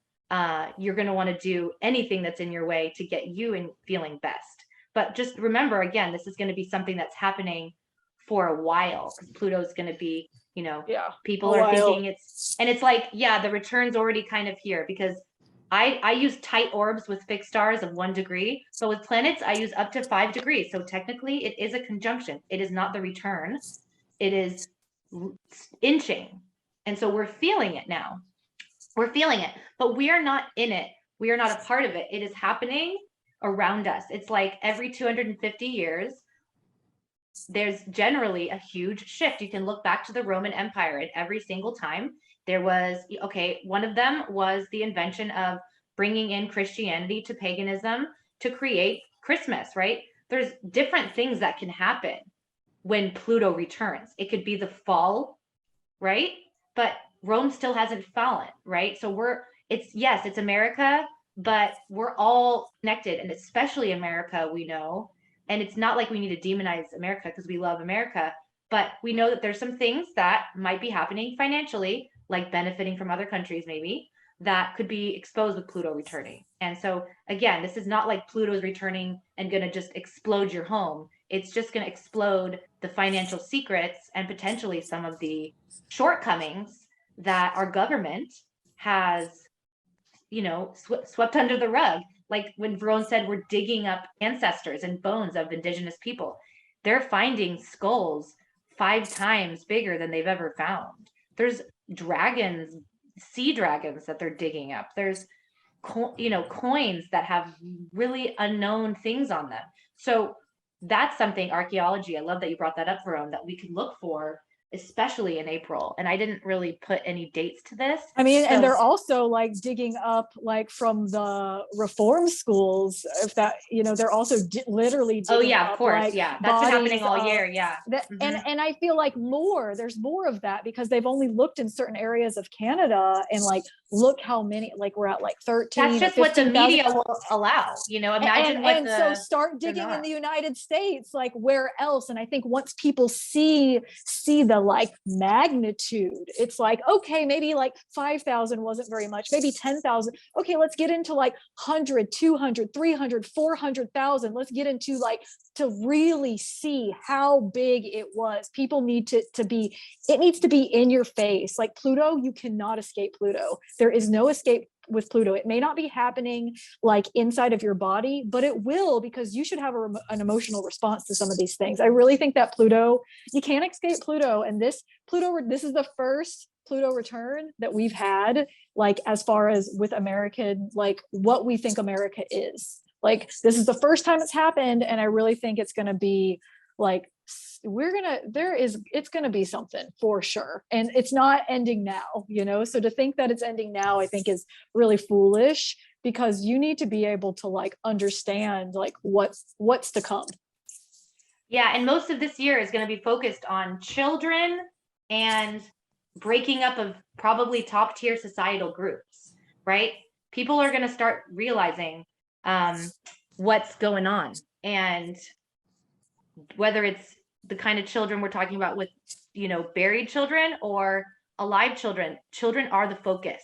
you're going to want to do anything that's in your way to get you in feeling best. But just remember, again, this is going to be something that's happening for a while, because Pluto is going to be, people are thinking it's like, the return's already kind of here, because I use tight orbs with fixed stars of 1 degree. So with planets, I use up to 5 degrees. So technically it is a conjunction. It is not the return. It is inching. And so we're feeling it now. We're feeling it, but we are not in it. We are not a part of it. It is happening around us. It's like every 250 years, there's generally a huge shift. You can look back to the Roman Empire, and every single time there was, one of them was the invention of bringing in Christianity to paganism to create Christmas, right? There's different things that can happen when Pluto returns. It could be the fall, right? But Rome still hasn't fallen, right? So it's America, but we're all connected, and especially America, we know. And it's not like we need to demonize America because we love America, but we know that there's some things that might be happening financially, like benefiting from other countries maybe, that could be exposed with Pluto returning. And so again, this is not like Pluto's returning and going to just explode your home. It's just going to explode the financial secrets and potentially some of the shortcomings that our government has, swept under the rug. Like when Verone said, we're digging up ancestors and bones of indigenous people. They're finding skulls 5 times bigger than they've ever found. There's dragons, sea dragons that they're digging up. There's, coins that have really unknown things on them. So that's something, archaeology, I love that you brought that up, Verone, that we could look for, especially in April. And I didn't really put any dates to this. And they're also like digging up like from the reform schools, if that, they're also literally digging of course. Like, that's been happening all year. And I feel like there's more of that, because they've only looked in certain areas of Canada, and like, look how many, like we're at like 13. That's just what the media will allow, imagine so start digging in the United States, like where else? And I think once people see the like magnitude, it's like, okay, maybe like 5,000 wasn't very much, maybe 10,000. Okay, let's get into like 100, 200, 300, 400,000. Let's get into like, to really see how big it was. People need it needs to be in your face. Like Pluto, you cannot escape Pluto. There is no escape with Pluto. It may not be happening like inside of your body, but it will, because you should have an emotional response to some of these things. I really think that Pluto, you can't escape Pluto. And this is the first Pluto return that we've had, like as far as with American, like what we think America is. Like this is the first time it's happened, and I really think it's going to be like, it's going to be something for sure. And it's not ending now, so to think that it's ending now, I think is really foolish. because you need to be able to like understand like what's to come. Yeah, and most of this year is going to be focused on children and breaking up of probably top tier societal groups, right? People are going to start realizing what's going on, and whether it's the kind of children we're talking about with, you know, buried children or alive children, children are the focus.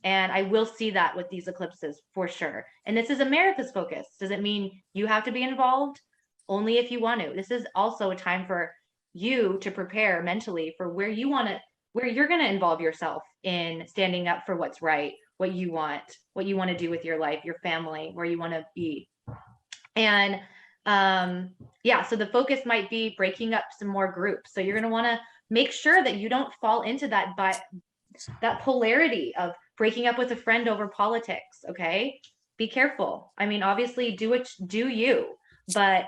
And I will see that with these eclipses for sure. And this is America's focus. Does it mean you have to be involved? Only if you want to. This is also a time for you to prepare mentally for where you want to, where you're going to involve yourself in standing up for what's right, what you want to do with your life, your family, where you want to be. And yeah, so the focus might be breaking up some more groups. So you're going to want to make sure that you don't fall into that polarity of breaking up with a friend over politics. Okay, be careful. I mean, obviously do you, but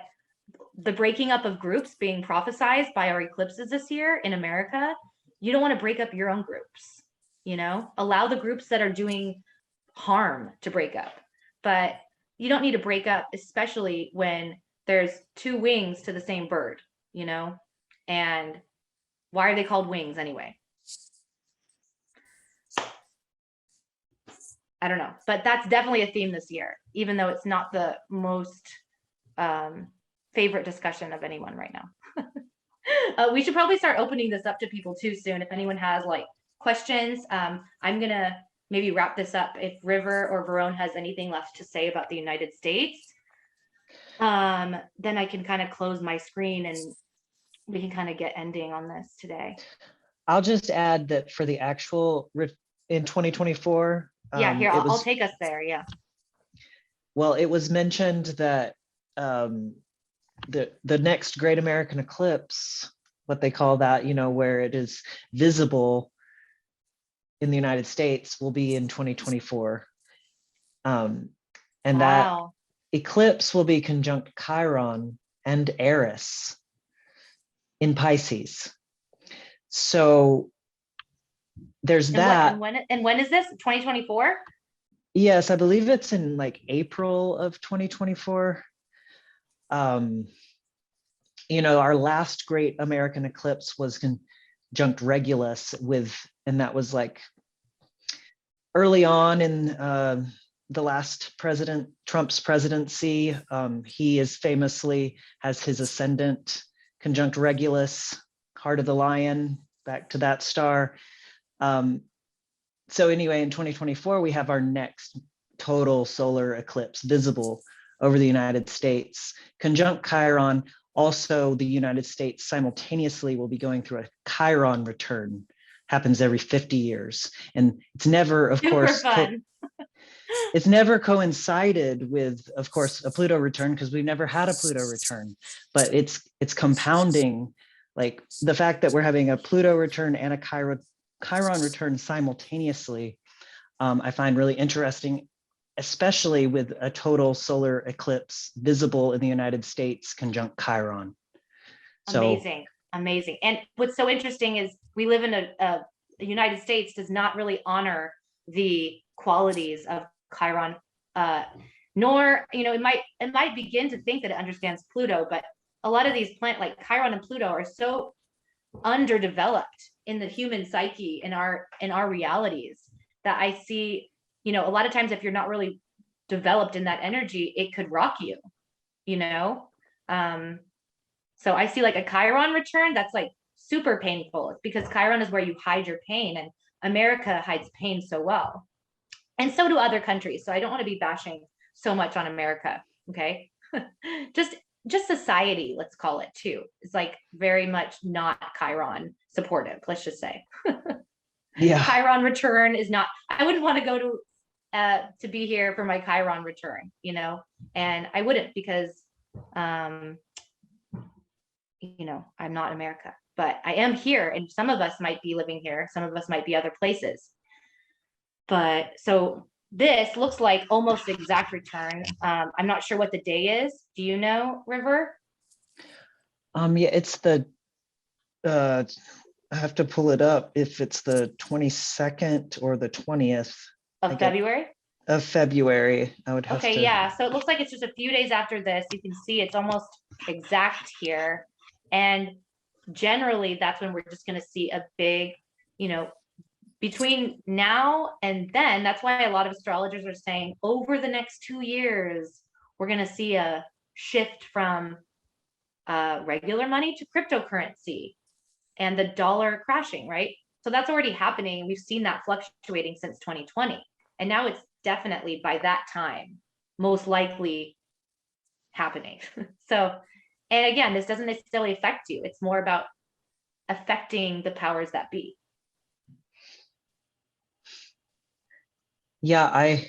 the breaking up of groups being prophesized by our eclipses this year in America, you don't want to break up your own groups. You know, allow the groups that are doing harm to break up, but you don't need to break up, especially when there's two wings to the same bird, you know? And why are they called wings anyway? I don't know, but that's definitely a theme this year, even though it's not the most favorite discussion of anyone right now. We should probably start opening this up to people too soon. If anyone has like questions, I'm gonna maybe wrap this up. If River or Verone has anything left to say about the United States, then I can kind of close my screen and we can kind of get ending on this today. I'll just add that for the actual in 2024. Yeah, here, I'll take us there. Yeah. Well, it was mentioned that the next Great American Eclipse, what they call that, you know, where it is visible in the United States, will be in 2024. And that eclipse will be conjunct Chiron and Eris in Pisces. So there's that. And when is this? 2024? Yes, I believe it's in like April of 2024. You know, our last great American eclipse was conjunct Regulus and that was like early on in the last president, Trump's presidency. He is famously has his ascendant conjunct Regulus, heart of the lion, back to that star. So anyway, in 2024, we have our next total solar eclipse visible over the United States. Conjunct Chiron, also the United States simultaneously will be going through a Chiron return. Happens every 50 years. And it's never, of course, it's never coincided with, of course, a Pluto return, because we've never had a Pluto return, but it's compounding, like the fact that we're having a Pluto return and a Chiron return simultaneously, I find really interesting, especially with a total solar eclipse visible in the United States conjunct Chiron. So, amazing. And what's so interesting is we live in the United States does not really honor the qualities of Chiron, nor, you know, it might begin to think that it understands Pluto, but a lot of these like Chiron and Pluto are so underdeveloped in the human psyche, in our realities, that I see, you know, a lot of times if you're not really developed in that energy, it could rock you, you know? So I see like a Chiron return that's like super painful. It's because Chiron is where you hide your pain, and America hides pain so well. And so do other countries. So I don't want to be bashing so much on America. Okay. just society, let's call it too. It's like very much not Chiron supportive, let's just say. yeah. Chiron return is not, I wouldn't want to go to be here for my Chiron return, you know, and I wouldn't, because, you know, I'm not America, but I am here, and some of us might be living here. Some of us might be other places. But so this looks like almost exact return. I'm not sure what the day is. Do you know, River? Yeah, it's the, I have to pull it up if it's the 22nd or the 20th Of February? of February. I would have Okay, to. yeah. So it looks like it's just a few days after this. You can see it's almost exact here. And generally, that's when we're just going to see a big, you know, between now and then. That's why a lot of astrologers are saying over the next 2 years, we're going to see a shift from regular money to cryptocurrency and the dollar crashing, right? So that's already happening. We've seen that fluctuating since 2020. And now it's definitely by that time, most likely happening. So, and again, this doesn't necessarily affect you. It's more about affecting the powers that be. Yeah, I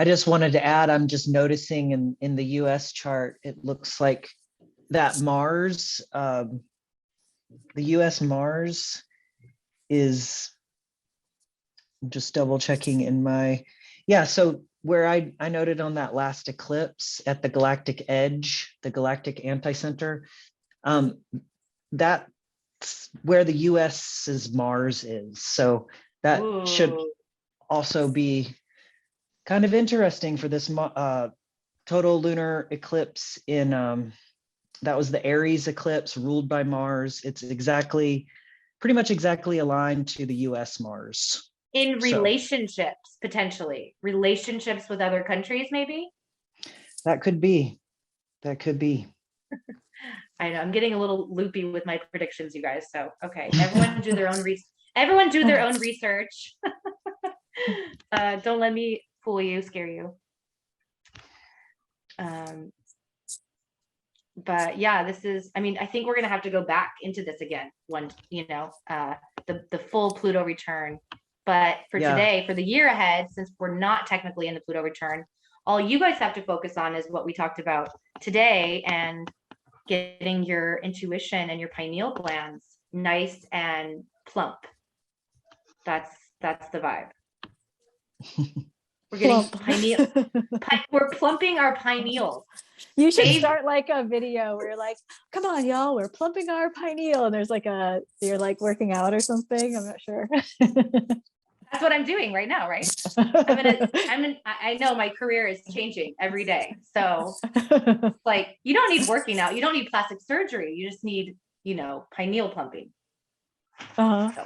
just wanted to add, I'm just noticing in the US chart, it looks like that Mars, the US Mars is, I'm just double checking in my, yeah, so where I noted on that last eclipse at the galactic edge, the galactic anticenter, that's where the US's Mars is. So that should Ooh. also be kind of interesting for this total lunar eclipse in, that was the Aries eclipse ruled by Mars. It's pretty much exactly aligned to the US Mars. In So relationships, potentially relationships with other countries, maybe. that could be. I know I'm getting a little loopy with my predictions, you guys. So okay, everyone do their own research. Everyone do their own research. Don't let me fool you, scare you. But yeah, this is, I mean, I think we're gonna have to go back into this again when, you know, the full Pluto return. But for Yeah. today, for the year ahead, since we're not technically in the Pluto return, all you guys have to focus on is what we talked about today and getting your intuition and your pineal glands nice and plump. That's the vibe. We're getting Plump. pineal. We're plumping our pineals. You should Babe. start like a video where you're like, come on, y'all, we're plumping our pineal. And there's like you're like working out or something. I'm not sure. That's what I'm doing right now, right? I know my career is changing every day. So like, you don't need working out. You don't need plastic surgery. You just need, you know, pineal pumping. Uh-huh. So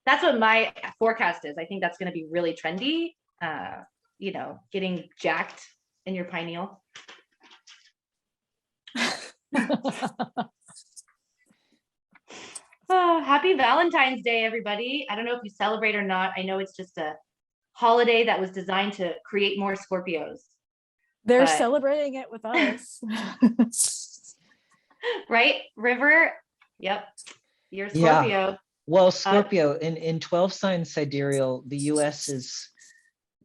that's what my forecast is. I think that's going to be really trendy. You know, getting jacked in your pineal. Oh, happy Valentine's Day, everybody. I don't know if you celebrate or not. I know it's just a holiday that was designed to create more Scorpios. They're But- celebrating it with us. Right, River? Yep. You're Yeah. Scorpio. Well, Scorpio in 12 signs sidereal, the US is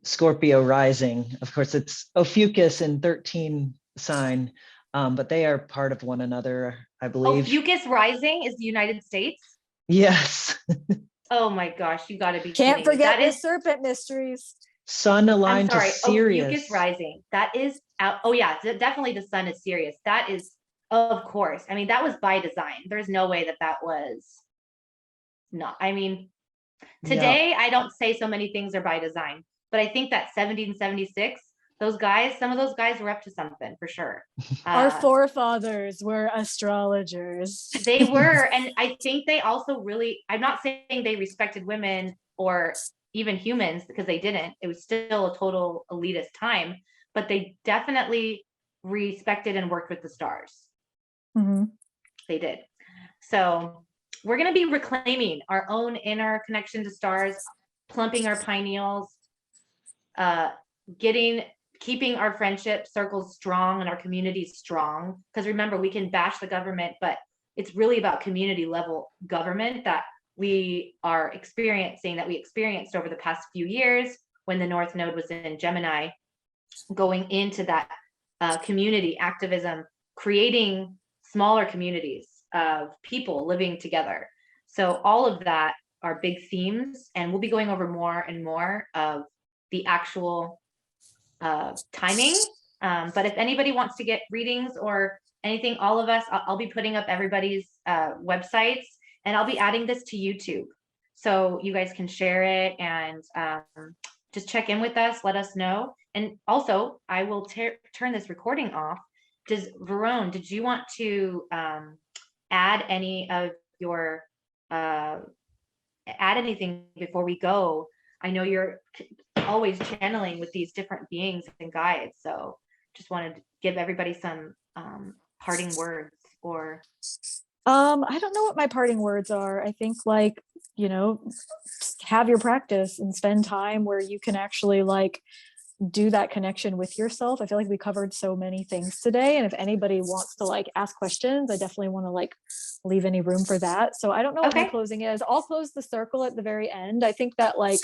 Scorpio rising. Of course, it's Ophiuchus in 13 sign, but they are part of one another, I believe. Ophiuchus rising is the United States. Yes. Oh my gosh, you got to be Can't kidding me. forget That the is, serpent mysteries. Sun I'm aligned to sorry, Sirius. Ophiuchus rising. That is out. Oh yeah, definitely the sun is Sirius. That is, of course. I mean, that was by design. There's no way that was not. I mean, today I don't say so many things are by design, but I think that 1776, those guys, some of those guys were up to something for sure. Our forefathers were astrologers. They were, and I think they also really, I'm not saying they respected women or even humans, because they didn't. It was still a total elitist time, but they definitely respected and worked with the stars. Mm-hmm. They did. So we're going to be reclaiming our own inner connection to stars, plumping our pineals, keeping our friendship circles strong and our communities strong. Because remember, we can bash the government, but it's really about community level government that we are experiencing, that we experienced over the past few years when the North Node was in Gemini, going into that community activism, creating smaller communities of people living together. So all of that are big themes, and we'll be going over more and more of the actual timing. But if anybody wants to get readings or anything, all of us, I'll be putting up everybody's websites, and I'll be adding this to YouTube. So you guys can share it and just check in with us, let us know. And also, I will turn this recording off. Verone, did you want to add any of your add anything before we go? I know you're always channeling with these different beings and guides, so just wanted to give everybody some parting words. Or I don't know what my parting words are. I think, like, you know, have your practice and spend time where you can actually like do that connection with yourself. I feel like we covered so many things today, and if anybody wants to like ask questions, I definitely want to like leave any room for that. So I don't know what my Okay. closing is. I'll close the circle at the very end. I think that, like,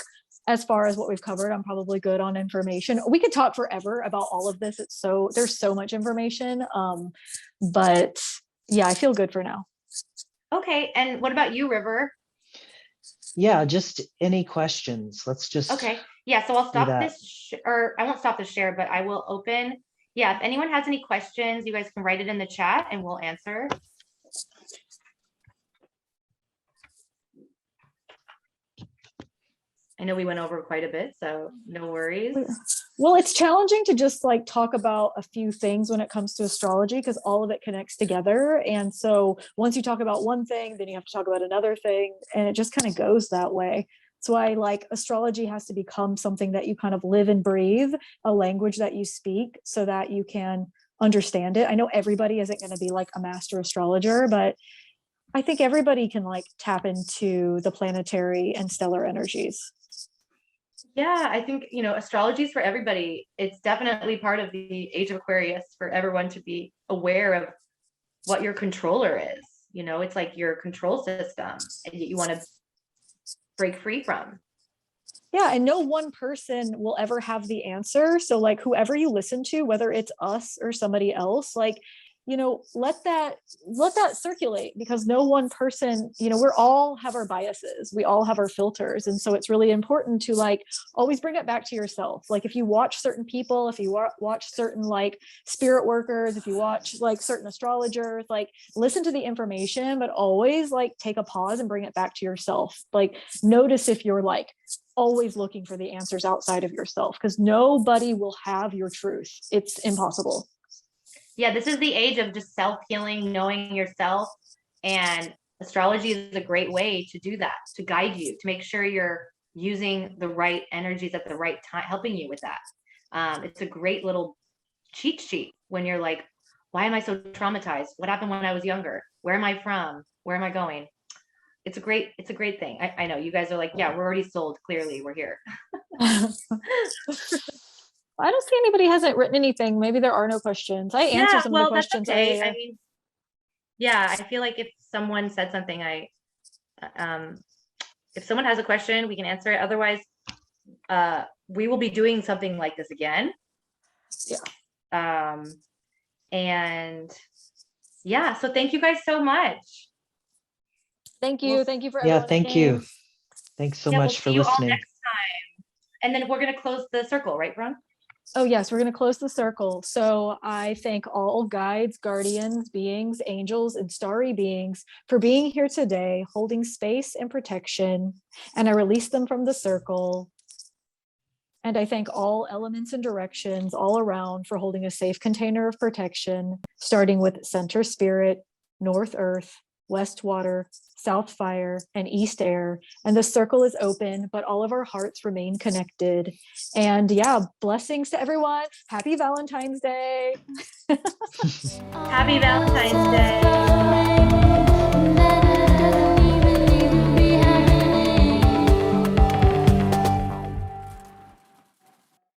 as far as what we've covered, I'm probably good on information. We could talk forever about all of this. There's so much information. But yeah, I feel good for now. Okay, and what about you, River? Yeah, just any questions. Let's just Okay, yeah, so I'll stop that. this, or I won't stop the share, but I will open. Yeah, if anyone has any questions, you guys can write it in the chat and we'll answer. I know we went over quite a bit, so no worries. Well, it's challenging to just like talk about a few things when it comes to astrology, because all of it connects together. And so once you talk about one thing, then you have to talk about another thing, and it just kind of goes that way. So I like astrology has to become something that you kind of live and breathe, a language that you speak so that you can understand it. I know everybody isn't going to be like a master astrologer, but I think everybody can like tap into the planetary and stellar energies. Yeah, I think, astrology is for everybody. It's definitely part of the age of Aquarius for everyone to be aware of what your controller is. It's like your control system and you want to break free from. Yeah, and no one person will ever have the answer. So like whoever you listen to, whether it's us or somebody else, like, let that circulate, because no one person, we're all have our biases, we all have our filters. And so it's really important to like always bring it back to yourself. Like if you watch certain people, if you watch certain like spirit workers, if you watch like certain astrologers, like listen to the information, but always like take a pause and bring it back to yourself. Like notice if you're like always looking for the answers outside of yourself, because nobody will have your truth. It's impossible. Yeah, this is the age of just self-healing, knowing yourself, and astrology is a great way to do that, to guide you, to make sure you're using the right energies at the right time, helping you with that. It's a great little cheat sheet when you're like, why am I so traumatized? What happened when I was younger? Where am I from? Where am I going? It's a great thing. I know you guys are like, yeah, we're already sold. Clearly we're here. I don't see anybody hasn't written anything. Maybe there are no questions. I answered some of the questions earlier. I mean, yeah, I feel like if someone said something, if someone has a question, we can answer it. Otherwise, we will be doing something like this again. Yeah. And yeah, so thank you guys so much. Thank you. Thank you for Yeah, everyone. thank you. Thanks so much for see you all listening. next time. And then we're going to close the circle, right, Ron? Oh, yes, we're going to close the circle. So I thank all guides, guardians, beings, angels, and starry beings for being here today, holding space and protection. And I release them from the circle. And I thank all elements and directions all around for holding a safe container of protection, starting with center spirit, north earth, west water, south fire, and east air. And the circle is open, but all of our hearts remain connected. And yeah, blessings to everyone. Happy Valentine's Day. Happy Valentine's Day.